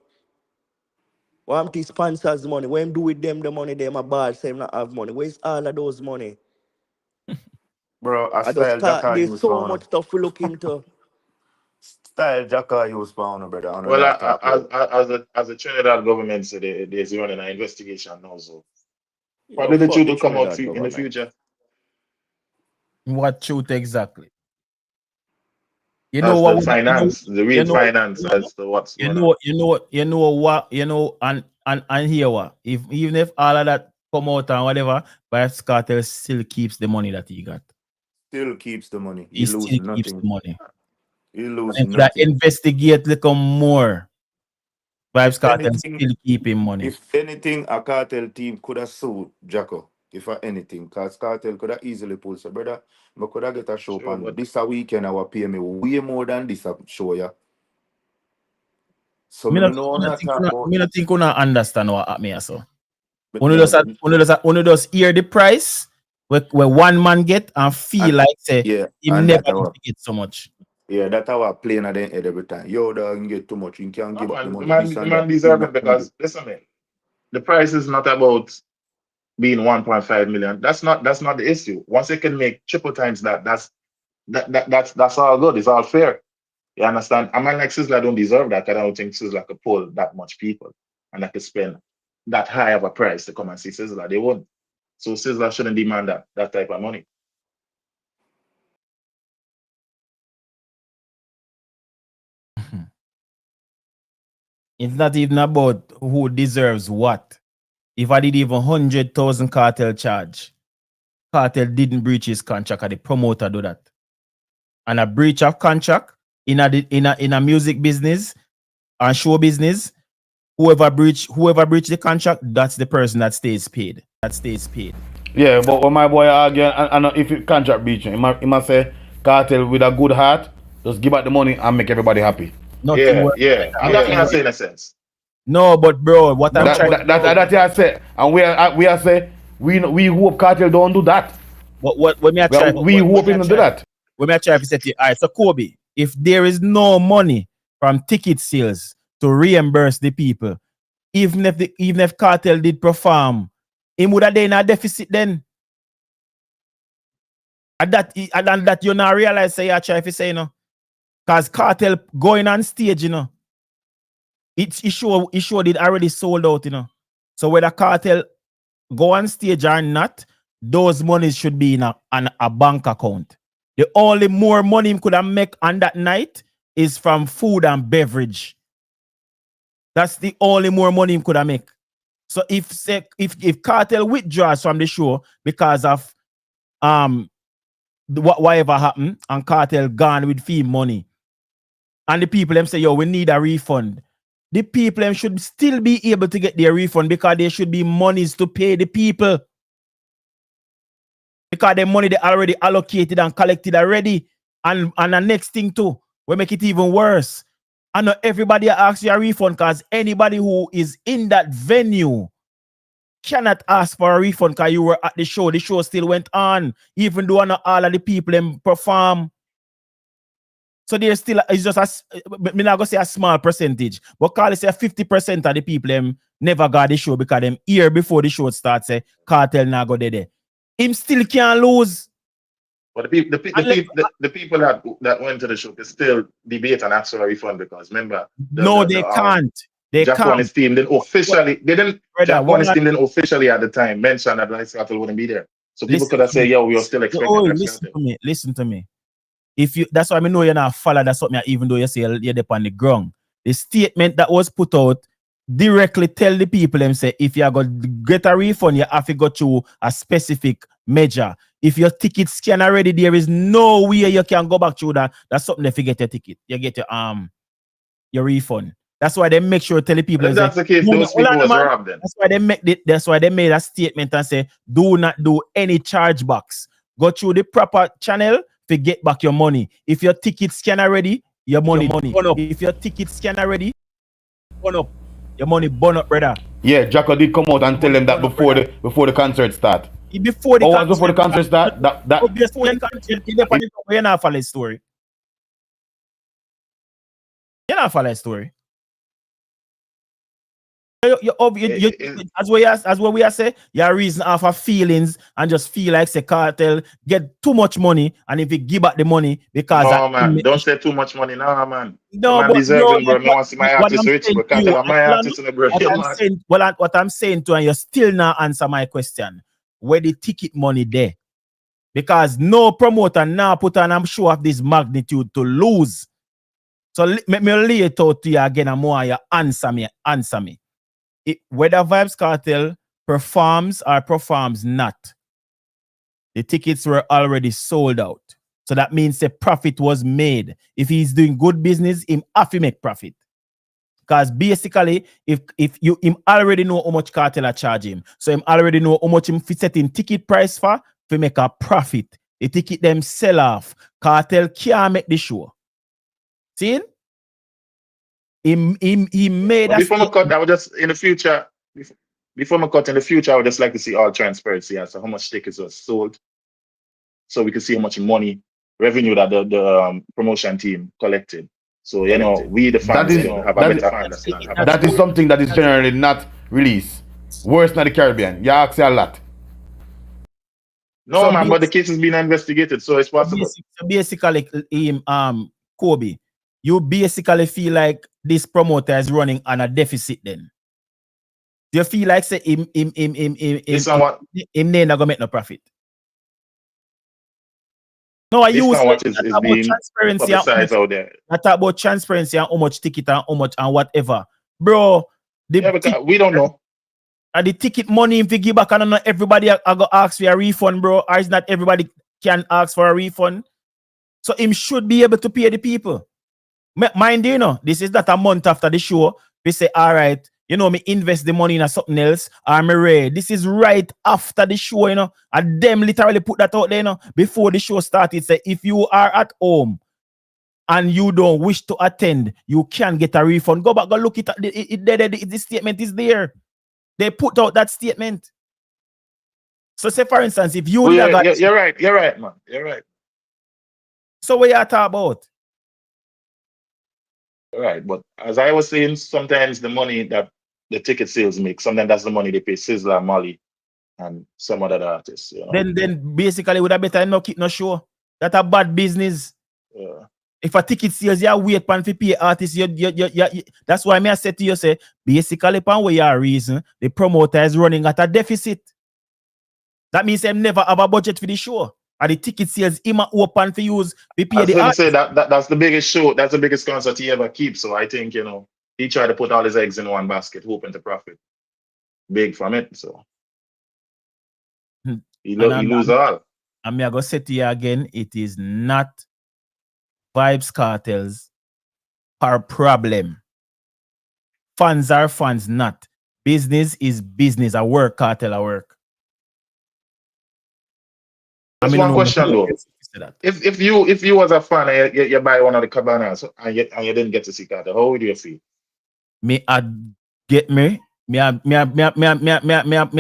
What the sponsors money? When do with them the money? Them a ball say him not have money. Where's all of those money? Bro, a I just style start. Jacka There's use so pound. much stuff to look into. Style Jacka use pound, brother. I know Well, that talk about. as a Trinidad government said, there's running an investigation now, so Yo, probably the fuck truth the will come out Trinidad in the government. future. What truth exactly? You know As what? the finance, the real finance as to what's going on. And here what? If even if all of that come out and whatever, Vybz Kartel still keeps the money that he got. Still keeps the money. He He lose still keeps the nothing. money. He lose And could I nothing. investigate little more? Vybz Kartel Anything, still keep him money. if anything, a Cartel team could have sued Jacko. If for anything, because Cartel could have easily pulled. So, brother, I could have get a show Sure, on but this a weekend. I will pay me way more than this a show, yeah. So, Me me not, no know me what not I think talk una, about. me not think una understand what happened so. But Only no, just hear the price where one man get and feel and like say yeah, him and never that our get so much. yeah, that our playing at the end every time. Yo, dog, you get too much. You can't no, give up the man, money. This the and man that. Him deserve it not gonna because give. listen, man, the price is not about being 1.5 million. That's not the issue. Once they can make triple times that, that's all good. It's all fair. You understand? A man like Sizzler don't deserve that. 'Cause I don't think Sizzler could pull that much people and that could spend that high of a price to come and see Sizzler. They won't. So Sizzler shouldn't demand that type of money. It's not even about who deserves what. If I did even 100,000 Cartel charge, Cartel didn't breach his contract, and the promoter do that. And a breach of contract in a music business and show business, whoever breach the contract, that's the person that stays paid. Yeah, but when my boy argue, and if it contract breaching, he must say, Cartel with a good heart, just give out the money and make everybody happy. Nothing Yeah, worse. yeah. And that can say in a sense. No, but bro, what I'm No, trying but bro, That I say, and we are say, we hope Cartel don't do that. what me I try We hope him to do that. when I try to say to you, all right, so Kobe, if there is no money from ticket sales to reimburse the people, even if Cartel did perform, he would have been in a deficit then. And that you not realize say you try to say, you know, because Cartel going on stage, you know, it showed it already sold out, you know. So whether Cartel go on stage or not, those monies should be in a bank account. The only more money he could have make on that night is from food and beverage. That's the only more money he could have make. So if Cartel withdraws from the show because of whatever happened and Cartel gone with fee money, and the people them say, yo, we need a refund, the people them should still be able to get their refund because there should be monies to pay the people. Because the money they already allocated and collected already. And the next thing too, we make it even worse. I know everybody asks you a refund because anybody who is in that venue cannot ask for a refund because you were at the show. The show still went on, even though not all of the people them perform. So there's still, it's just I'm not gonna say a small percentage, but call it say 50% of the people them never got the show because them year before the show starts say Kartel now go there. Him still can't lose. But the people that went to the show can still debate and ask for a refund because remember they can't. They Japanese can't. team didn't officially Japanese team didn't officially at the time mention that Vybz Kartel wouldn't be there. So people could have said, yo, we are still expecting that. Listen to me. If you, that's why I know you're not follow that something, even though you say you're up on the ground. The statement that was put out directly tell the people them say if you are going to get a refund, you have to go through a specific measure. If your ticket scan already, there is no way you can go back through that. That's something if you get your ticket, you get your refund. That's why they make sure to tell the people. If that's the case, those people was robbed then. That's why they made a statement and say, do not do any chargebacks. Go through the proper channel to get back your money. If your ticket scan already, your money burn up. If your ticket scan already, burn up. Your money burn up, brother. Yeah, Jacko did come out and tell them that before the concert start. Before the concert start, you're not following the story. You're not following the story. As what we are say, your reason off of feelings and just feel like say Kartel get too much money, and if you give back the money because no man, don't say too much money, no man. No, man but deserving, no, bro. I want to see my artist rich, but Kartel my artist in the bro. What I'm saying to, and you still not answer my question. Where the ticket money there? Because no promoter now put on I'm sure of this magnitude to lose. So let me lay it out to you again and more. You answer me. Whether Vybz Kartel performs or performs not, the tickets were already sold out. So that means the profit was made. If he's doing good business, him have to make profit. Because basically, if him already know how much Kartel are charge him, so him already know how much him setting ticket price for make a profit. The ticket them sell off. Kartel can't make the show. See? He made a before I cut, I would just in the future. Before I cut in the future, I would just like to see all transparency as to how much tickets were sold, so we can see how much money revenue that the promotion team collected. So you know, we the fans have a better understanding. That is something that is generally not released. Worse than the Caribbean. You ask a lot. No so man, but the case is being investigated, so it's possible. So basically, Kobe, you basically feel like this promoter is running on a deficit then. Do you feel like say him not gonna make no profit? No, I use transparency out there. I talk about transparency and how much ticket and how much and whatever. Bro, we don't know. And the ticket money, if you give back, I don't know everybody I go ask for a refund, bro. Or is not everybody can ask for a refund. So him should be able to pay the people. Mind you, know, this is not a month after the show. We say, all right, you know, me invest the money in something else. I'm ready. This is right after the show, you know. And them literally put that out there, you know, before the show started. Say, if you are at home and you don't wish to attend, you can get a refund. Go back, go look at the statement is there. They put out that statement. So say, for instance, if you... you're right, man. You're right. So what you talking about? Right, but as I was saying, sometimes the money that the ticket sales make, sometimes that's the money they pay Sizzler, Molly, and some other artists. You know? Then basically, would have better not keep no show. That's a bad business. Yeah. If a ticket sales, you wait pan for pay artists, that's why I said to you, say, basically, pan where you reason, the promoter is running at a deficit. That means they never have a budget for the show. And the ticket sales him open for use. Say that's the biggest show, that's the biggest concert he ever keeps. So I think, you know, he tried to put all his eggs in one basket, hoping to profit big from it. So he lose all. And I'm gonna say to you again, it is not Vybz Kartel's problem. Fans are fans, not. Business is business. A work, Kartel, a work. That's one question though. If you was a fan and you buy one of the cabanas and you didn't get to see Kartel, how would you feel? Me, I get me. Me I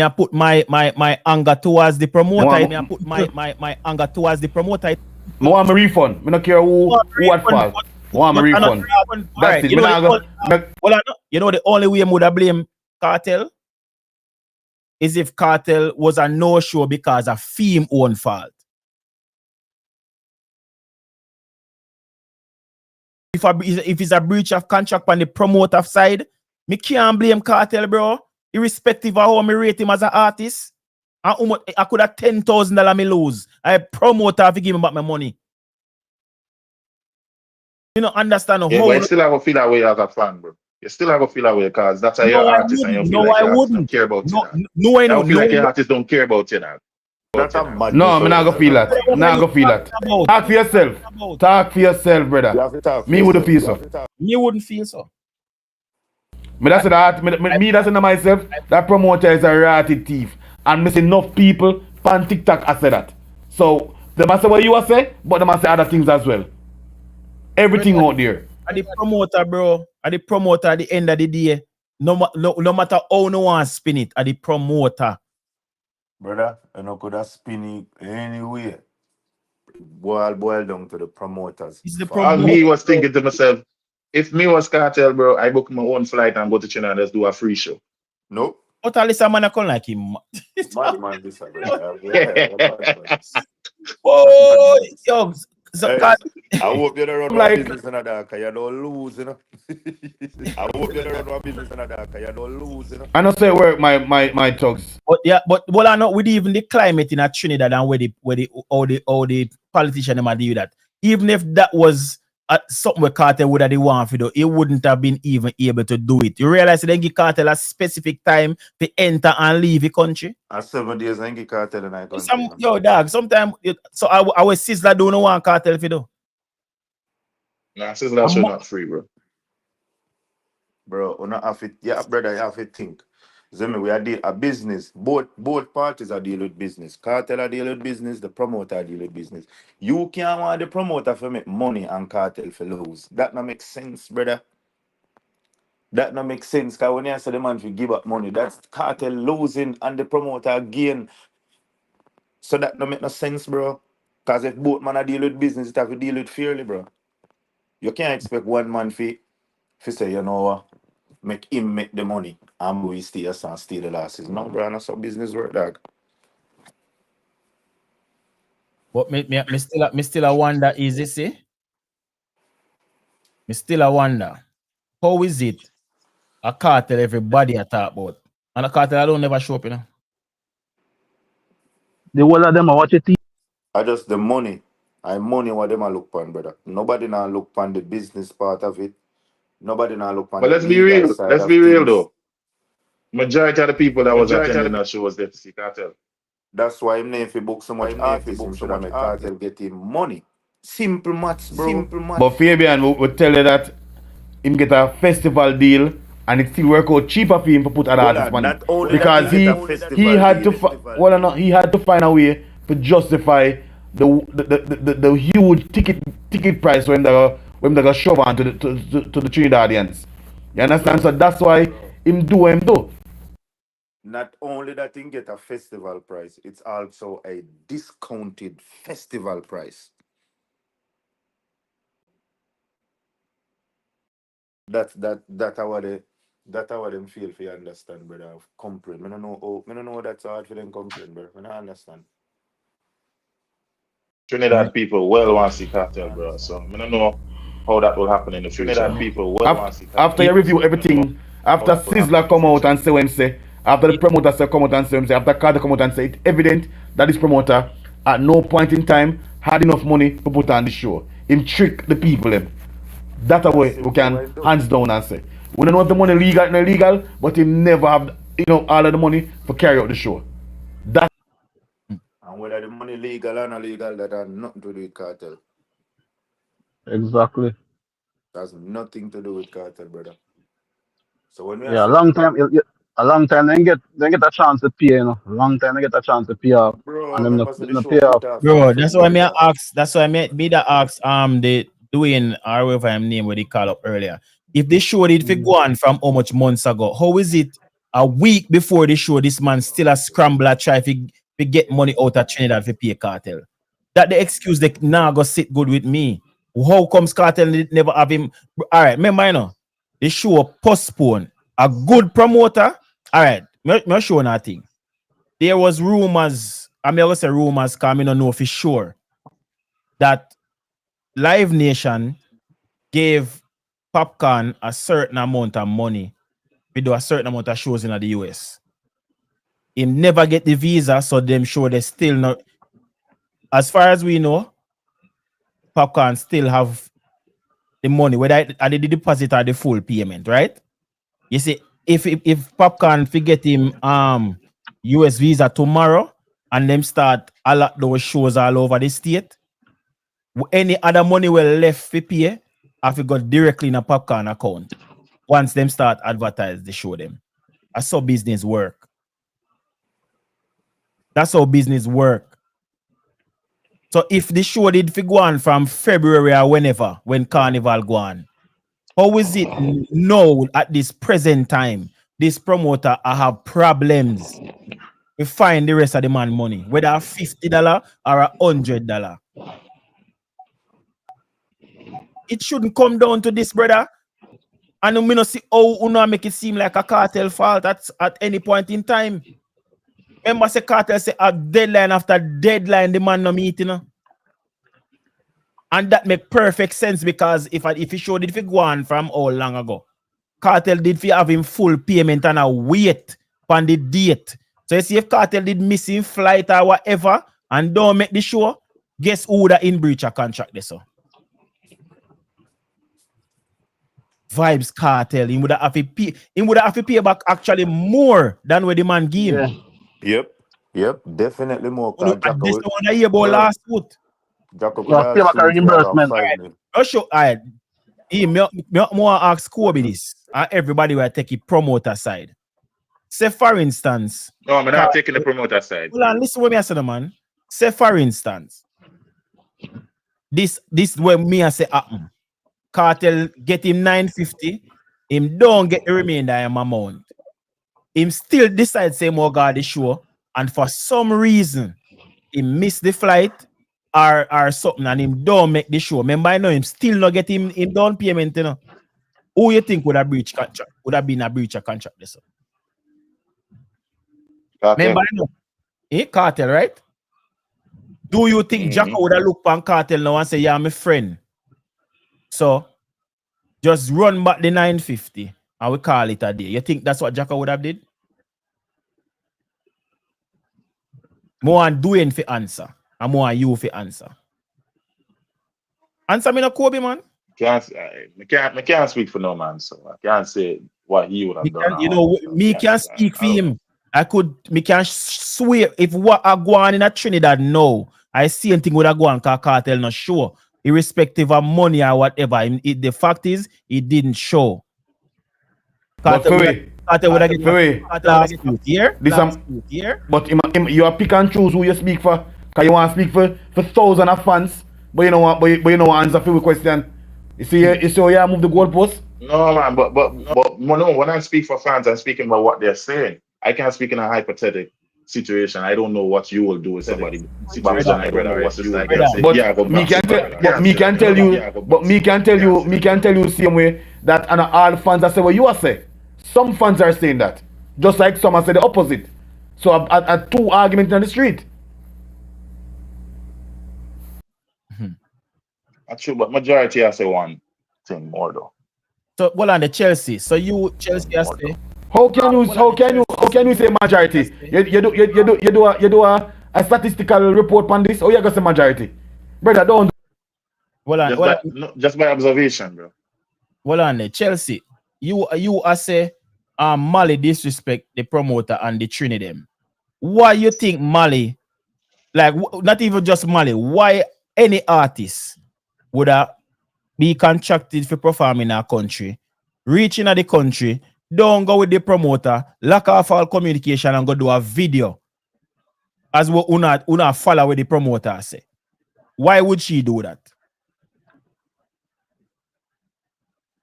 put my anger towards the promoter. Me I put my anger towards the promoter. I want my refund. Me not care who at fault. I want my refund. That's it. You know the only way I would have blame Kartel is if Kartel was a no-show because of Fame own fault. If it's a breach of contract on the promoter side, me can't blame Kartel, bro. Irrespective of how me rate him as an artist. I could have $10,000 me lose. I promoter have to give me back my money. You don't understand Yeah, how. but you still have to feel that way as a fan, bro. You still have to feel that way because that's how your artist and you feel like your artist don't care about you. No, I know. I feel like your artist don't care about you now. No, I'm not gonna feel that. I'm not gonna feel that. Talk for yourself. Talk for yourself, brother. Me wouldn't feel so. Me wouldn't feel so. Me that's that. Me that's in myself. That promoter is a ratted thief, and me see enough people on TikTok I say that. So they must say what you are say, but they must say other things as well. Everything out there. And the promoter, bro. And the promoter at the end of the day, no matter how no one spin it, at the promoter. Brother, you know, could have spin it anyway. Boil down to the promoters. All me was thinking to myself, if me was Kartel, bro, I book my own flight and go to China and just do a free show. Nope. But at least I'm gonna come like him. Madman, this Oh, yo. So hey, I hope you don't run like, business in a dark, you don't lose, you know. I hope you don't run business in a dark, you don't lose, you know. I don't say work my thugs. But yeah, but well, I know with even the climate in a Trinidad and where the politicians might do that. Even if that was something where Kartel would have the want to do, he wouldn't have been even able to do it. You realize they give Kartel a specific time to enter and leave the country. At 7 days, I give Kartel and I country. Yo, dog, sometimes so our sister don't want Kartel to do. Nah, sister should not free, bro. Bro, you not have it. Yeah, brother, you have to think. We are deal a business. Both parties are deal with business. Kartel are deal with business. The promoter are deal with business. You can't want the promoter for make money and Kartel for lose. That not make sense, brother. That not make sense. Cause when you say the man to give up money, that's Kartel losing and the promoter gain. So that don't make no sense, bro. Cause if both man are deal with business, it have to deal with fairly, bro. You can't expect one man to say, you know what? Make him make the money and we steal the losses. No, bro, that's how business work, dog. But me still a wonder is this, eh? Me still a wonder. How is it a Kartel everybody I talk about? And a Kartel I don't never show up, you know. The whole of them are watching TV. I just the money. I money what them I look on, brother. Nobody now look on the business part of it. Nobody now look on. But let's be real. Let's be real though. Majority of the people that was attending that show was there to see Kartel. That's why him name for book so much artists. Him should have make Kartel get him money. Simple maths, bro. Simple maths. But Fabian would tell you that him get a festival deal and it still work out cheaper for him to put other artists money. Because he had to find a way to justify the huge ticket price when they got shove on to the Trinidadians. You understand? So that's why him do. Not only that he get a festival price, it's also a discounted festival price. That how them feel for you understand, brother. Complain. I don't know that's hard for them complain, bro. I don't understand. Trinidad people well want to see Kartel, bro. So I don't know how that will happen in the future. Trinidad people well want to see Kartel. After you review everything, after Sizzler come out and say when say, after the promoter say come out and say, after Kartel come out and say, it's evident that this promoter at no point in time had enough money to put on the show. Him trick the people them. That's a way we can hands down and say. We don't know if the money legal and illegal, but him never have all of the money to carry out the show. That and whether the money legal or not legal, that has nothing to do with Kartel. Exactly. That's nothing to do with Kartel, brother. So when we a long time they get a chance to pay, A long time they get a chance to pay off. Bro, and them the pay off. Bro, that's why me ask. That's why I ask the Dwayne or whatever his name what he called up earlier. If they showed it go on from how much months ago, how is it A week before the show, this man still a scrambler try to get money out of Trinidad for pay Cartel. That the excuse they now go sit good with me. How comes Cartel never have him? All right, remember, you know, the show postponed. A good promoter. All right, me show nothing. There was rumors. I mean, I say rumors, because I don't know for sure that Live Nation gave Popcorn a certain amount of money to do a certain amount of shows in the US. He never get the visa, so them show they still not. As far as we know, Popcorn still have the money, whether I did the deposit or the full payment, right? You see, if Popcorn forget him US visa tomorrow and them start a lot those shows all over the state, any other money will left for pay, have to go directly in a Popcorn account. Once them start advertise, they show them. That's how business work. That's how business work. So if the show did go on from February or whenever, when Carnival go on, how is it now at this present time, this promoter have problems to find the rest of the man money, whether $50 or $100? It shouldn't come down to this, brother. And we not see how you make it seem like a Cartel fault at any point in time. Remember, say Cartel say a deadline after deadline, the man no meet, you know. And that make perfect sense, because if he showed it, if it go on from how long ago, Cartel did have him full payment and a wait on the date. So you see, if Cartel did missing flight or whatever and don't make the show, guess who would have in breach a contract this? So Vybz Kartel, he would have to pay back actually more than what the man gave him. Yep, definitely more. This the one I hear about last week. Jacko could have reimbursement. Show, more ask Kobe this, and everybody will take it promoter side. Say for instance, no, I'm not taking the promoter side. Hold on, listen what me I say, man. Say for instance, this where me I say happen. Cartel get him 950, him don't get the remainder amount. Him still decide say more guard the show, and for some reason he missed the flight or something, and him don't make the show. Remember, I know him still not get him down payment, you know. Who you think would have breached contract? Would have been a breach of contract this? Remember, I know Cartel, right? Do you think Jacko would have looked on Cartel now and say, yeah, my friend? So just run back the 950 and we call it a day. You think that's what Jacko would have did? More and doing for answer. And more and you for answer. Answer me no Kobe, man. I can't speak for no man, so I can't say what he would have done. You know, me can't speak for him. Me can swear if what I go on in a Trinidad now, I see anything would have gone because Cartel not sure. Irrespective of money or whatever. The fact is, it didn't show. Cartel would have get last year. But you are pick and choose who you speak for. Because you want to speak for thousands of fans, but you know what? But you know answer for the question. You see, you move the goalpost. No, man. But no, when I speak for fans, I'm speaking about what they're saying. I can't speak in a hypothetical situation. I don't know what you will do with somebody. Situation I don't know what you will do. But me can tell you same way that and all fans are saying what you are saying. Some fans are saying that, just like some are saying the opposite. So I two arguments on the street. That's true, but majority I say one thing more though. So well on the Chelsea. So you Chelsea are say. How can you say majority? You do a statistical report on this, or you gonna say majority? Brother, don't. Just by observation, bro. Well on the Chelsea. You are say Mali disrespect the promoter and the Trinidad. Why you think Mali, like not even just Mali, why any artist would be contracted for perform in our country, reaching at the country, don't go with the promoter, lock off all communication and go do a video as what una follow with the promoter say? Why would she do that?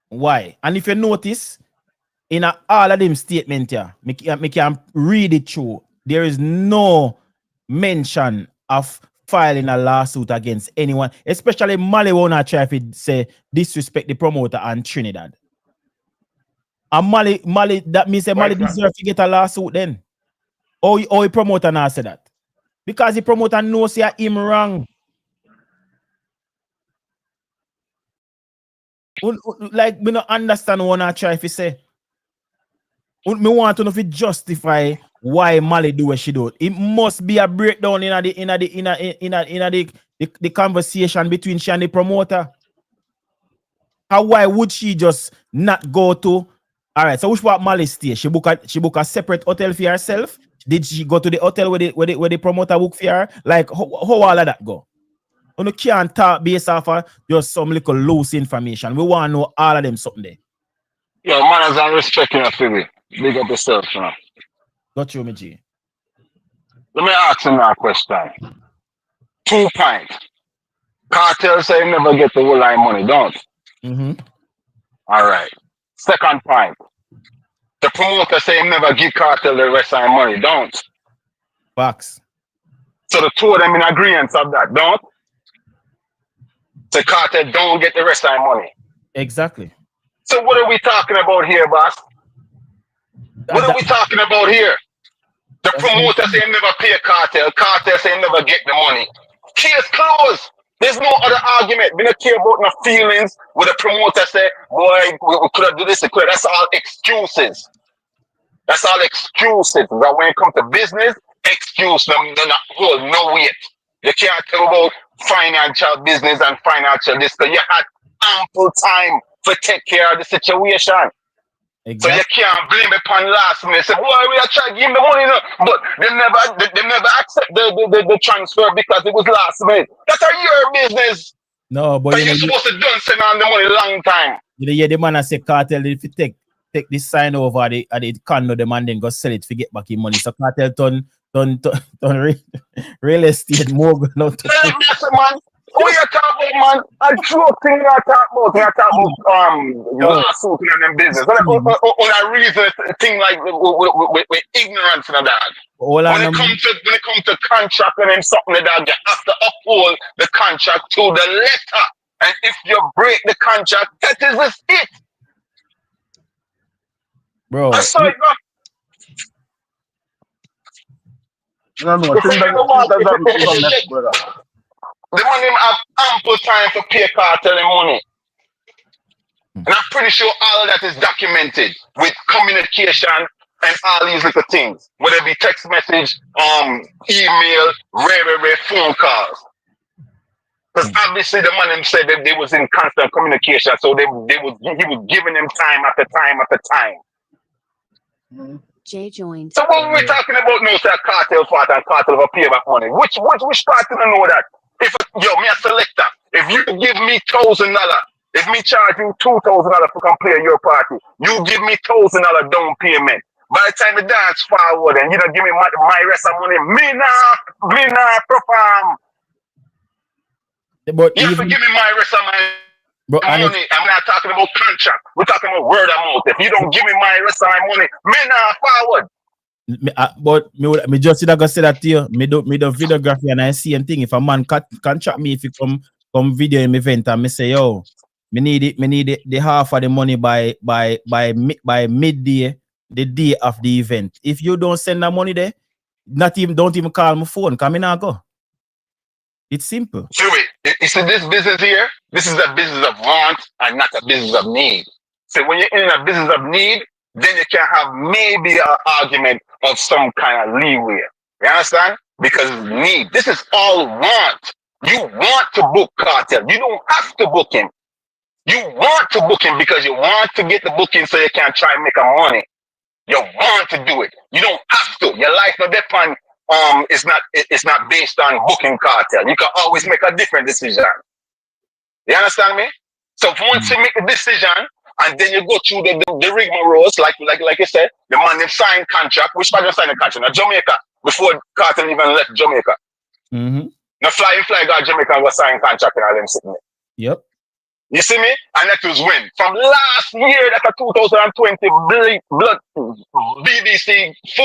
Why? And if you notice, in all of them statement here, me can read it through. There is no mention of filing a lawsuit against anyone, especially Mali won't try to say disrespect the promoter and Trinidad. And Mali, that means that Mali deserves to get a lawsuit then. Or the promoter not say that. Because the promoter knows him wrong. Like, me not understand what I try to say. Me want to know if it justify why Mali do what she do. It must be a breakdown in the conversation between she and the promoter. How why would she just not go to? All right, so which part Mali stay? She book a separate hotel for herself. Did she go to the hotel where the promoter book for her? Like how all of that go? You can't talk based off of just some little loose information. We want to know all of them something there. Yo, manners and respect, you know, Philly. Big up yourself, you know. Got you, me G. Let me ask you now a question. 2 points. Cartel say never get the whole line money, don't? Mm-hmm. All right. Second point. The promoter say never give Cartel the rest of the money, don't? Facts. So the two of them in agreement of that, don't? The Cartel don't get the rest of the money. Exactly. So what are we talking about here, boss? What are we talking about here? The promoter say never pay Cartel. Cartel say never get the money. Case closed. There's no other argument. We don't care about no feelings. Where the promoter say, boy, we could have do this, that's all excuses. That's all excuses. But when it comes to business, excuse them, they're not hold no weight. You can't talk about financial business and financial this, because you had ample time to take care of the situation. Exactly. So you can't blame it upon last minute. Say, boy, we are trying to give him the money, but they never accept the transfer because it was last minute. That's your business. No, but you're supposed to done send on the money long time. You the man I say Cartel if you take this sign over at the condo the man then go sell it to get back his money. So Cartel turn real estate mogul. Man. Who you talking about, man? A joke thing you talk about. You talk about lawsuit in them business. On a reason thing like with ignorance and that. When it comes to contract and then something like that, you have to uphold the contract to the letter. And if you break the contract, that is it. Bro. That's all it got. The money have ample time for pay Cartel and money. And I'm pretty sure all of that is documented with communication and all these little things. Whether it be text message, email, rare phone calls. Because obviously the man said that they was in constant communication, so he was giving them time after time after time. Jay joined. So what we're talking about now, say Cartel fought and Cartel for pay back money. Which part to know that? If me a selector, if you give me $1,000, if me charge you $2,000 to come play your party, you give me $1,000 down payment. By the time the dance forward and you don't give me my rest of money, me nah perform. But you have to give me my rest of my money. I'm not talking about contract. We're talking about word of mouth. If you don't give me my rest of my money, me nah forward. But me just gonna say that to you. Me do videography and I see thing. If a man contract me, if you come video in event and me say, yo, me need the half of the money by midday, the day of the event. If you don't send that money there, don't even call my phone. Come in and go. It's simple. So wait, you see this business here? This is a business of want and not a business of need. So when you're in a business of need, then you can have maybe an argument of some kind of leeway. You understand? Because need. This is all want. You want to book Cartel. You don't have to book him. You want to book him because you want to get the booking so you can try and make a money. You want to do it. You don't have to. Your life no depend it's not based on booking Cartel. You can always make a different decision. You understand me? So once you make a decision and then you go through the rigmaroles, like you said, the man them sign contract. Which part you sign the contract? Now Jamaica, before Cartel even left Jamaica. Mm-hmm. Now fly got Jamaica and go sign contract and all them sitting there. Yep. You see me? And that was when? From last year, that's a 2020 blood BBC 4.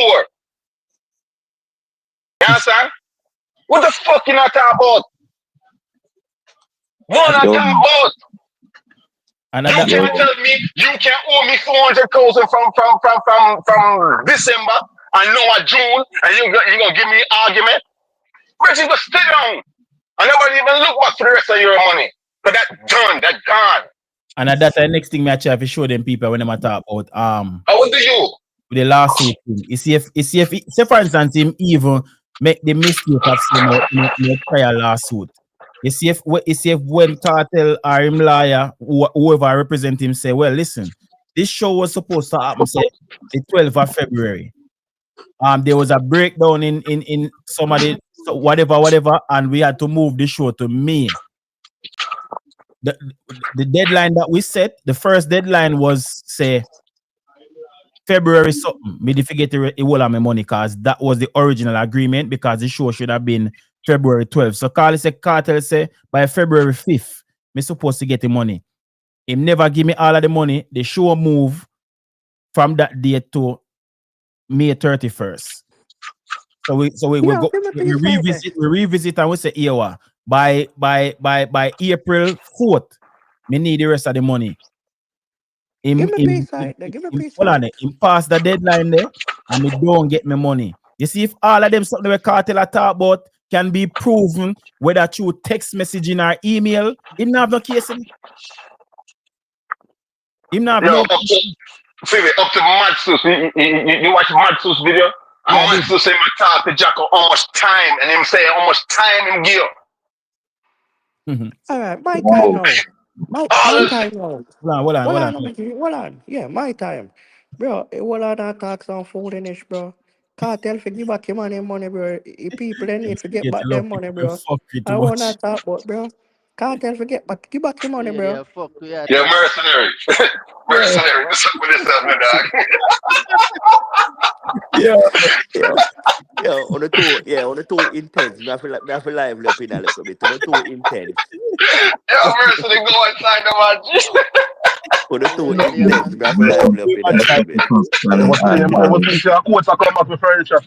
You understand? What the fuck you not talking about? What not talking about? And You can't tell me you can owe me 400,000 from December and now June, and you gonna give me argument? But you go stay down, and nobody even look back for the rest of your money. But that done, that gone. And that's the next thing me actually have to show them people when they talk about How would you? With the lawsuit thing. You see if say for instance him even make the mistake of saying no trial lawsuit. You see if when Kartel or him lawyer, whoever represent him say, well, listen, this show was supposed to happen say the 12th of February. There was a breakdown in somebody whatever, and we had to move the show to May. The deadline that we set, the first deadline was say February something. Me forget the whole of my money because that was the original agreement because the show should have been February 12th. So Kartel say by February 5th, me supposed to get the money. He never give me all of the money. The show move from that date to May 31st. So we revisit and we say here by April 4th, me need the rest of the money. Him pass the deadline there and me don't get my money. You see, if all of them something we Kartel talk about can be proven whether through text messaging or email, him not have no case. Him not have no. Up to Madsus. You watch Madsus video? And Madsus say me talk to Jacko how much time, and him say how much time him give. All right, my time now. My time now. Hold on. Yeah, my time. Bro, what are that tax on food in it, bro? Kartel for give back your money, bro. If people they need to get back their money, bro. I want to talk about, bro. Kartel for give back your money, bro. Yeah, fuck yeah. You're mercenary. Mercenary. What's up with this, my dog? On the two intense. I feel lively up in a little bit. On the two intense. Yo, mercenary, go inside the match. On the two intense. I feel lively up in a little bit. I was thinking your coats are coming up with furniture.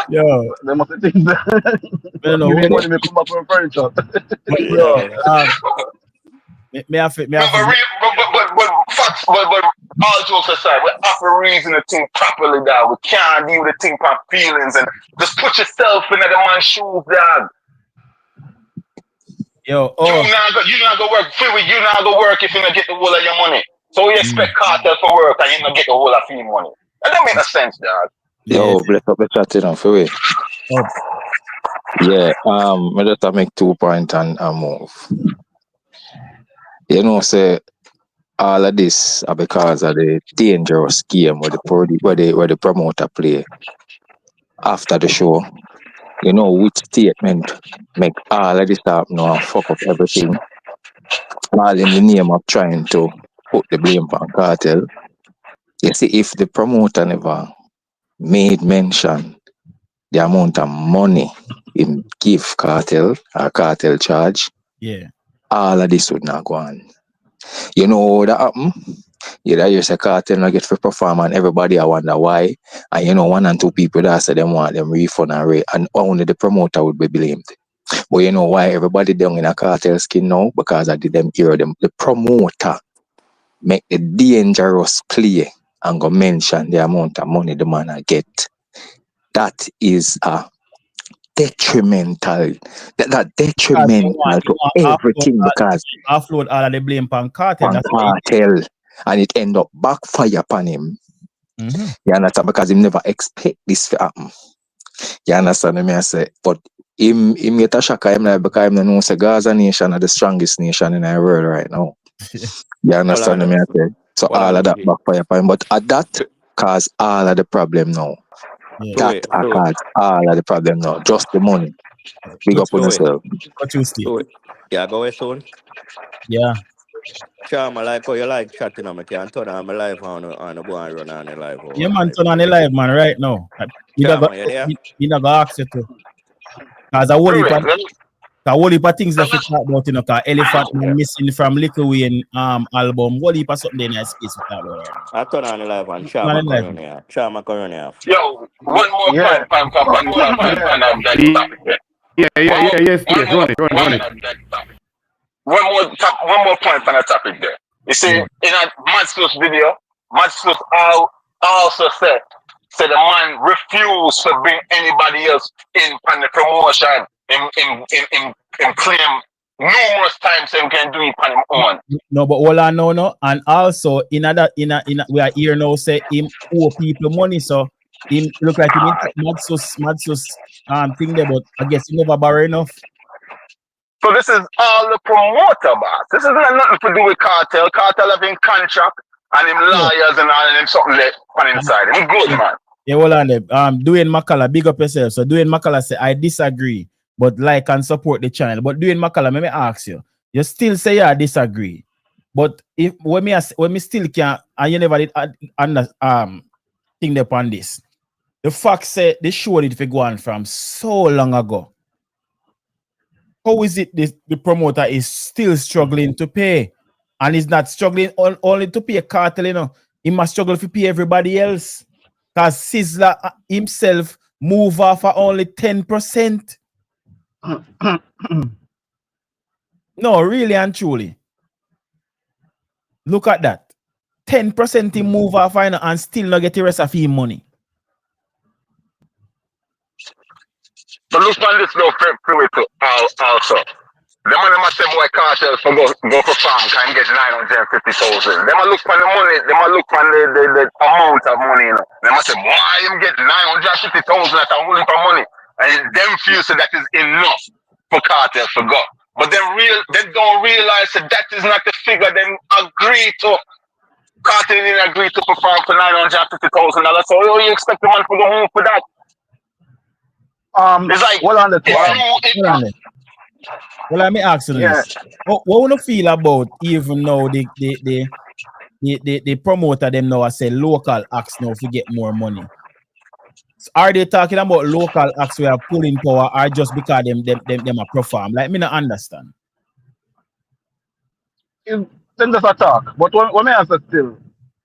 Yo. They must think that. No. You need money to come up with furniture. But all jokes aside, we have to reason the thing properly, dog. We can't deal with the thing from feelings and just put yourself in the man's shoes, dog. Yo, you not go work free with you not go work if you not get the whole of your money. So we expect Kartel for work and you not get the whole of your money. That don't make no sense, dog. Yo, bless up the chat on for way. Yeah, I just make 2 points and move. You know, say all of this are because of the dangerous game where the promoter play after the show. You know which statement make all of this happen and fuck up everything. All in the name of trying to put the blame on Kartel. You see, if the promoter never made mention the amount of money him give Kartel or Kartel charge, all of this would not go on. You know what happen? You say Kartel not get for perform and everybody I wonder why. And you know 1 and 2 people that say them want them refund and only the promoter would be blamed. But you know why everybody down in a Kartel skin now? Because I did them hear them. The promoter make the dangerous play and go mention the amount of money the man I get. That is a detrimental. That detrimental to everything because offload all of the blame on Kartel. And it end up backfire upon him. You understand? Because him never expect this to happen. You understand me? I say, but him get a shock him like because him know say Gaza nation are the strongest nation in the world right now. You understand me? I say, so all of that backfire upon him. But at that cause all of the problem now. That cause all of the problem now. Just the money. Big up on yourself. What you see? Yeah, go away soon. Yeah. Charm, I like how you like chatting on me. Can't turn on my live on the go and run on the live. Yeah, man, turn on the live, man, right now. You not go ask you to. Because I worry. A whole heap of things that we talk about, you know, cause Elephant Man missing from Little Wayne album. Whole heap of something in that space we talk about right now. I turn on the live and try Man, my in life. macaroni off. Try macaroni off. Yo, one more Yeah. point, that topic. Yes, run it. One more point on the topic there. You see, Yeah. in a Matsu's video, Matsus also said the man refused to bring anybody else in on the promotion. In claim numerous times him can do it on him own. No, but all I know, no, and also in we are here now say him owe people money, so him look like him Matsus thing there, but I guess he never borrow enough. So this is all the promoter, boss. This is nothing to do with Cartel. Cartel having contract and him lawyers and all them something there on inside. Him good, man. Yeah, hold on there. Dwayne McCullough, big up yourself. So Dwayne McCullough say, I disagree, but like and support the channel. But Dwayne McCullough, let me ask you. You still say I disagree. But if when me still can't, and you never did think upon this. The fact say the show did go on from so long ago. How is it the promoter is still struggling to pay? And is not struggling only to pay Cartel, you know. He must struggle to pay everybody else. Because Sizzler himself move off for only 10%. No, really and truly. Look at that. 10% he move off and still not get the rest of his money. So look on this little freeway too also. The money must say boy Cartel for go for farm can get 950,000. They must look for the money, they must look for the amount of money, you know. They must say, why him get 950,000 that are willing for money? And them feel so that is enough for Cartel for go. But they don't realize that is not the figure they agree to. Cartel didn't agree to perform for $950,000. So you expect the man to go home for that? It's like hold on the Well, let me ask you this. What would you feel about even now the promoter them now say local acts now to get more money? Are they talking about local acts who are pulling power or just because them are perform? Like me not understand. Them just a talk. But when I answer still,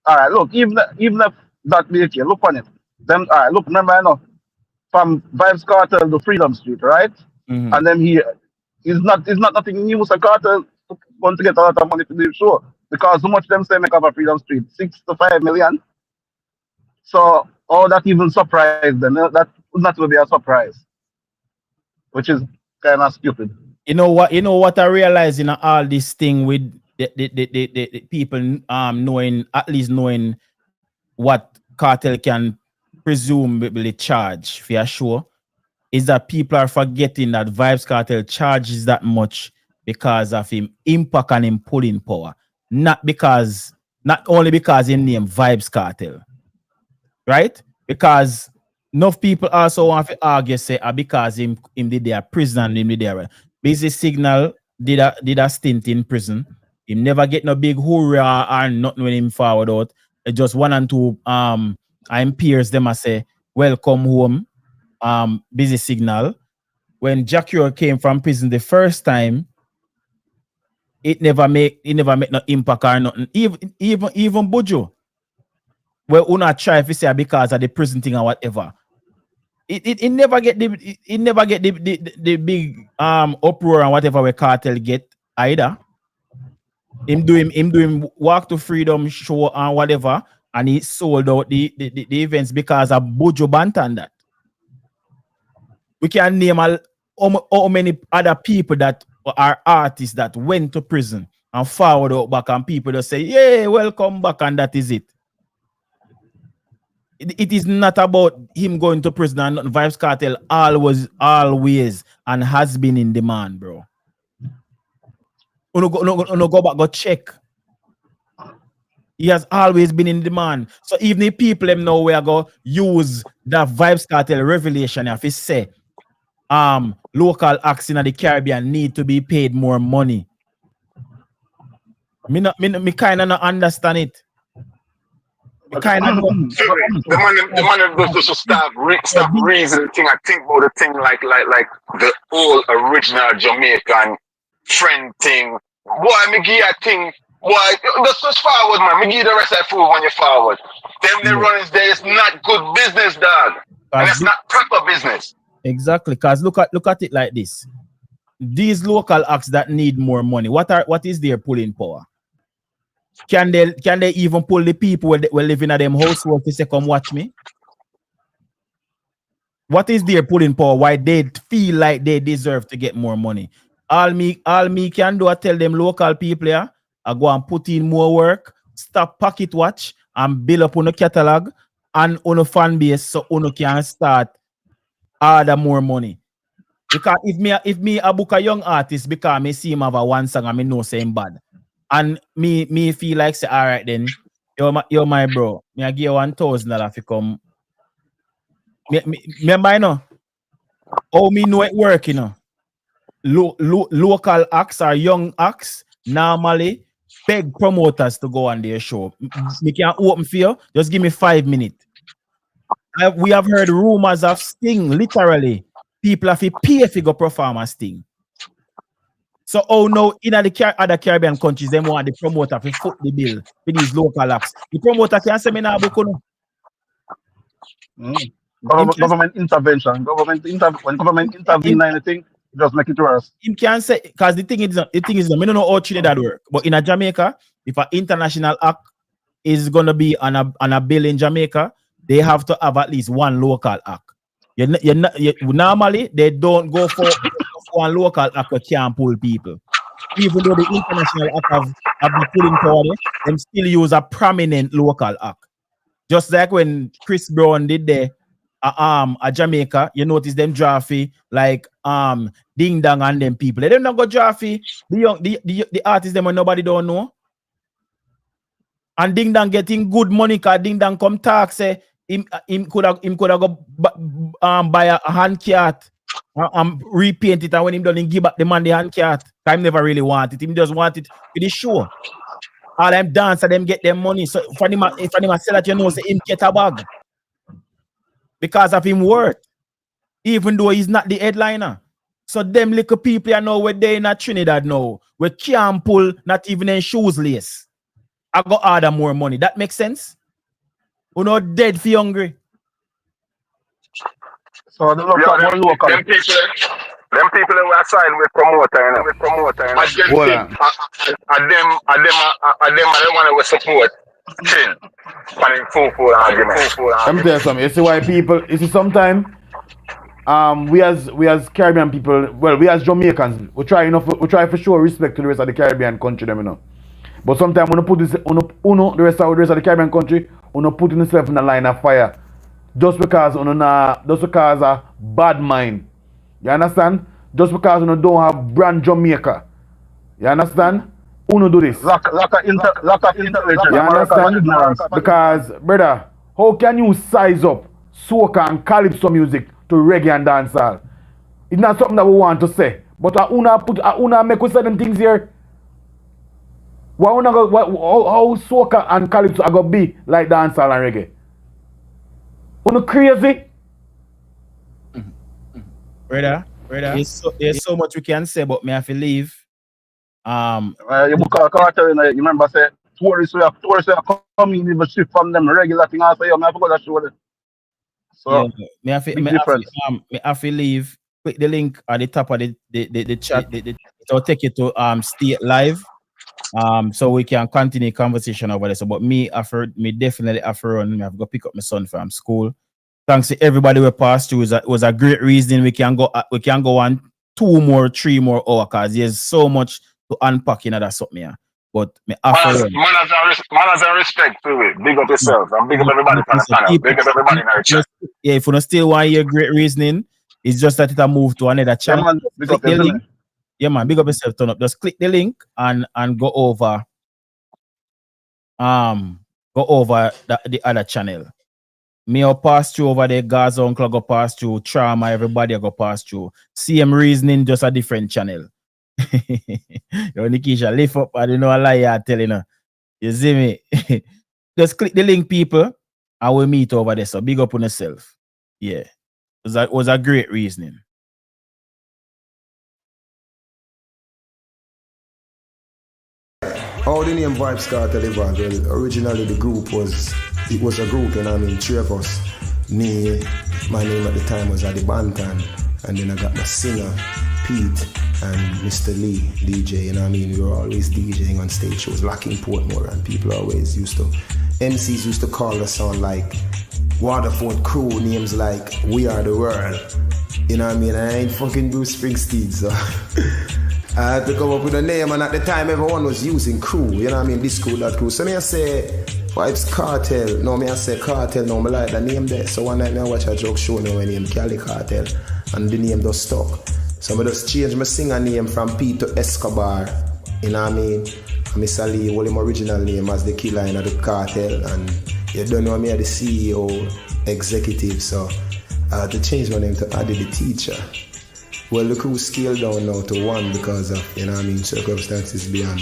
all right, look, even if that be the case, look on it. Them all right, look, remember I know from Vybz Kartel to Freedom Street, right? Mm-hmm. And then it's not nothing new. So Cartel going to get a lot of money for the show because how much them say make up a Freedom Street? 6 to 5 million. So all that even surprised them. That would not be a surprise, which is kind of stupid. You know what I realize in all this thing with the people knowing what Cartel can presumably charge for a show is that people are forgetting that Vybz Kartel charges that much because of him impact and him pulling power. Not only because he named Vybz Kartel. Right? Because enough people also want to argue say because him did their prison and him did their Busy Signal did a stint in prison. Him never get no big hoorah or nothing when him forward out. Just one and two I'm peers them I say welcome home. Busy Signal. When Jackie came from prison the first time, it never make no impact or nothing. Even Bojo. Well, una try if you say because of the prison thing or whatever. It never get the big uproar and whatever where Cartel get either. Him doing Walk to Freedom show and whatever, and he sold out the events because of Bojo Bantan that. We can name how many other people that are artists that went to prison and forward out back, and people that say, yeah, welcome back, and that is it. It is not about him going to prison and nothing. Vybz Kartel always and has been in demand, bro. No go back, go check. He has always been in demand. So even the people them know where go use that Vybz Kartel revelation if he say local acts in the Caribbean need to be paid more money. Me kind of not understand it. The man goes to stop reasoning thing. I think about the thing like the old original Jamaican friend thing. Boy, me give a thing. Boy, just forward, man. Me give the rest of the food when you forward. Them they runnings there is not good business, dog. And it's not proper business. Exactly, because look at it like this. These local acts that need more money, what is their pulling power? Can they even pull the people who living at them household to say, come watch me? What is their pulling power? Why they feel like they deserve to get more money? All me can do, I tell them local people, yeah, I go and put in more work, stop pocket watch, and build up on a catalog and on a fan base so uno can start order more money. Because if me a book a young artist because me see him have a one song and me know say him bad. And me feel like say, all right then, you're my bro. Me I give you $1,000 if you come. Me I know. How me know it work, you know. Local acts or young acts normally beg promoters to go on their show. Me can open for you. Just give me 5 minutes. We have heard rumors of Sting, literally. People have to pay if you go perform a Sting. So, no, in the other Caribbean countries, they want the promoter to foot the bill for these local acts. The promoter can say, me now book no. Government intervention. When government intervene in anything, just make it worse. Him can say, because the thing is, I don't know how Trinidad work, but in a Jamaica, if an international act is gonna be on a bill in Jamaica, they have to have at least one local act. Normally, they don't go for one local act that can pull people. Even though the international act have been pulling power, them still use a prominent local act. Just like when Chris Brown did there at Jamaica, you notice them drafty like Ding Dong and them people. They don't go drafty the artists them when nobody don't know. And Ding Dong getting good money because Ding Dong come talk say him could have go buy a hand cat and repaint it, and when him done give back the man the hand cat. Time never really want it. Him just want it for the show. All them dancer them get them money. So if him sell that, you know, say him get a bag because of him worth, even though he's not the headliner. So them little people you know where they in Trinidad now, we can't pull not even in shoes lace. I go order more money. That makes sense? We're not dead for hungry. So the local, them people who are signed with promoter, you know. And them I don't want to support. Let me tell you something. You see why people, you see sometimes we as Caribbean people, well, we as Jamaicans, we try for show respect to the rest of the Caribbean country, them, you know. But sometimes when you put this, the rest of the Caribbean country, you put yourself in the line of fire. Just because a bad mind. You understand? Just because you don't have brand Jamaica. You understand? Uno do this. Lack of intelligence. You understand? Because, brother, how can you size up soca and calypso music to reggae and dancehall? It's not something that we want to say. But I una make we say them things here. How soca and calypso are gonna be like dancehall and reggae? Uno crazy? Brother, there's so much we can say, but me have to leave. You book a Kartel, you remember say tourists are coming even shift from them regular thing. I say you have to go to show them. So me have to leave. Click the link at the top of the chat. It'll take you to Stay Live. So we can continue conversation over there. So, but me definitely after run. I've got to pick up my son from school. Thanks to everybody we passed through. It was a great reason we can go on 2 more, 3 more hours because there's so much to unpack in that something here. But me after manners and respect to it. Big up yourself and big up everybody on the panel. Big up everybody in our chat. Yeah, if you don't still want to hear great reasoning, it's just that it'll move to another channel. Click the link. Yeah, man, big up yourself, turn up. Just click the link and go over the other channel. Me will pass through over there, Gaza Uncle go pass through, Trauma, everybody go pass through. Same reasoning, just a different channel. Yo, Nikisha, lift up, I don't know a lie you're telling her. You see me? Just click the link, people, and we'll meet over there. So big up on yourself. Yeah. It was a great reasoning. How the name Vybz Kartel evolved? Well, originally the group was a group, you know what I mean, three of us. Me, my name at the time was Adi Bantan, and then I got my singer, Pete, and Mr. Lee, DJ, you know what I mean? We were always DJing on stage shows, Locking Portmore, and people always MCs used to call us on like Waterford Crew, names like We Are the World. You know what I mean? I ain't fucking Bruce Springsteen, so I had to come up with a name, and at the time everyone was using Crew, you know what I mean? This crew, that crew. So me I say Vybz Kartel, no me I say Kartel, no me like the name there. So one night me I watch a joke show now named Cali Kartel, and the name just stuck. So I just changed my singer name from Pete to Escobar, you know what I mean? And Mr. Lee, well, my original name as the killer in the cartel, and you don't know me as the CEO, executive, so I had to change my name to Adi the Teacher. Well, the crew scaled down now to one because of, you know what I mean, circumstances beyond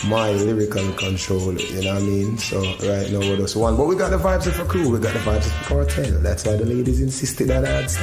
my lyrical control, you know what I mean? So right now we're just one. But we got the vibes of a crew, we got the vibes of a cartel. That's why the ladies insisted that I had